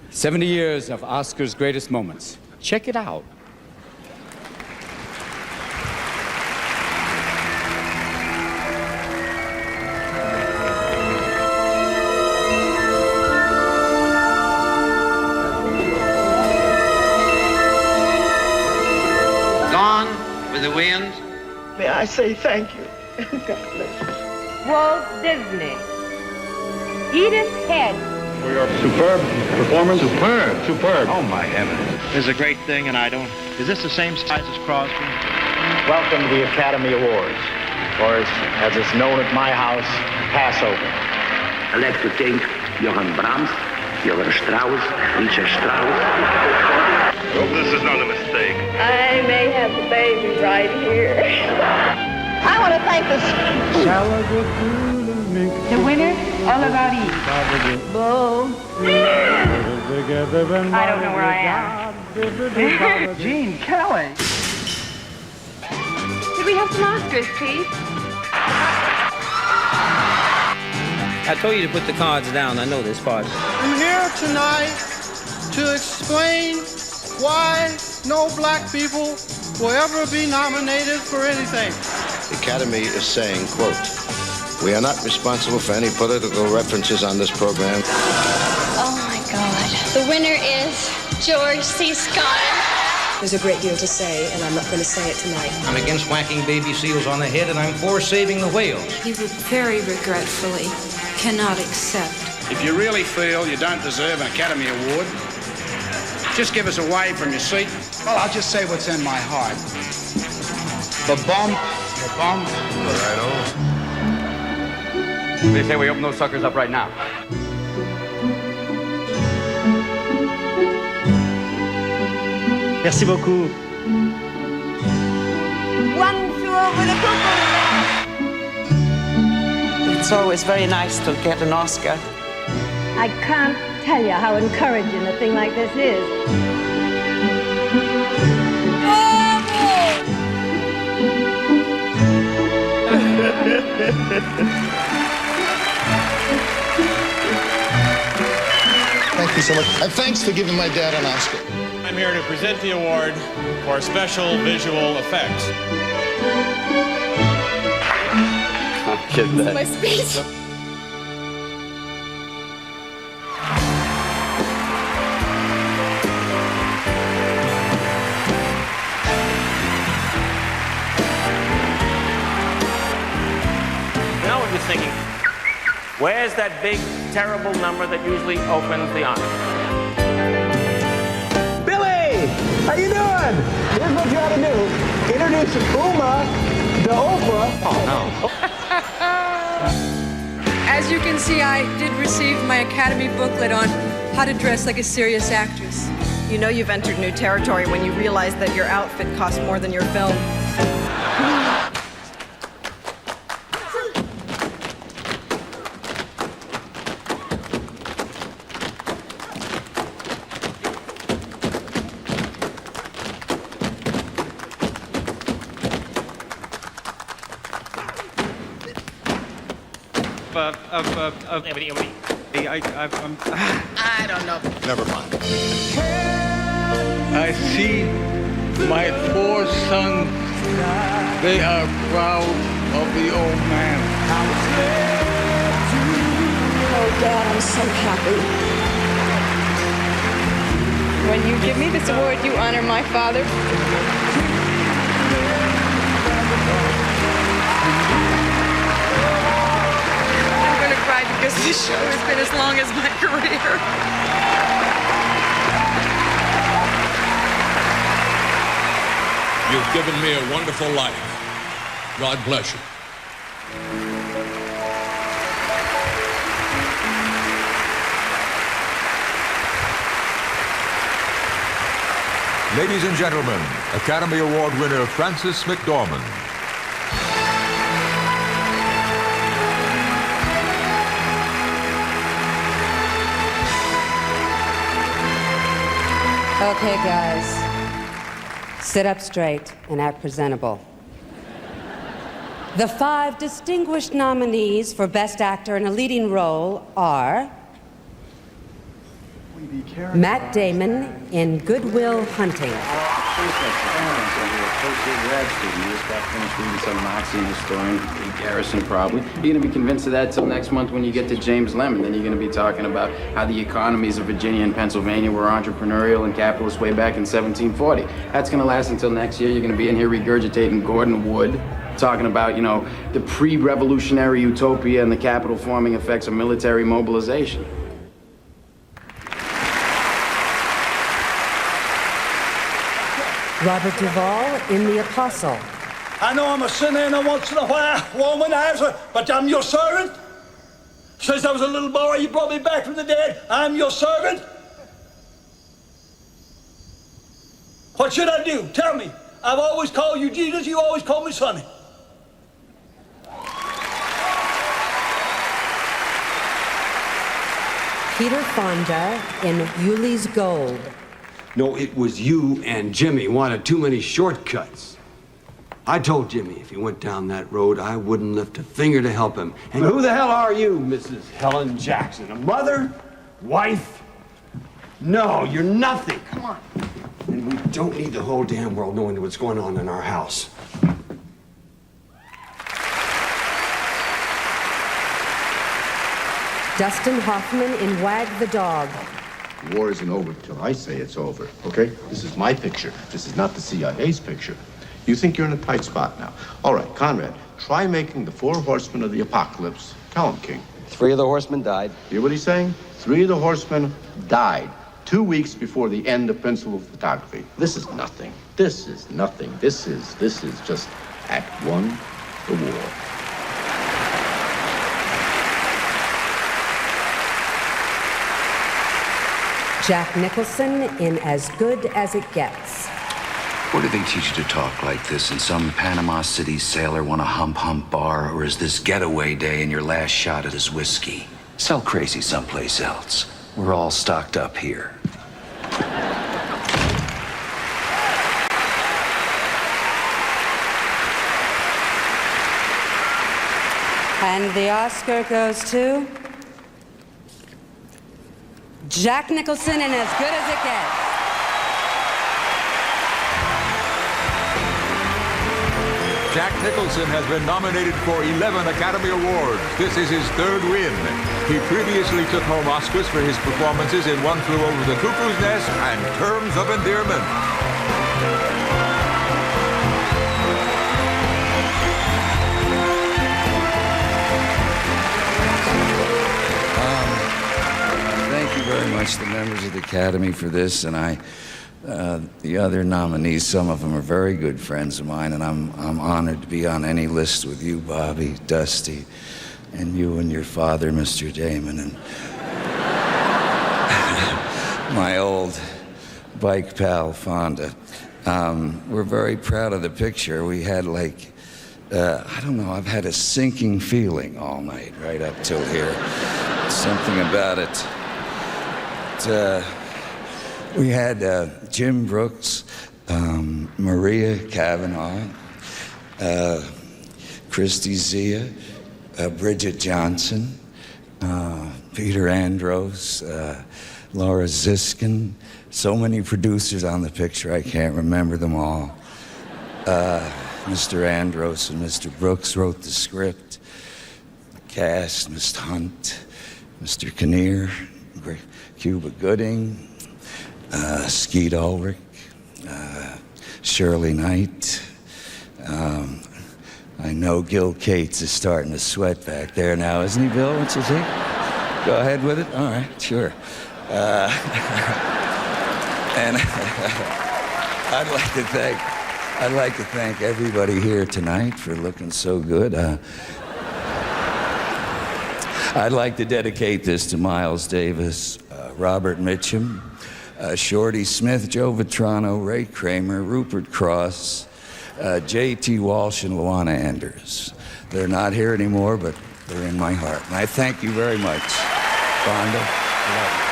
70 years of Oscar's greatest moments. Check it out. Gone with the Wind. May I say thank you? Walt Disney. Edith Head. For your superb performance. Superb. Oh, my heavens. This is a great thing, and is this the same size as Crosby? Welcome to the Academy Awards, or as it's known at my house, Passover. I like to thank Johann Brahms, Johann Strauss, Richard Strauss. Hope this is not a mistake. I may have the baby right here. I want to thank the winner, All About Eve. I don't know where I am. Gene Kelly. Did we have some Oscars, please? I told you to put the cards down. I know this part. I'm here tonight to explain why no black people will ever be nominated for anything. The Academy is saying, quote, "We are not responsible for any political references on this program." Oh my God. The winner is George C. Scott. There's a great deal to say, and I'm not going to say it tonight. I'm against whacking baby seals on the head, and I'm for saving the whales. He very regretfully cannot accept. If you really feel you don't deserve an Academy Award, just give us a wave from your seat. Well, I'll just say what's in my heart. The bump. They say we open those suckers up right now. Merci beaucoup. One flew over the cuckoo's It's always very nice to get an Oscar. I can't tell you how encouraging a thing like this is. Thank you so much. And thanks for giving my dad an Oscar. I'm here to present the award for special visual effects. Forget that. My speech. You know what you're thinking? Where's that big, terrible number that usually opens the Oscar? Billy! How you doing? Here's what you ought to do. Introduce Uma to Oprah. Oh, no. As you can see, I did receive my Academy booklet on how to dress like a serious actress. You know you've entered new territory when you realize that your outfit costs more than your film. I don't know. Never mind. I see my 4 sons. They are proud of the old man. Oh, Dad, I'm so happy. When you give me this award, you honor my father. I'm gonna cry because this show has been as long as my career. You've given me a wonderful life. God bless you. Ladies and gentlemen, Academy Award winner Frances McDormand. Okay, guys. Sit up straight and act presentable. The 5 distinguished nominees for Best Actor in a Leading Role are Matt Damon in Good Will Hunting. Grad student. You just got finished reading some Nazi historian, Garrison, probably. You're going to be convinced of that till next month when you get to James Lemon. Then you're going to be talking about how the economies of Virginia and Pennsylvania were entrepreneurial and capitalist way back in 1740. That's going to last until next year. You're going to be in here regurgitating Gordon Wood, talking about, the pre-revolutionary utopia and the capital-forming effects of military mobilization. Robert Duvall in The Apostle. I know I'm a sinner and once in a while woman answer, but I'm your servant. Since I was a little boy, you brought me back from the dead. I'm your servant. What should I do? Tell me. I've always called you Jesus. You always call me Sonny. Peter Fonda in Yuli's Gold. No, it was you and Jimmy wanted too many shortcuts. I told Jimmy if he went down that road, I wouldn't lift a finger to help him. And who the hell are you, Mrs. Helen Jackson? A mother? Wife? No, you're nothing. Come on. And we don't need the whole damn world knowing what's going on in our house. Dustin Hoffman in Wag the Dog. The war isn't over till I say it's over, okay? This is my picture. This is not the CIA's picture. You think you're in a tight spot now. All right, Conrad, try making the 4 horsemen of the apocalypse Callum King. 3 of the horsemen died. Hear what he's saying? 3 of the horsemen died 2 weeks before the end of principal photography. This is nothing. This is nothing. This is just Act 1, the war. Jack Nicholson in As Good as It Gets. Where do they teach you to talk like this? In some Panama City sailor want a hump bar? Or is this getaway day and your last shot at his whiskey? Sell crazy someplace else. We're all stocked up here. And the Oscar goes to Jack Nicholson in As Good as It Gets. Jack Nicholson has been nominated for 11 Academy Awards. This is his third win. He previously took home Oscars for his performances in One Flew Over the Cuckoo's Nest and Terms of Endearment. Thank you very much, the members of the Academy, for this, and the other nominees, some of them are very good friends of mine, and I'm honored to be on any list with you, Bobby, Dusty, and you and your father, Mr. Damon, and my old bike pal, Fonda. We're very proud of the picture. We had I don't know, I've had a sinking feeling all night, right up till here. Something about it. We had Jim Brooks, Maria Cavanaugh, Christy Zia, Bridget Johnson, Peter Andros, Laura Ziskin. So many producers on the picture, I can't remember them all. Mr. Andros and Mr. Brooks wrote the script. Cast, Mr. Hunt, Mr. Kinnear, Cuba Gooding, Skeet Ulrich, Shirley Knight. I know Gil Cates is starting to sweat back there now, isn't he, Bill? What you think? Go ahead with it? All right, sure. And I'd like to thank everybody here tonight for looking so good. I'd like to dedicate this to Miles Davis, Robert Mitchum, Shorty Smith, Joe Vitrano, Ray Kramer, Rupert Cross, J.T. Walsh, and Luana Anders. They're not here anymore, but they're in my heart. And I thank you very much. Fonda, love you.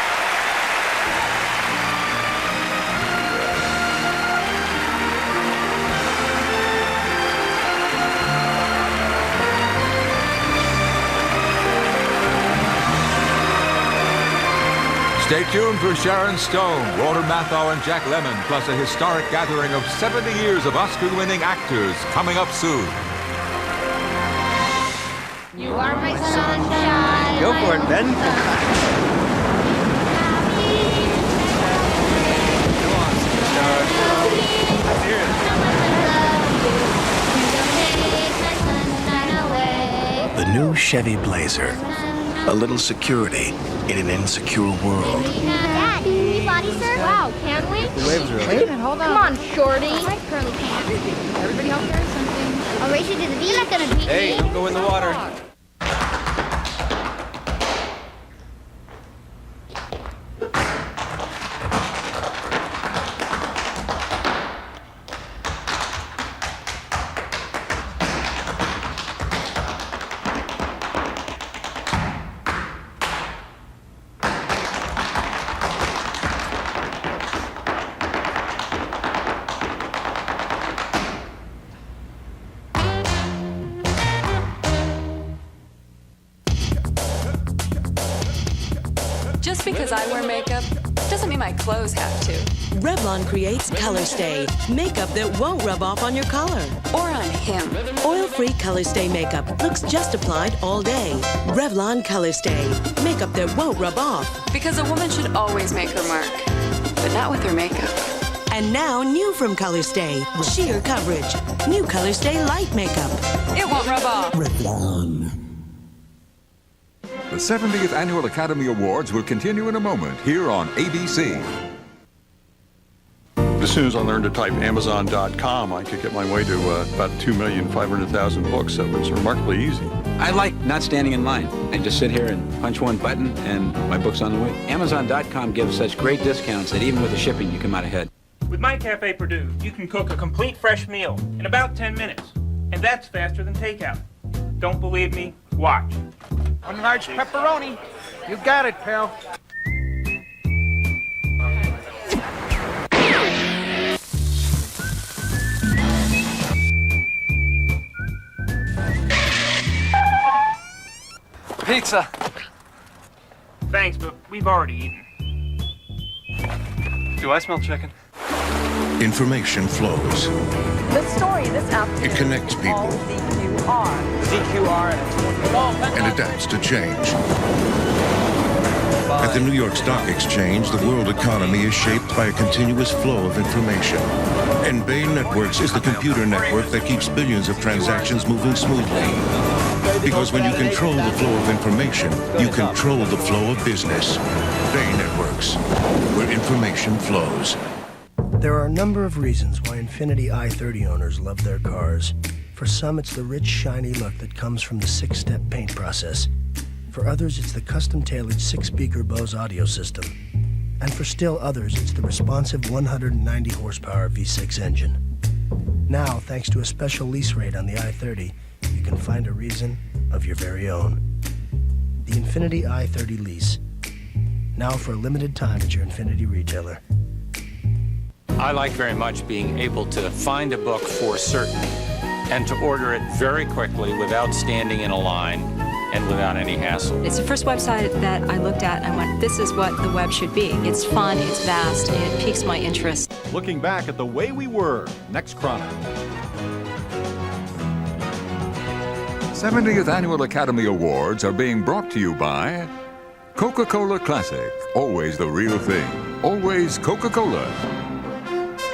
Stay tuned for Sharon Stone, Walter Matthau, and Jack Lemmon, plus a historic gathering of 70 years of Oscar-winning actors coming up soon. You are my sunshine. Go for it, Ben. The new Chevy Blazer. A little security in an insecure world. Dad, can we body surf? Wow, can we? The waves are Wait a minute, hold on. Come on, Shorty. I like curly pants. Everybody out there something. I'll race you to the beach. You're not gonna beat me. Hey, don't go in the water. Just because I wear makeup doesn't mean my clothes have to. Revlon creates Color Stay, makeup that won't rub off on your color. Or on him. Oil-free Color Stay makeup looks just applied all day. Revlon Color Stay, makeup that won't rub off. Because a woman should always make her mark, but not with her makeup. And now, new from Color Stay, sheer coverage. New Color Stay light makeup. It won't rub off. Revlon. The 70th Annual Academy Awards will continue in a moment here on ABC. As soon as I learned to type Amazon.com, I could get my way to about 2,500,000 books. So it was remarkably easy. I like not standing in line. I just sit here and punch one button and my book's on the way. Amazon.com gives such great discounts that even with the shipping, you come out ahead. With My Cafe Purdue, you can cook a complete fresh meal in about 10 minutes. And that's faster than takeout. Don't believe me? Watch. One large pepperoni. You got it, pal. Pizza. Thanks, but we've already eaten. Do I smell chicken? Information flows. The story this afternoon. It connects people ZQR. and adapts to change. At the New York Stock Exchange, the world economy is shaped by a continuous flow of information. And Bay Networks is the computer network that keeps billions of transactions moving smoothly. Because when you control the flow of information, you control the flow of business. Bay Networks, where information flows. There are a number of reasons why Infiniti i30 owners love their cars. For some, it's the rich, shiny look that comes from the 6-step paint process. For others, it's the custom-tailored 6-speaker Bose audio system. And for still others, it's the responsive 190-horsepower V6 engine. Now, thanks to a special lease rate on the i30, you can find a reason of your very own. The Infiniti i30 lease. Now for a limited time at your Infiniti retailer. I like very much being able to find a book for certain and to order it very quickly without standing in a line and without any hassle. It's the first website that I looked at and went, this is what the web should be. It's fun, it's vast, it piques my interest. Looking back at the way we were, next Chronicle. 70th Annual Academy Awards are being brought to you by Coca-Cola Classic, always the real thing, always Coca-Cola.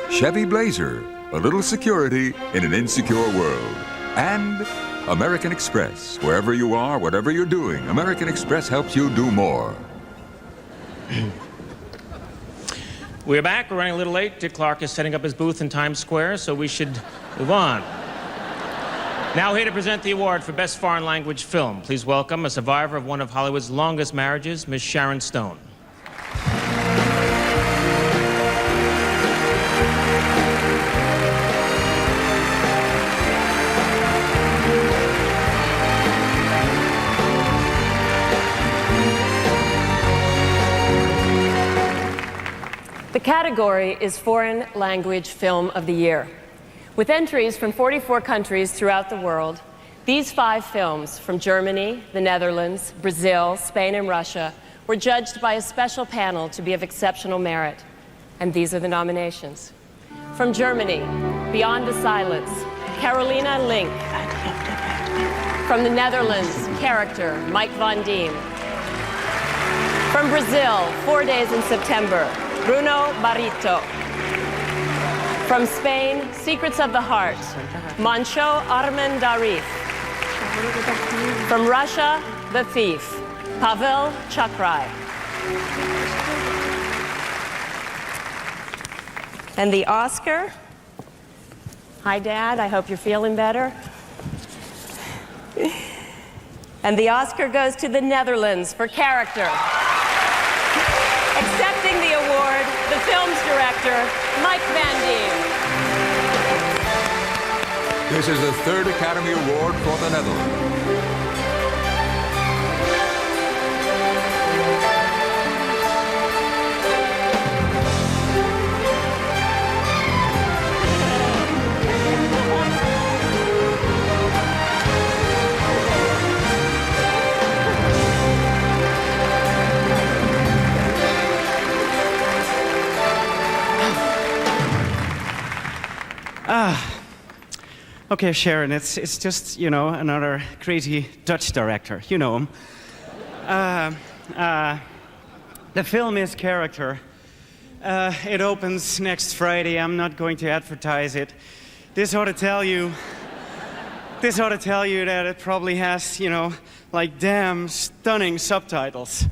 Chevy Blazer, a little security in an insecure world. And American Express, wherever you are, whatever you're doing, American Express helps you do more. We're back. We're running a little late. Dick Clark is setting up his booth in Times Square, so we should move on. Now here to present the award for Best Foreign Language Film. Please welcome a survivor of one of Hollywood's longest marriages, Miss Sharon Stone. The category is Foreign Language Film of the Year. With entries from 44 countries throughout the world, these 5 films from Germany, the Netherlands, Brazil, Spain, and Russia were judged by a special panel to be of exceptional merit. And these are the nominations. From Germany, Beyond the Silence, Carolina Link. From the Netherlands, Character, Mike Van Diem. From Brazil, 4 Days in September, Bruno Barrito. From Spain, Secrets of the Heart, Mancho Armendáriz. From Russia, The Thief, Pavel Chakrai. And the Oscar, hi Dad, I hope you're feeling better. And the Oscar goes to the Netherlands for Character. Accepting the award, the film's director, Mike Van Diem. This is the 3rd Academy Award for the Netherlands. Okay, Sharon, it's just, you know, another crazy Dutch director. You know him. The film is Character. It opens next Friday. I'm not going to advertise it. This ought to tell you that it probably has, you know, like damn stunning subtitles.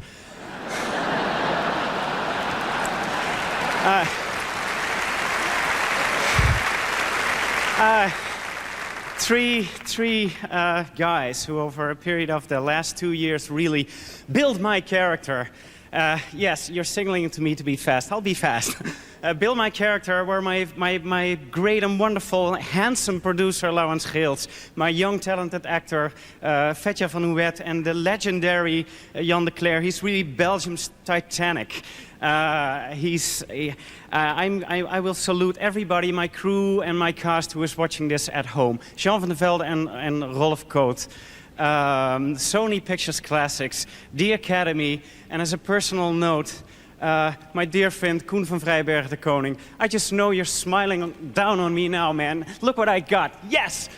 Three guys who over a period of the last 2 years really build my character. Yes, you're signaling to me to be fast. I'll be fast. Build my character were my great and wonderful, handsome producer, Laurens Geels, my young, talented actor, Vetja van Huet, and the legendary Jan de Cler. He's really Belgium's Titanic. I will salute everybody, my crew and my cast who is watching this at home. Jean van der Velde and Rolf Koot. Sony Pictures Classics, the Academy, and as a personal note, My dear friend Koen van Vrijbergen de Koning, I just know you're smiling down on me now, man. Look what I got. Yes!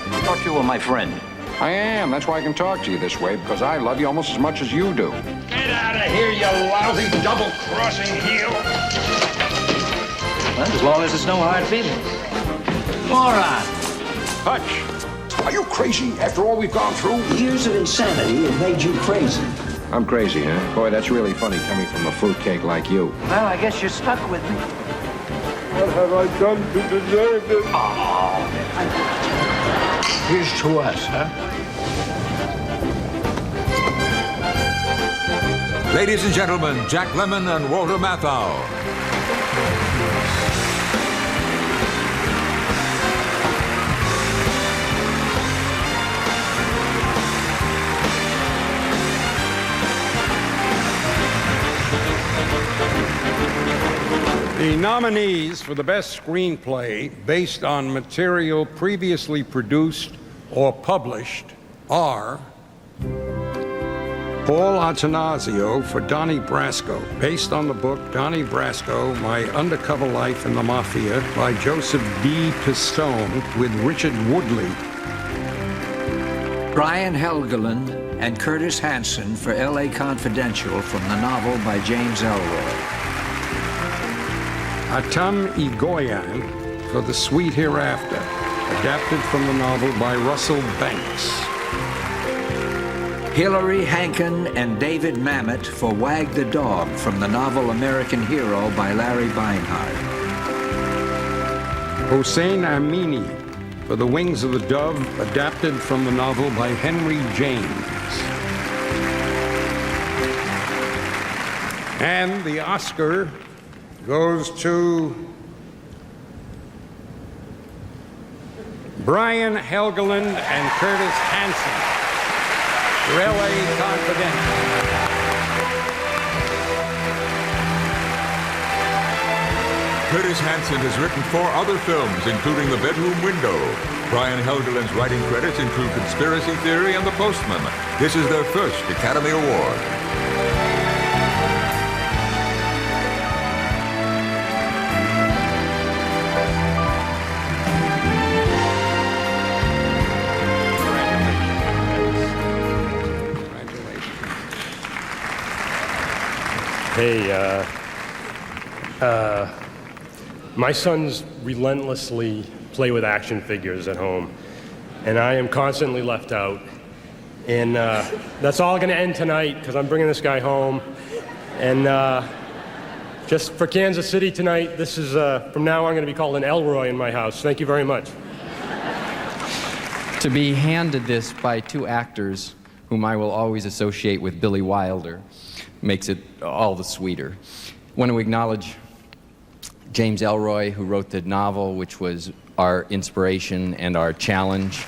I thought you were my friend. I am. That's why I can talk to you this way, because I love you almost as much as you do. Get out of here, you lousy double-crossing heel! Well, as long as it's no hard feelings. Moron! Hutch! Are you crazy after all we've gone through? Years of insanity have made you crazy. I'm crazy, huh? Boy, that's really funny coming from a fruitcake like you. Well, I guess you're stuck with me. What have I done to deserve this? Here's to us, huh? Ladies and gentlemen, Jack Lemmon and Walter Matthau. The nominees for the best screenplay based on material previously produced or published are Paul Attanasio for Donnie Brasco, based on the book Donnie Brasco, My Undercover Life in the Mafia by Joseph D. Pistone with Richard Woodley. Brian Helgeland and Curtis Hanson for L.A. Confidential from the novel by James Ellroy. Atam Egoyan for The Sweet Hereafter, adapted from the novel by Russell Banks. Hilary Hankin and David Mamet for Wag the Dog from the novel American Hero by Larry Beinhardt. Hossein Amini for The Wings of the Dove, adapted from the novel by Henry James. And the Oscar goes to Brian Helgeland and Curtis Hanson for L.A. Confidential. Curtis Hanson has written 4 other films, including The Bedroom Window. Brian Helgeland's writing credits include Conspiracy Theory and The Postman. This is their first Academy Award. Hey, my sons relentlessly play with action figures at home, and I am constantly left out. And that's all going to end tonight, because I'm bringing this guy home. And just for Kansas City tonight, this is, from now on, going to be called an Elroy in my house. Thank you very much. To be handed this by 2 actors whom I will always associate with Billy Wilder makes it all the sweeter. I want to acknowledge James Ellroy, who wrote the novel, which was our inspiration and our challenge.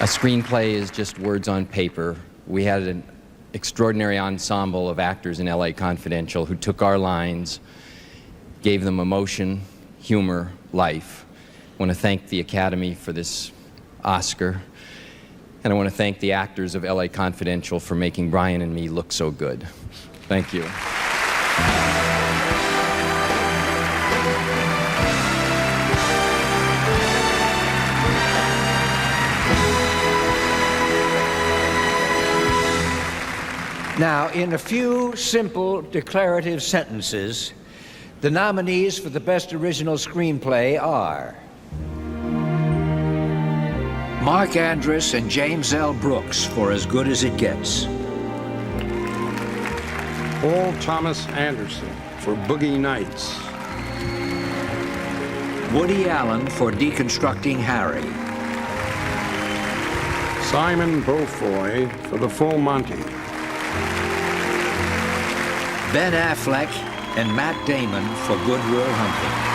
A screenplay is just words on paper. We had an extraordinary ensemble of actors in L.A. Confidential who took our lines, gave them emotion, humor, life. I want to thank the Academy for this Oscar. And I want to thank the actors of L.A. Confidential for making Brian and me look so good. Thank you. Now, in a few simple declarative sentences, the nominees for the Best Original Screenplay are Mark Andrus and James L. Brooks for As Good as It Gets. Paul Thomas Anderson for Boogie Nights. Woody Allen for Deconstructing Harry. Simon Beaufoy for The Full Monty. Ben Affleck and Matt Damon for Good Will Hunting.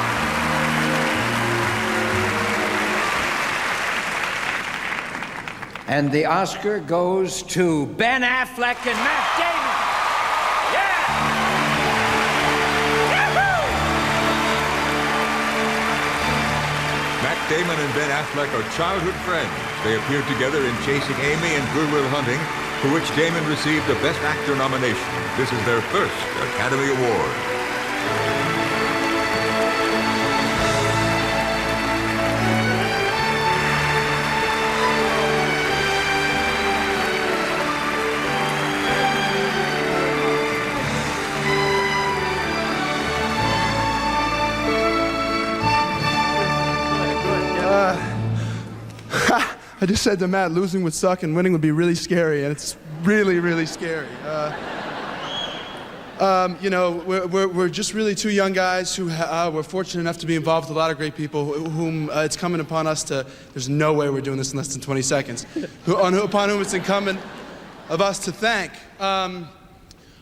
And the Oscar goes to Ben Affleck and Matt Damon. Yeah! Matt Damon and Ben Affleck are childhood friends. They appeared together in Chasing Amy and Good Will Hunting, for which Damon received a Best Actor nomination. This is their first Academy Award. I just said to Matt, losing would suck and winning would be really scary, and it's really, really scary. You know, we're just really two young guys who we're fortunate enough to be involved with a lot of great people whom it's coming upon us to, there's no way we're doing this in less than 20 seconds, upon whom it's incumbent of us to thank.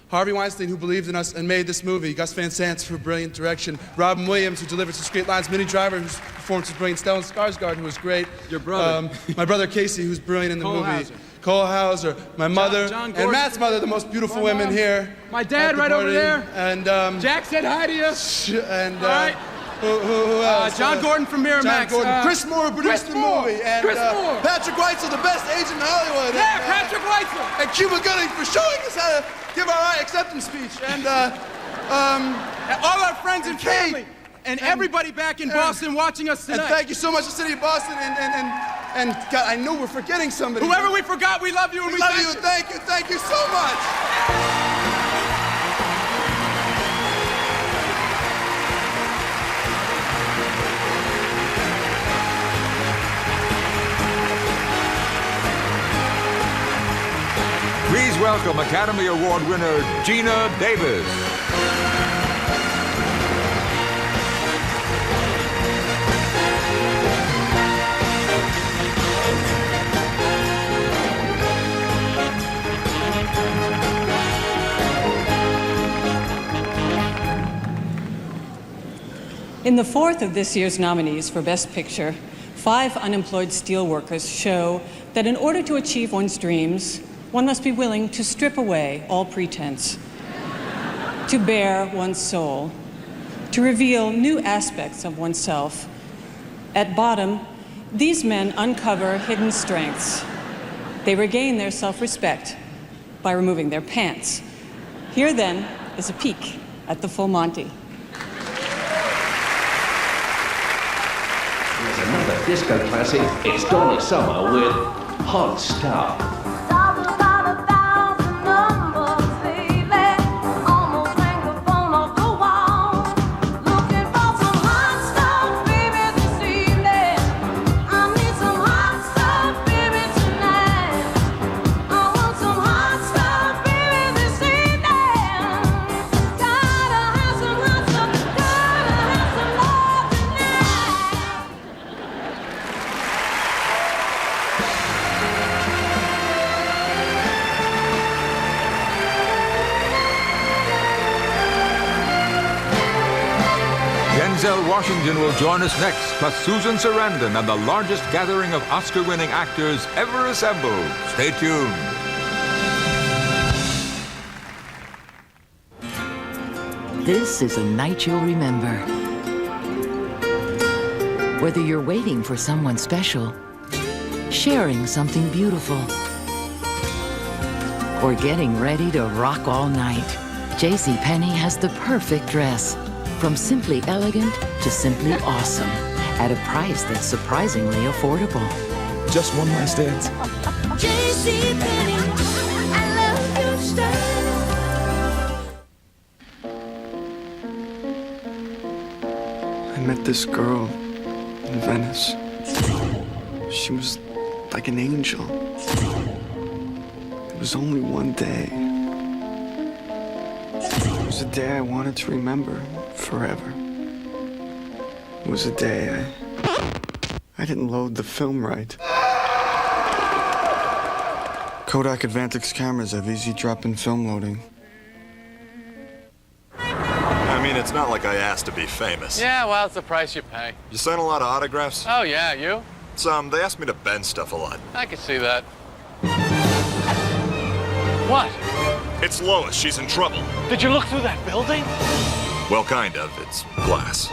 Harvey Weinstein, who believed in us and made this movie. Gus Van Sant for brilliant direction. Robin Williams, who delivered such great lines. Minnie Driver, whose performance was brilliant. Stellan Skarsgård, who was great. Your brother. My brother Casey, who's brilliant in the Cole movie. Hauser. Cole Hauser. My mother. John and Gordon. Matt's mother, the most beautiful women here. My dad at the right over party. there. And Jack said hi to you. And all right. Who else? John Gordon from Miramax. John Gordon. Chris Moore produced the movie. And Chris Moore. Patrick Weitzel, the best agent in Hollywood. Yeah, and, Patrick Weitzel. And Cuba Gooding for showing us how to give our acceptance speech. And all our friends and family. And everybody back in Boston watching us tonight. And thank you so much to the city of Boston. And God, I know we're forgetting somebody. Whoever we forgot, we love you and we love you. Thank you so much. Please welcome Academy Award winner Geena Davis. In the fourth of this year's nominees for Best Picture, 5 unemployed steelworkers show that in order to achieve one's dreams, one must be willing to strip away all pretense, to bare one's soul, to reveal new aspects of oneself. At bottom, these men uncover hidden strengths. They regain their self-respect by removing their pants. Here, then, is a peek at the full Monty. There's another disco classic. It's Donna Summer with Hot Stuff. Denzel Washington will join us next, plus Susan Sarandon and the largest gathering of Oscar-winning actors ever assembled. Stay tuned. This is a night you'll remember. Whether you're waiting for someone special, sharing something beautiful, or getting ready to rock all night, JCPenney has the perfect dress. From simply elegant to simply awesome, at a price that's surprisingly affordable. Just one last dance. JCPenney, I love your style. I met this girl in Venice. She was like an angel. It was only one day. It was a day I wanted to remember forever. It was a day I didn't load the film right. Kodak Advantix cameras have easy drop-in film loading. I mean, it's not like I asked to be famous. Yeah, well, it's the price you pay. You sign a lot of autographs? Oh, yeah, you? They asked me to bend stuff a lot. I can see that. What? It's Lois. She's in trouble. Did you look through that building? Well, kind of. It's glass.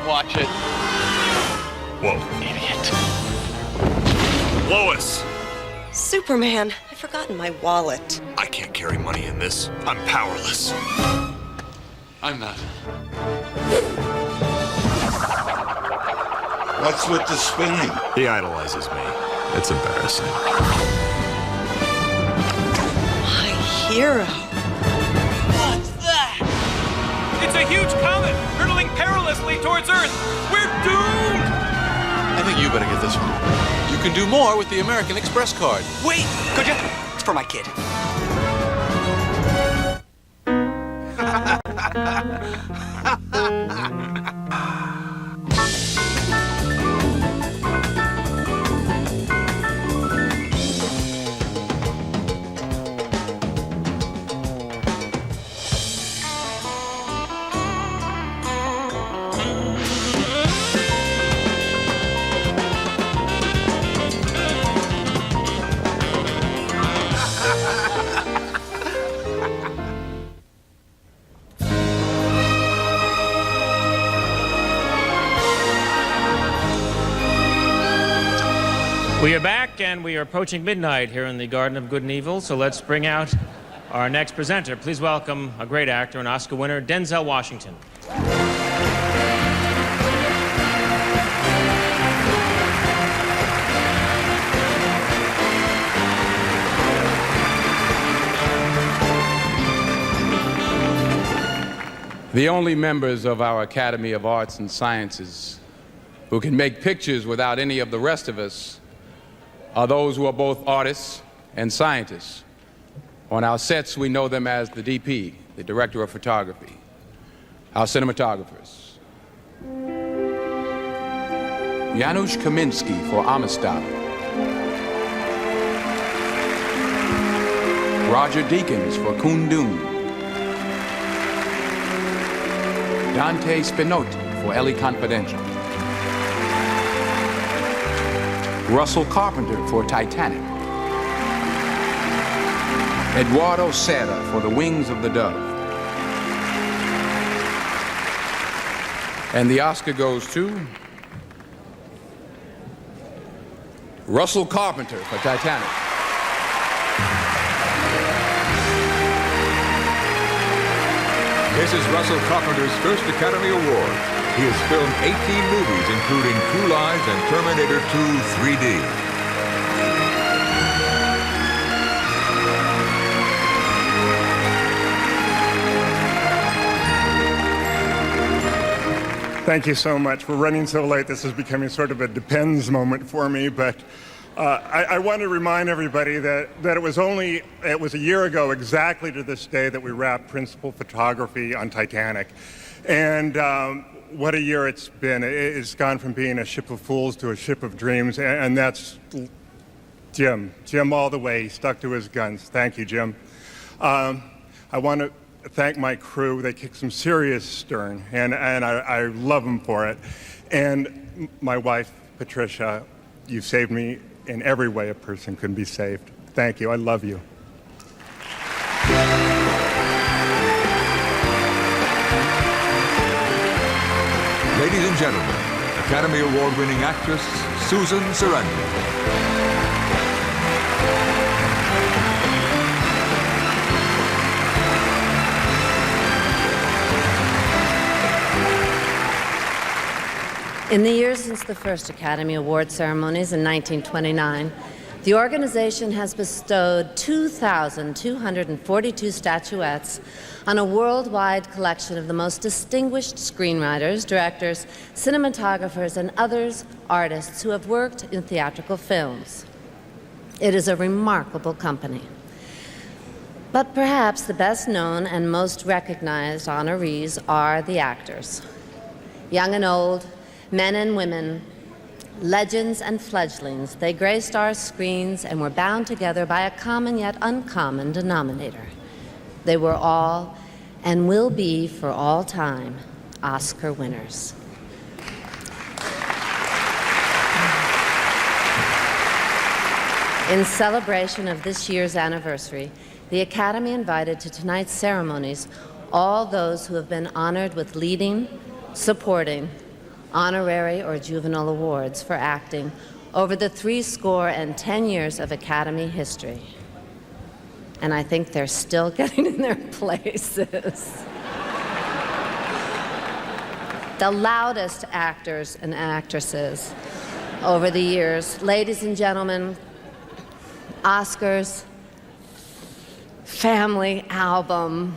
Watch it. Whoa. Idiot. Lois! Superman, I've forgotten my wallet. I can't carry money in this. I'm powerless. I'm not. What's with the spinning? He idolizes me. It's embarrassing. My hero. What's that? It's a huge comet hurtling perilously towards Earth. We're doomed! I think you better get this one. You can do more with the American Express card. Wait, could you? It's for my kid. We are back, and we are approaching midnight here in the Garden of Good and Evil, so let's bring out our next presenter. Please welcome a great actor and Oscar winner, Denzel Washington. The only members of our Academy of Arts and Sciences who can make pictures without any of the rest of us are those who are both artists and scientists. On our sets, we know them as the DP, the Director of Photography, our cinematographers. Janusz Kaminski for Amistad. Roger Deakins for Kundun. Dante Spinotti for Ellie Confidential. Russell Carpenter for Titanic. Eduardo Serra for The Wings of the Dove. And the Oscar goes to Russell Carpenter for Titanic. This is Russell Carpenter's first Academy Award. He has filmed 18 movies, including True Lies and Terminator 2 3D. Thank you so much. We're running so late, this is becoming sort of a depends moment for me, but I want to remind everybody that it was a year ago exactly to this day that we wrapped principal photography on Titanic. And what a year it's been. It's gone from being a ship of fools to a ship of dreams, and that's Jim. Jim all the way. He stuck to his guns. Thank you, Jim. I want to thank my crew. They kicked some serious stern, and I love them for it. And my wife, Patricia, you saved me in every way a person could be saved. Thank you. I love you. Ladies and gentlemen, Academy Award-winning actress Susan Sarandon. In the years since the first Academy Award ceremonies in 1929, the organization has bestowed 2,242 statuettes on a worldwide collection of the most distinguished screenwriters, directors, cinematographers, and others artists who have worked in theatrical films. It is a remarkable company. But perhaps the best known and most recognized honorees are the actors. Young and old, men and women, legends and fledglings, they graced our screens and were bound together by a common yet uncommon denominator. They were all, and will be for all time, Oscar winners. In celebration of this year's anniversary, the Academy invited to tonight's ceremonies all those who have been honored with leading, supporting, honorary, or juvenile awards for acting over the 70 years of Academy history. And I think they're still getting in their places. The loudest actors and actresses over the years. Ladies and gentlemen, Oscars Family Album.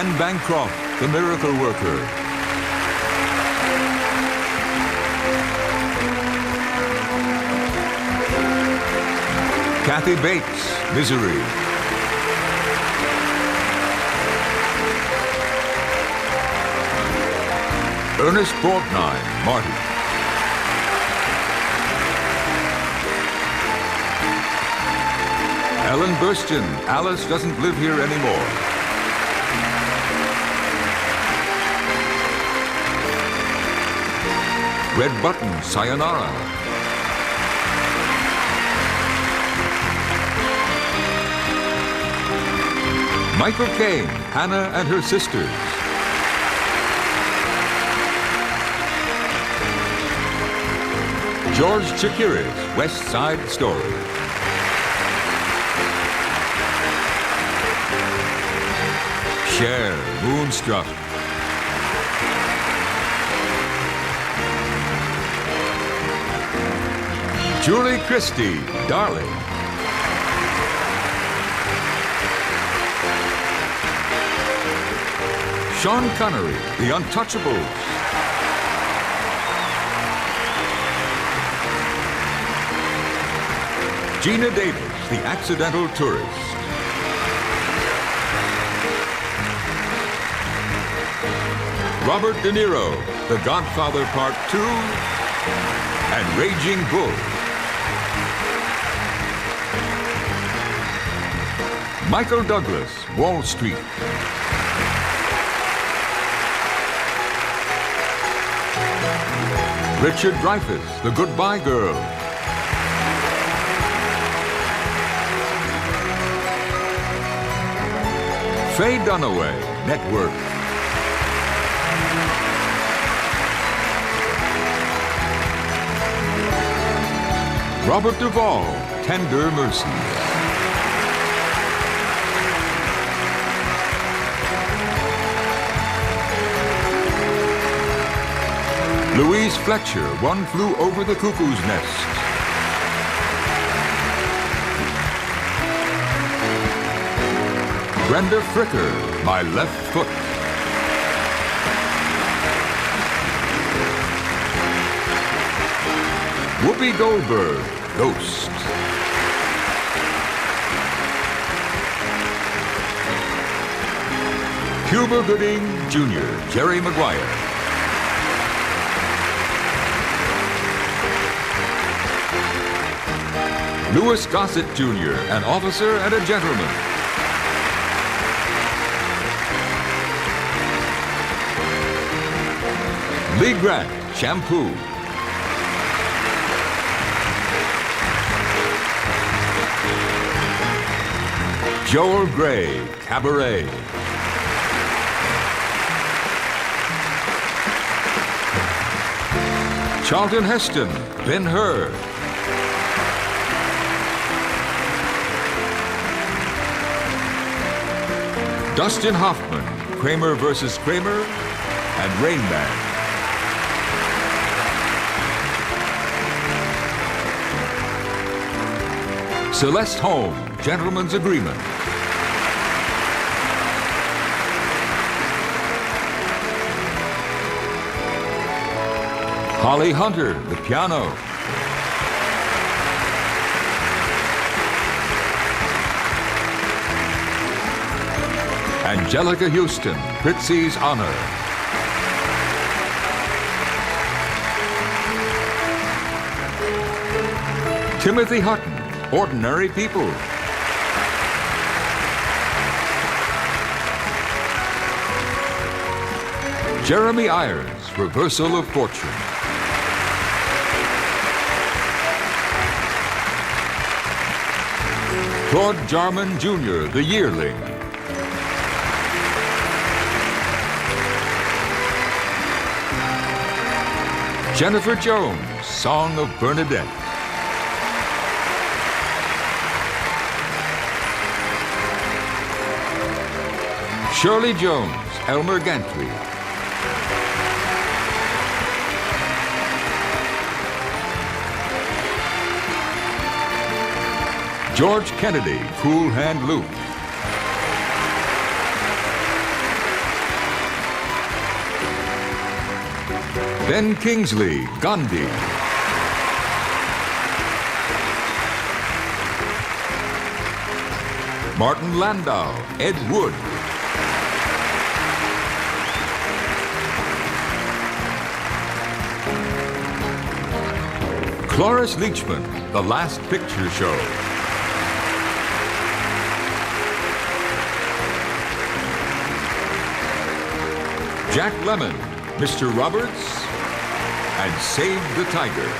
Anne Bancroft, the miracle worker. Kathy Bates, Misery. Ernest Borgnine, Marty. Ellen Burstyn, Alice Doesn't Live Here Anymore. Red Button, Sayonara. Michael Caine, Hannah and Her Sisters. George Chakiris, West Side Story. Cher, Moonstruck. Julie Christie, Darling. Sean Connery, The Untouchables. Gina Davis, The Accidental Tourist. Robert De Niro, The Godfather Part 2, and Raging Bull. Michael Douglas, Wall Street. Richard Dreyfuss, The Goodbye Girl. Faye Dunaway, Network. Robert Duvall, Tender Mercies. Louise Fletcher, One Flew Over the Cuckoo's Nest. Brenda Fricker, My Left Foot. Whoopi Goldberg, Ghost. Cuba Gooding Jr., Jerry Maguire. Louis Gossett Jr., An Officer and a Gentleman. Lee Grant, Shampoo. Joel Grey, Cabaret. Charlton Heston, Ben-Hur. Dustin Hoffman, Kramer vs. Kramer, and Rain Man. Celeste Holm, Gentleman's Agreement. Holly Hunter, the piano. Angelica Houston, Prizzi's honor. Timothy Hutton, Ordinary People. Jeremy Irons, Reversal of Fortune. Claude Jarman Jr., The Yearling. Jennifer Jones, Song of Bernadette. Shirley Jones, Elmer Gantry. George Kennedy, Cool Hand Luke. Ben Kingsley, Gandhi. Martin Landau, Ed Wood. Cloris Leachman, The Last Picture Show. Jack Lemmon, Mr. Roberts, and Save the Tiger.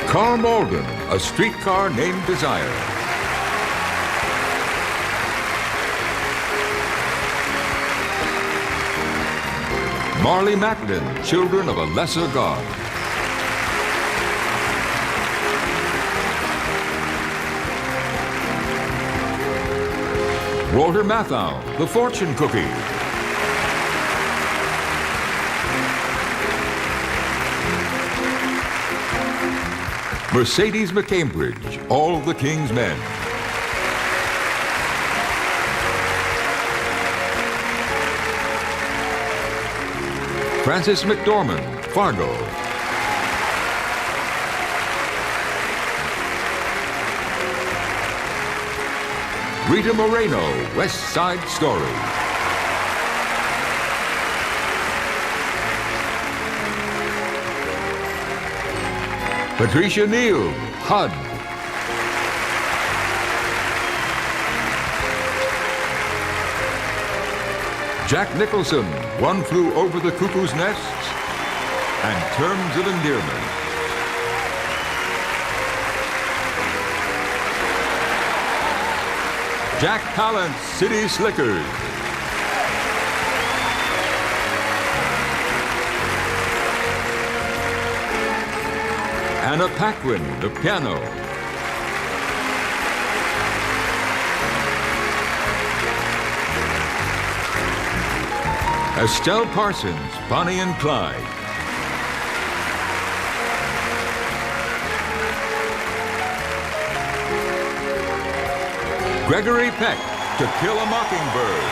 Carl Malden, A Streetcar Named Desire. Marley Matlin, Children of a Lesser God. Walter Matthau, The Fortune Cookie. Mercedes McCambridge, All the King's Men. Frances McDormand, Fargo. Rita Moreno, West Side Story. Patricia Neal, HUD. Jack Nicholson, One Flew Over the Cuckoo's Nest, and Terms of Endearment. Jack Palance, City Slickers. Anna Paquin, the piano. Estelle Parsons, Bonnie and Clyde. Gregory Peck, To Kill a Mockingbird.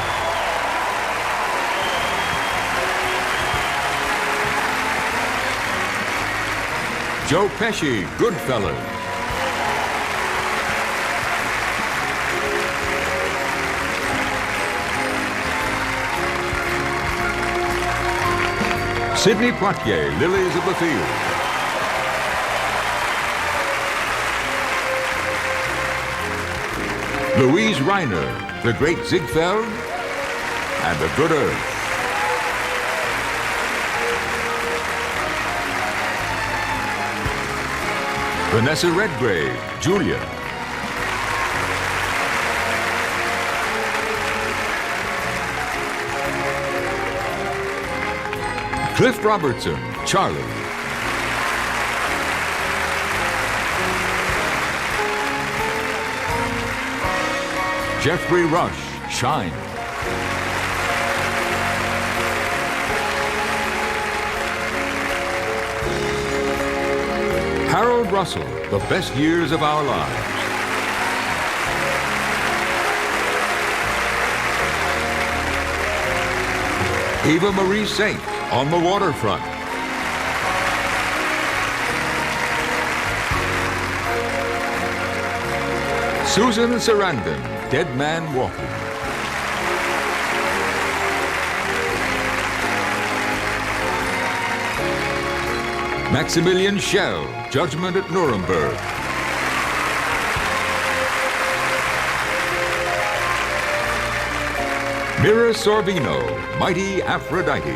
Joe Pesci, Goodfellas. Sidney Poitier, Lilies of the Field. Louise Reiner, The Great Ziegfeld, and The Good Earth. Vanessa Redgrave, Julia. Cliff Robertson, Charlie. Jeffrey Rush, Shine. Harold Russell, The Best Years of Our Lives. Eva Marie Saint, On the Waterfront. Susan Sarandon, Dead Man Walking. Maximilian Schell, Judgment at Nuremberg. Mira Sorvino, Mighty Aphrodite.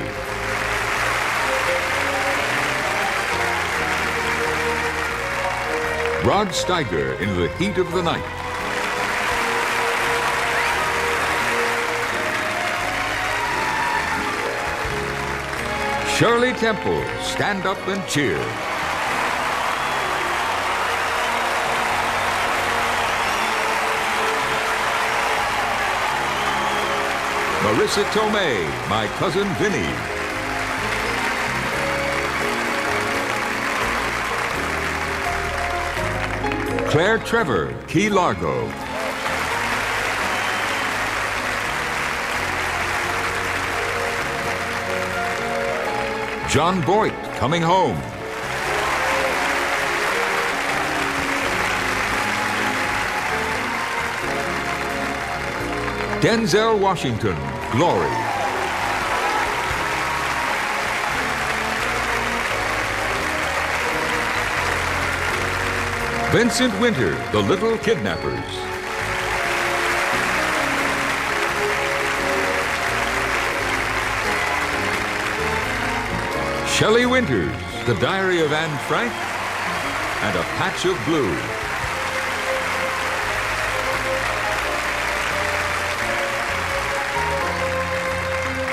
Rod Steiger, In the Heat of the Night. Shirley Temple, Stand Up and Cheer. Marissa Tomei, My Cousin Vinny. Claire Trevor, Key Largo. John Boyd, Coming Home. Denzel Washington, Glory. Vincent Winter, The Little Kidnappers. Shelley Winters, The Diary of Anne Frank, and A Patch of Blue.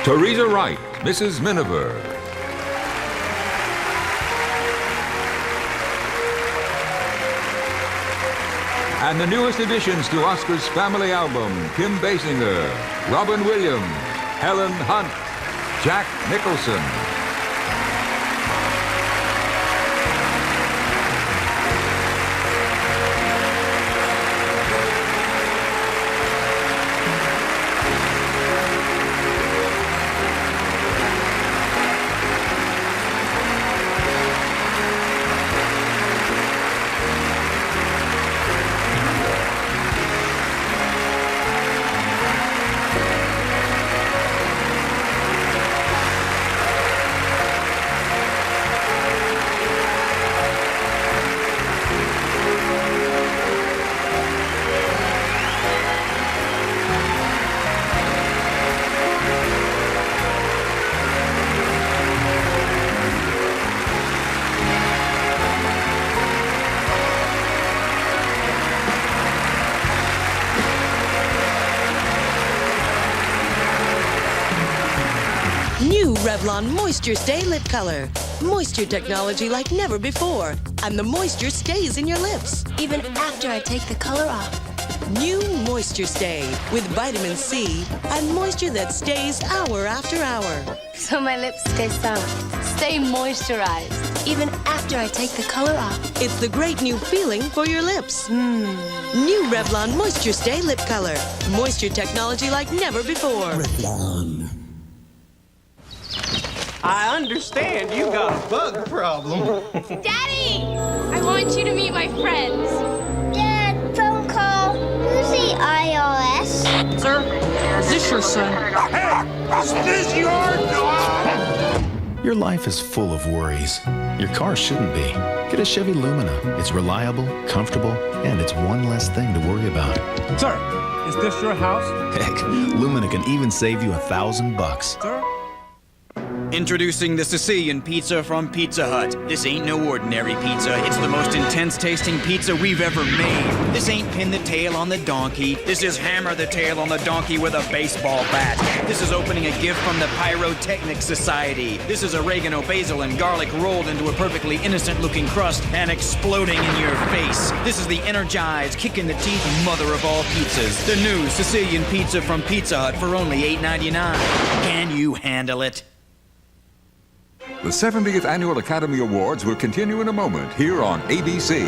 Teresa Wright, Mrs. Miniver. And the newest additions to Oscar's family album, Kim Basinger, Robin Williams, Helen Hunt, Jack Nicholson. Revlon Moisture Stay Lip Color. Moisture technology like never before. And the moisture stays in your lips. Even after I take the color off. New Moisture Stay with vitamin C and moisture that stays hour after hour. So my lips stay soft, stay moisturized, even after I take the color off. It's the great new feeling for your lips. New Revlon Moisture Stay Lip Color. Moisture technology like never before. Revlon. I understand you got a bug problem. Daddy! I want you to meet my friends. Dad, phone call. Who's the IRS? Sir, is this your son? Hey, is this your dog? Your life is full of worries. Your car shouldn't be. Get a Chevy Lumina. It's reliable, comfortable, and it's one less thing to worry about. Sir, is this your house? Heck, Lumina can even save you $1,000. Sir? Introducing the Sicilian pizza from Pizza Hut. This ain't no ordinary pizza. It's the most intense tasting pizza we've ever made. This ain't pin the tail on the donkey. This is hammer the tail on the donkey with a baseball bat. This is opening a gift from the Pyrotechnic Society. This is oregano, basil, and garlic rolled into a perfectly innocent looking crust and exploding in your face. This is the energized, kick in the teeth mother of all pizzas. The new Sicilian pizza from Pizza Hut for only $8.99. Can you handle it? The 70th Annual Academy Awards will continue in a moment here on ABC.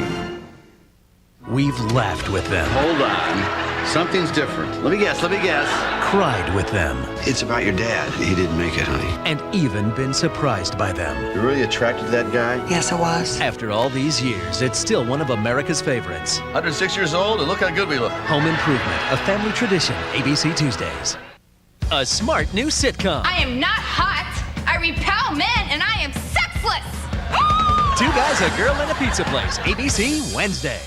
We've left with them. Hold on. Something's different. Let me guess. cried with them. It's about your dad. He didn't make it, honey. And even been surprised by them. You're really attracted to that guy? Yes, I was. After all these years, it's still one of America's favorites. 106 years old, and look how good we look. Home Improvement, a family tradition, ABC Tuesdays. A smart new sitcom. I am not hot, I repel men, and I am sexless! Two Guys, a Girl, and a Pizza Place, ABC Wednesday.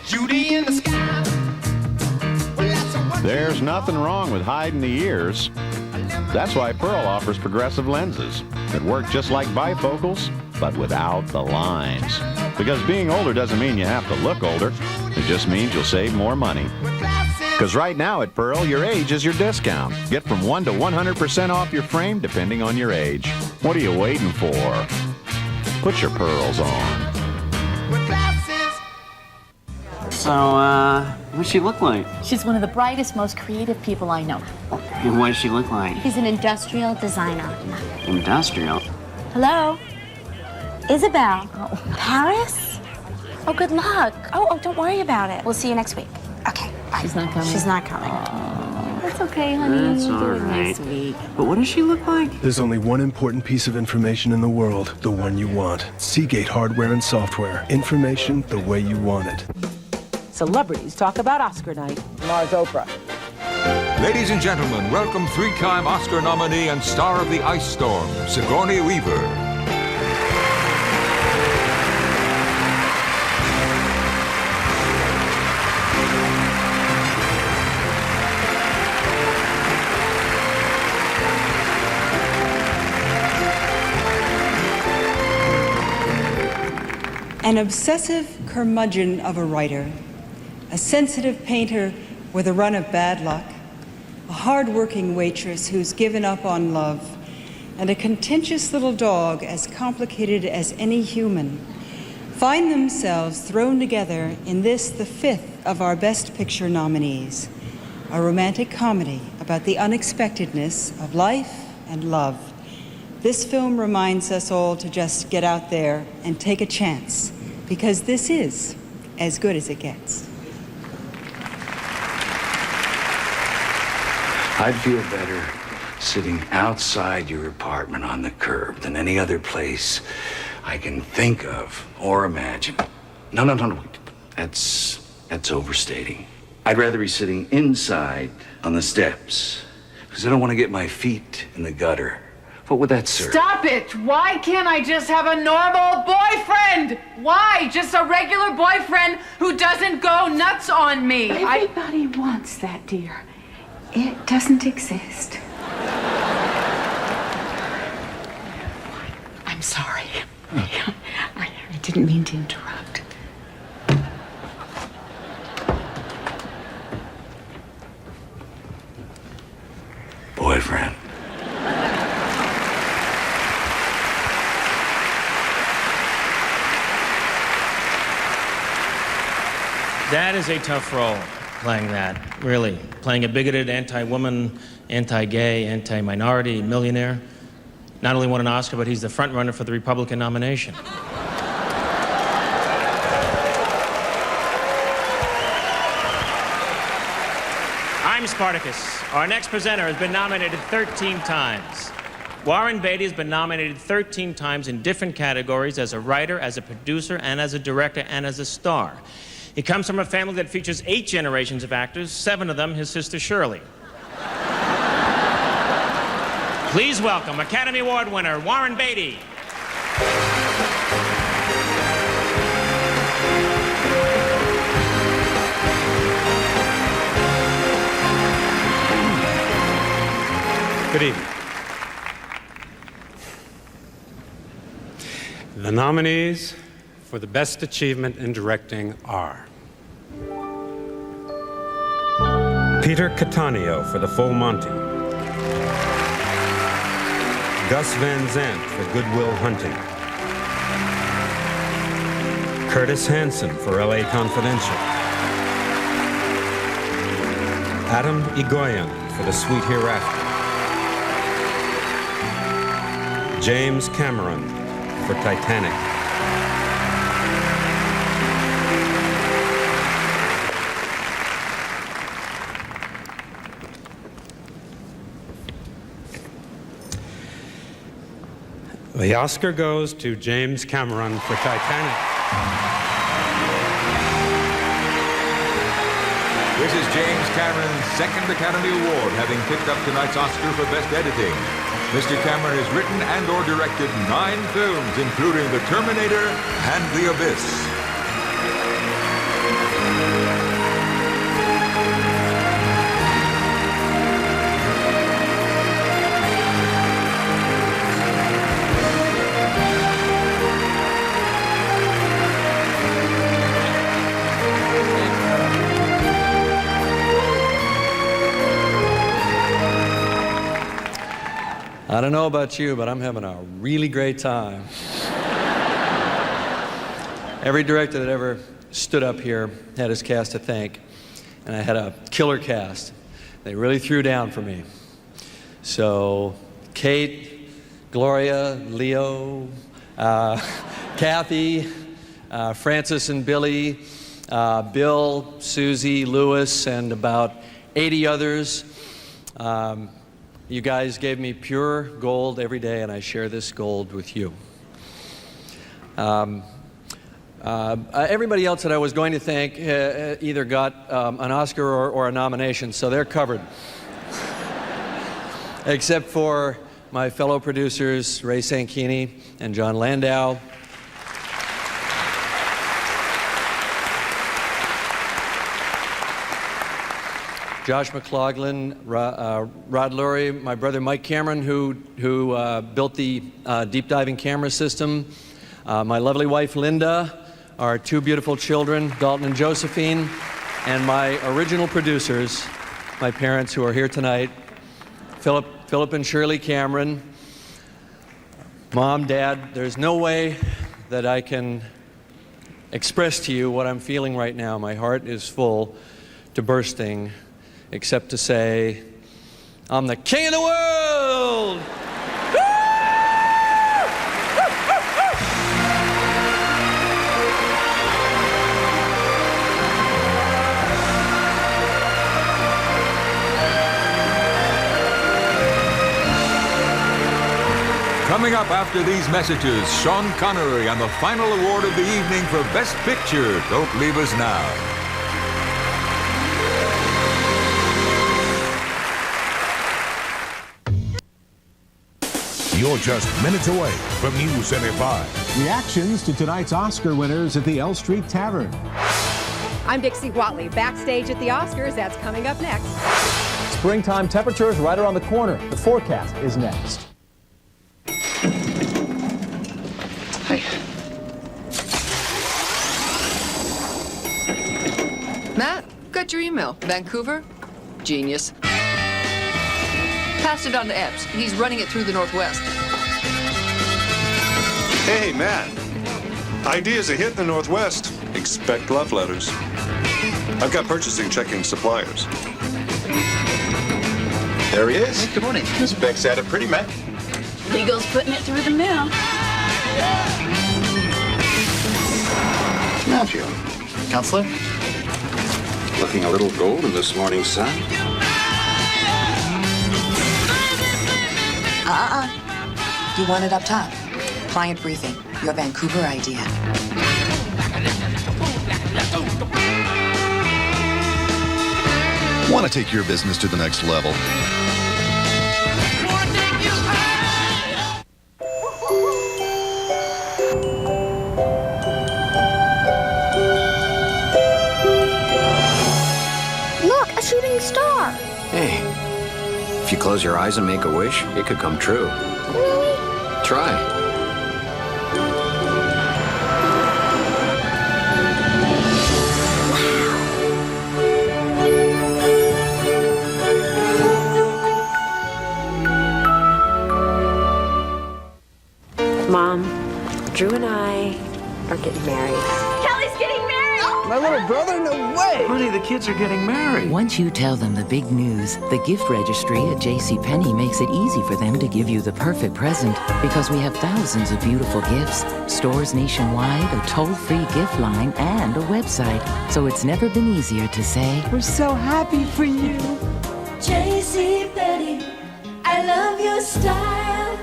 Judy in the sky. There's nothing wrong with hiding the ears. That's why Pearl offers progressive lenses that work just like bifocals, but without the lines. Because being older doesn't mean you have to look older. It just means you'll save more money. Because right now at Pearl, your age is your discount. Get from 1 to 100% off your frame depending on your age. What are you waiting for? Put your pearls on. So, what's she look like? She's one of the brightest, most creative people I know. And what does she look like? She's an industrial designer. Industrial? Hello? Isabel. Oh. Paris? Oh, good luck. Oh, don't worry about it. We'll see you next week. Okay, bye. She's not coming? She's not coming. That's okay, honey. That's We'll do all it right. next week. But what does she look like? There's only one important piece of information in the world, the one you want. Seagate hardware and software. Information the way you want it. Celebrities talk about Oscar night. Mars Oprah. Ladies and gentlemen, welcome three-time Oscar nominee and star of The Ice Storm, Sigourney Weaver. An obsessive curmudgeon of a writer, a sensitive painter with a run of bad luck, a hard-working waitress who's given up on love, and a contentious little dog as complicated as any human find themselves thrown together in this, the fifth of our Best Picture nominees, a romantic comedy about the unexpectedness of life and love. This film reminds us all to just get out there and take a chance, because this is as good as it gets. I'd feel better sitting outside your apartment on the curb than any other place I can think of or imagine. No, wait. That's overstating. I'd rather be sitting inside on the steps, because I don't want to get my feet in the gutter. What would that serve? Stop it! Why can't I just have a normal boyfriend? Why? Just a regular boyfriend who doesn't go nuts on me. Everybody wants that, dear. It doesn't exist. I'm sorry. I didn't mean to interrupt. Boyfriend. That is a tough role, playing that, really. Playing a bigoted, anti-woman, anti-gay, anti-minority millionaire. Not only won an Oscar, but he's the front runner for the Republican nomination. I'm Spartacus. Our next presenter has been nominated 13 times. Warren Beatty has been nominated 13 times in different categories as a writer, as a producer, and as a director, and as a star. He comes from a family that features 8 generations of actors, 7 of them his sister Shirley. Please welcome Academy Award winner Warren Beatty. Good evening. The nominees for the Best Achievement in Directing are Peter Cattaneo for The Full Monty, Gus Van Sant for Good Will Hunting, Curtis Hanson for L.A. Confidential, Adam Egoyan for The Sweet Hereafter, James Cameron for Titanic, The Oscar goes to James Cameron for Titanic. This is James Cameron's second Academy Award, having picked up tonight's Oscar for Best Editing. Mr. Cameron has written and or directed 9 films, including The Terminator and The Abyss. I don't know about you, but I'm having a really great time. Every director that ever stood up here had his cast to thank, and I had a killer cast. They really threw down for me. So, Kate, Gloria, Leo, Kathy, Francis and Billy, Bill, Susie, Lewis, and about 80 others. You guys gave me pure gold every day, and I share this gold with you. Everybody else that I was going to thank either got an Oscar or a nomination, so they're covered. Except for my fellow producers, Ray Sankini and John Landau. Josh McLaughlin, Rod Lurie, my brother Mike Cameron, who built the deep diving camera system, my lovely wife Linda, our 2 beautiful children, Dalton and Josephine, and my original producers, my parents who are here tonight, Philip and Shirley Cameron. Mom, Dad, there's no way that I can express to you what I'm feeling right now. My heart is full to bursting, except to say, I'm the king of the world! Coming up after these messages, Sean Connery and the final award of the evening for Best Picture. Don't leave us now. You're just minutes away from News Center 5. Reactions to tonight's Oscar winners at the L Street Tavern. I'm Dixie Watley, backstage at the Oscars. That's coming up next. Springtime temperatures right around the corner. The forecast is next. Hey. Matt, got your email. Vancouver? Genius. Passed it on to Epps. He's running it through the Northwest. Hey, Matt. Idea's a hit in the Northwest. Expect love letters. I've got purchasing checking suppliers. There he is. Hey, good morning. Miss Beck's at it pretty, Matt. Legal's putting it through the mill. Matthew. Counselor? Looking a little golden this morning, son. You want it up top. Client briefing. Your Vancouver idea. Want to take your business to the next level? Look, a shooting star. Hey, if you close your eyes and make a wish, it could come true. Really? Try. Mom, Drew and I are getting married. Kelly's getting married! My little brother? No way! Honey, the kids are getting married. Once you tell them the big news, the gift registry at JCPenney makes it easy for them to give you the perfect present because we have thousands of beautiful gifts, stores nationwide, a toll-free gift line, and a website. So it's never been easier to say, We're so happy for you. JCPenney, I love your style.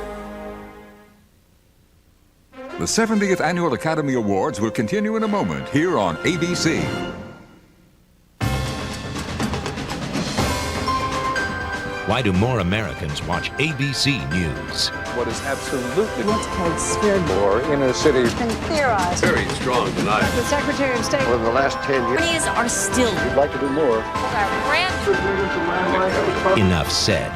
The 70th Annual Academy Awards will continue in a moment here on ABC. Why do more Americans watch ABC News? What is absolutely what's called scared war inner city. Can theorize. Very strong tonight. The Secretary of State. For the last 10 years. Companies are still. We'd like to do more. Enough said.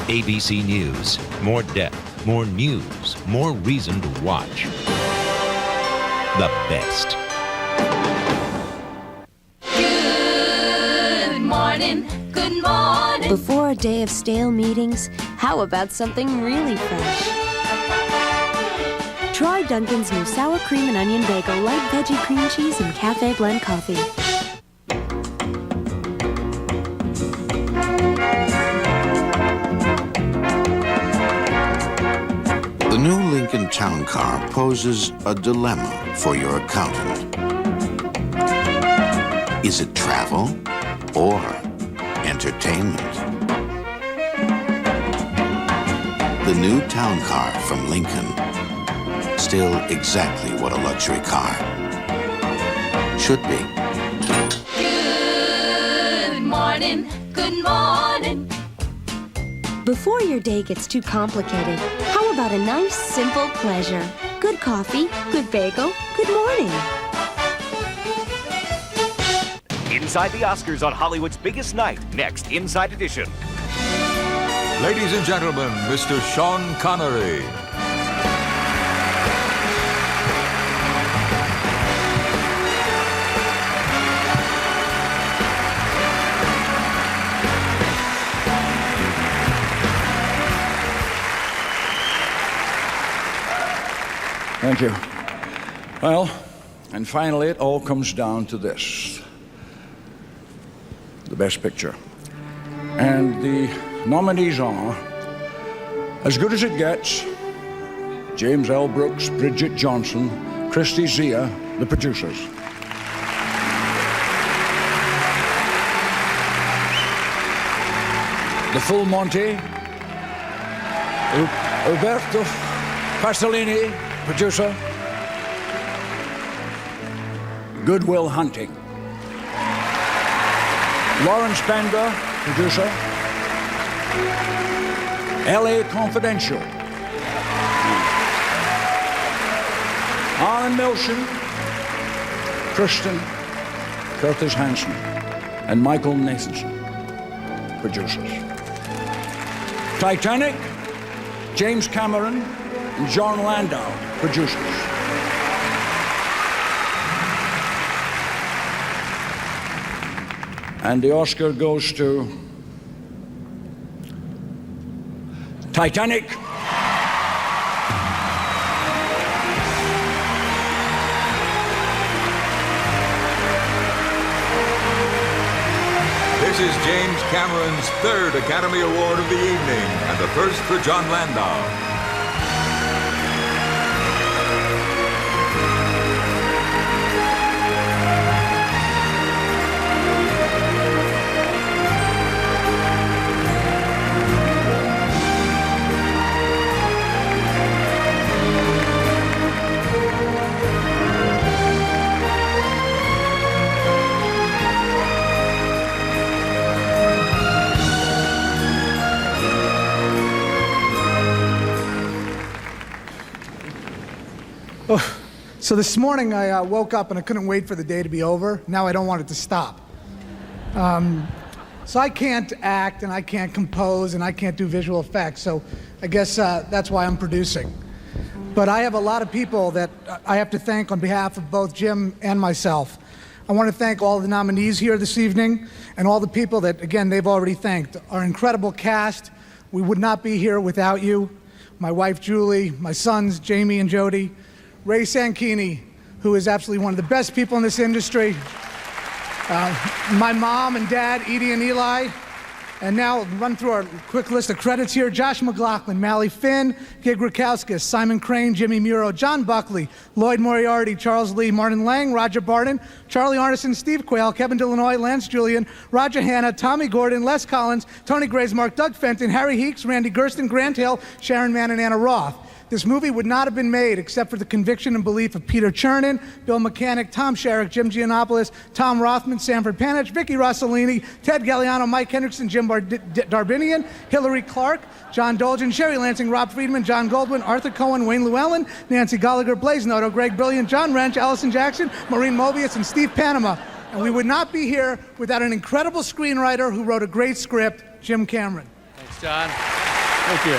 ABC News. More depth, more news, more reason to watch. The best. Good morning. Good morning. Before a day of stale meetings, how about something really fresh? Try Dunkin's new sour cream and onion bagel, light veggie cream cheese, and cafe blend coffee. The new Lincoln Town Car poses a dilemma for your accountant. Is it travel or entertainment? The new Town Car from Lincoln. Still exactly what a luxury car should be. Good morning. Good morning. Before your day gets too complicated, how about a nice, simple pleasure? Good coffee, good bagel, good morning. Inside the Oscars on Hollywood's biggest night. Next, Inside Edition. Ladies and gentlemen, Mr. Sean Connery. Thank you. Well, and finally, it all comes down to this. The Best Picture. And the nominees are As Good as It Gets, James L. Brooks, Bridget Johnson, Christy Zia, the producers. The Full Monty, Roberto Pasolini, producer. Good Will Hunting. Lawrence Bender, producer. LA Confidential. Alan Milchin, Kristen Curtis Hanson, and Michael Nathanson, producers. Titanic, James Cameron and John Landau, producers. And the Oscar goes to Titanic. This is James Cameron's third Academy Award of the evening, and the first for John Landau. So this morning I woke up and I couldn't wait for the day to be over. Now I don't want it to stop. So I can't act and I can't compose and I can't do visual effects. So I guess that's why I'm producing. But I have a lot of people that I have to thank on behalf of both Jim and myself. I want to thank all the nominees here this evening and all the people that, again, they've already thanked. Our incredible cast. We would not be here without you. My wife, Julie, my sons, Jamie and Jody, Ray Sanchini, who is absolutely one of the best people in this industry, my mom and dad, Edie and Eli, and now run through our quick list of credits here. Josh McLaughlin, Mally Finn, Gig Rakauskas, Simon Crane, Jimmy Muro, John Buckley, Lloyd Moriarty, Charles Lee, Martin Lang, Roger Barton, Charlie Arneson, Steve Quayle, Kevin Delanoy, Lance Julian, Roger Hanna, Tommy Gordon, Les Collins, Tony Graysmark, Doug Fenton, Harry Heeks, Randy Gersten, Grant Hill, Sharon Mann, and Anna Roth. This movie would not have been made except for the conviction and belief of Peter Chernin, Bill Mechanic, Tom Sherrick, Jim Giannopoulos, Tom Rothman, Sanford Panich, Vicky Rossellini, Ted Galliano, Mike Hendrickson, Jim Darbinian, Hillary Clark, John Dolgen, Sherry Lansing, Rob Friedman, John Goldwyn, Arthur Cohen, Wayne Llewellyn, Nancy Gallagher, Blaze Noto, Greg Brilliant, John Wrench, Allison Jackson, Maureen Mobius, and Steve Panama. And we would not be here without an incredible screenwriter who wrote a great script, Jim Cameron. Thanks, John. Thank you.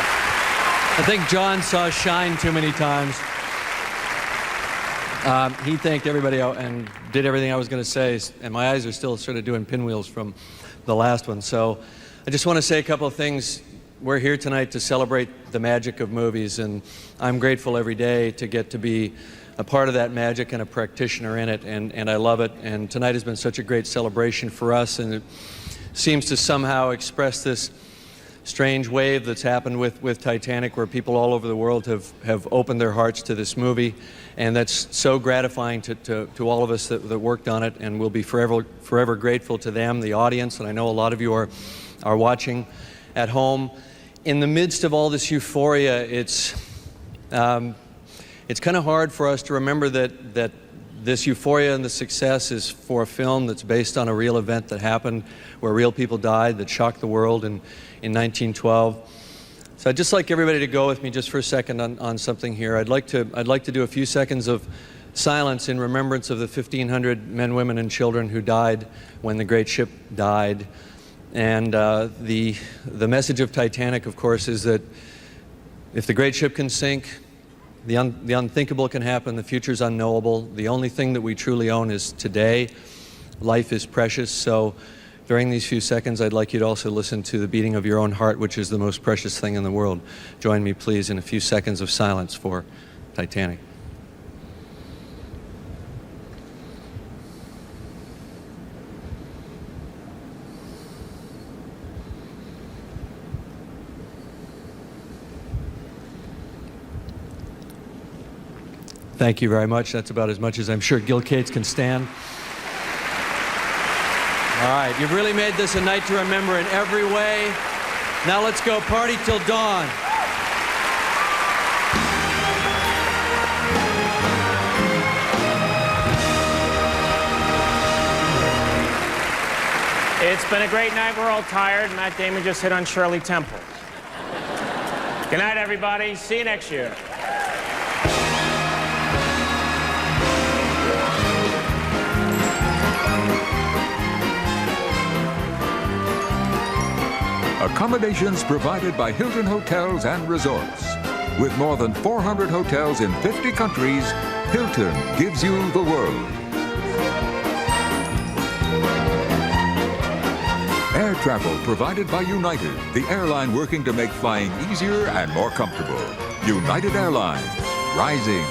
I think John saw Shine too many times. He thanked everybody out and did everything I was going to say, and my eyes are still sort of doing pinwheels from the last one. So I just want to say a couple of things. We're here tonight to celebrate the magic of movies, and I'm grateful every day to get to be a part of that magic and a practitioner in it, and I love it. And tonight has been such a great celebration for us, and it seems to somehow express this strange wave that's happened with Titanic, where people all over the world have opened their hearts to this movie, and that's so gratifying to all of us that worked on it, and we'll be forever grateful to them, the audience, and I know a lot of you are watching at home. In the midst of all this euphoria, it's kind of hard for us to remember that this euphoria and the success is for a film that's based on a real event that happened, where real people died, that shocked the world in 1912. So I'd just like everybody to go with me just for a second on something here. I'd like to do a few seconds of silence in remembrance of the 1,500 men, women, and children who died when the great ship died. And the message of Titanic, of course, is that if the great ship can sink, the unthinkable can happen, the future's unknowable. The only thing that we truly own is today. Life is precious, so during these few seconds, I'd like you to also listen to the beating of your own heart, which is the most precious thing in the world. Join me, please, in a few seconds of silence for Titanic. Thank you very much. That's about as much as I'm sure Gil Cates can stand. All right, you've really made this a night to remember in every way. Now let's go party till dawn. It's been a great night. We're all tired. Matt Damon just hit on Shirley Temple. Good night, everybody. See you next year. Accommodations provided by Hilton Hotels and Resorts. With more than 400 hotels in 50 countries, Hilton gives you the world. Air travel provided by United, the airline working to make flying easier and more comfortable. United Airlines, rising.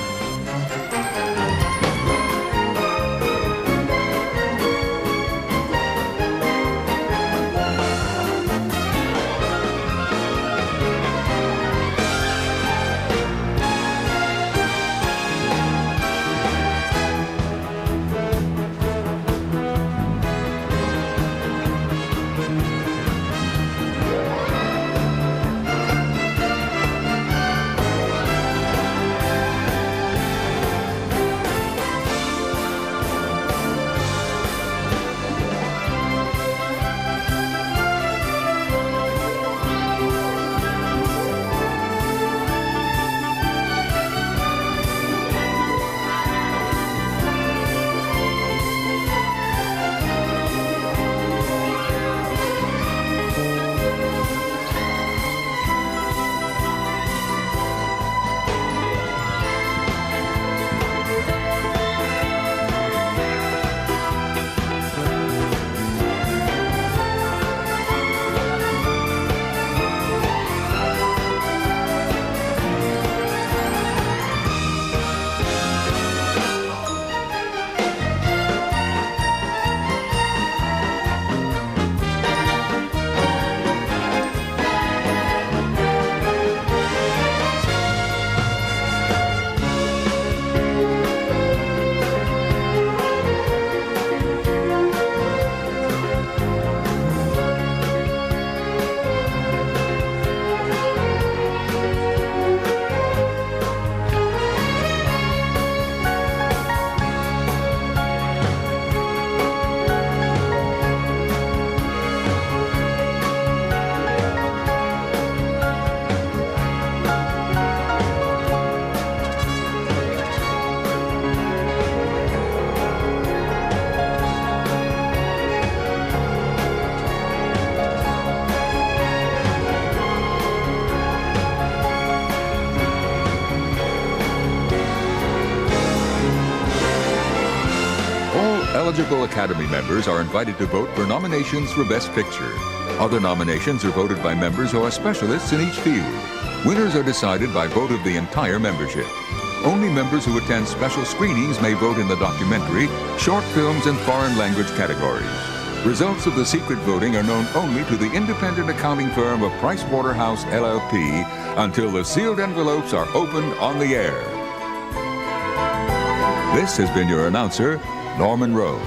Eligible Academy members are invited to vote for nominations for Best Picture. Other nominations are voted by members who are specialists in each field. Winners are decided by vote of the entire membership. Only members who attend special screenings may vote in the documentary, short films, and foreign language categories. Results of the secret voting are known only to the independent accounting firm of Pricewaterhouse LLP until the sealed envelopes are opened on the air. This has been your announcer, Norman Rose.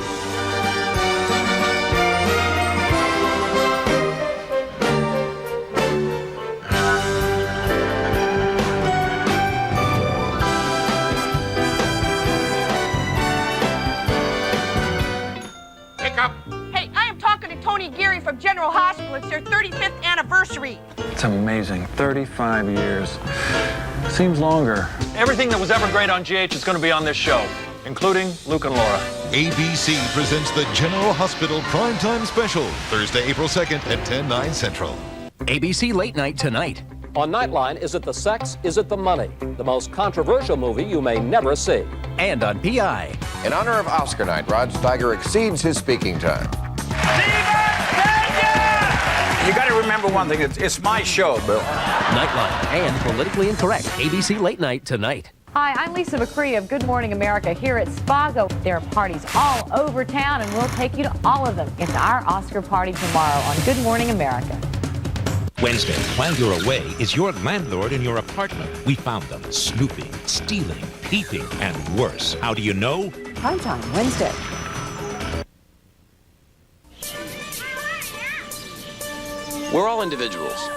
Hey, I am talking to Tony Geary from General Hospital. It's their 35th anniversary. It's amazing. 35 years. Seems longer. Everything that was ever great on GH is going to be on this show, including Luke and Laura. ABC presents the General Hospital Primetime Special, Thursday, April 2nd at 10/9 Central. ABC Late Night tonight. On Nightline, is it the sex, is it the money? The most controversial movie you may never see. And on PI. In honor of Oscar night, Rod Steiger exceeds his speaking time. You got to remember one thing, it's my show, Bill. Nightline and Politically Incorrect. ABC Late Night tonight. Hi, I'm Lisa McCree of Good Morning America here at Spago. There are parties all over town, and we'll take you to all of them. It's our Oscar party tomorrow on Good Morning America. Wednesday, while you're away, is your landlord in your apartment. We found them snooping, stealing, peeping, and worse. How do you know? Primetime, Wednesday. We're all individuals.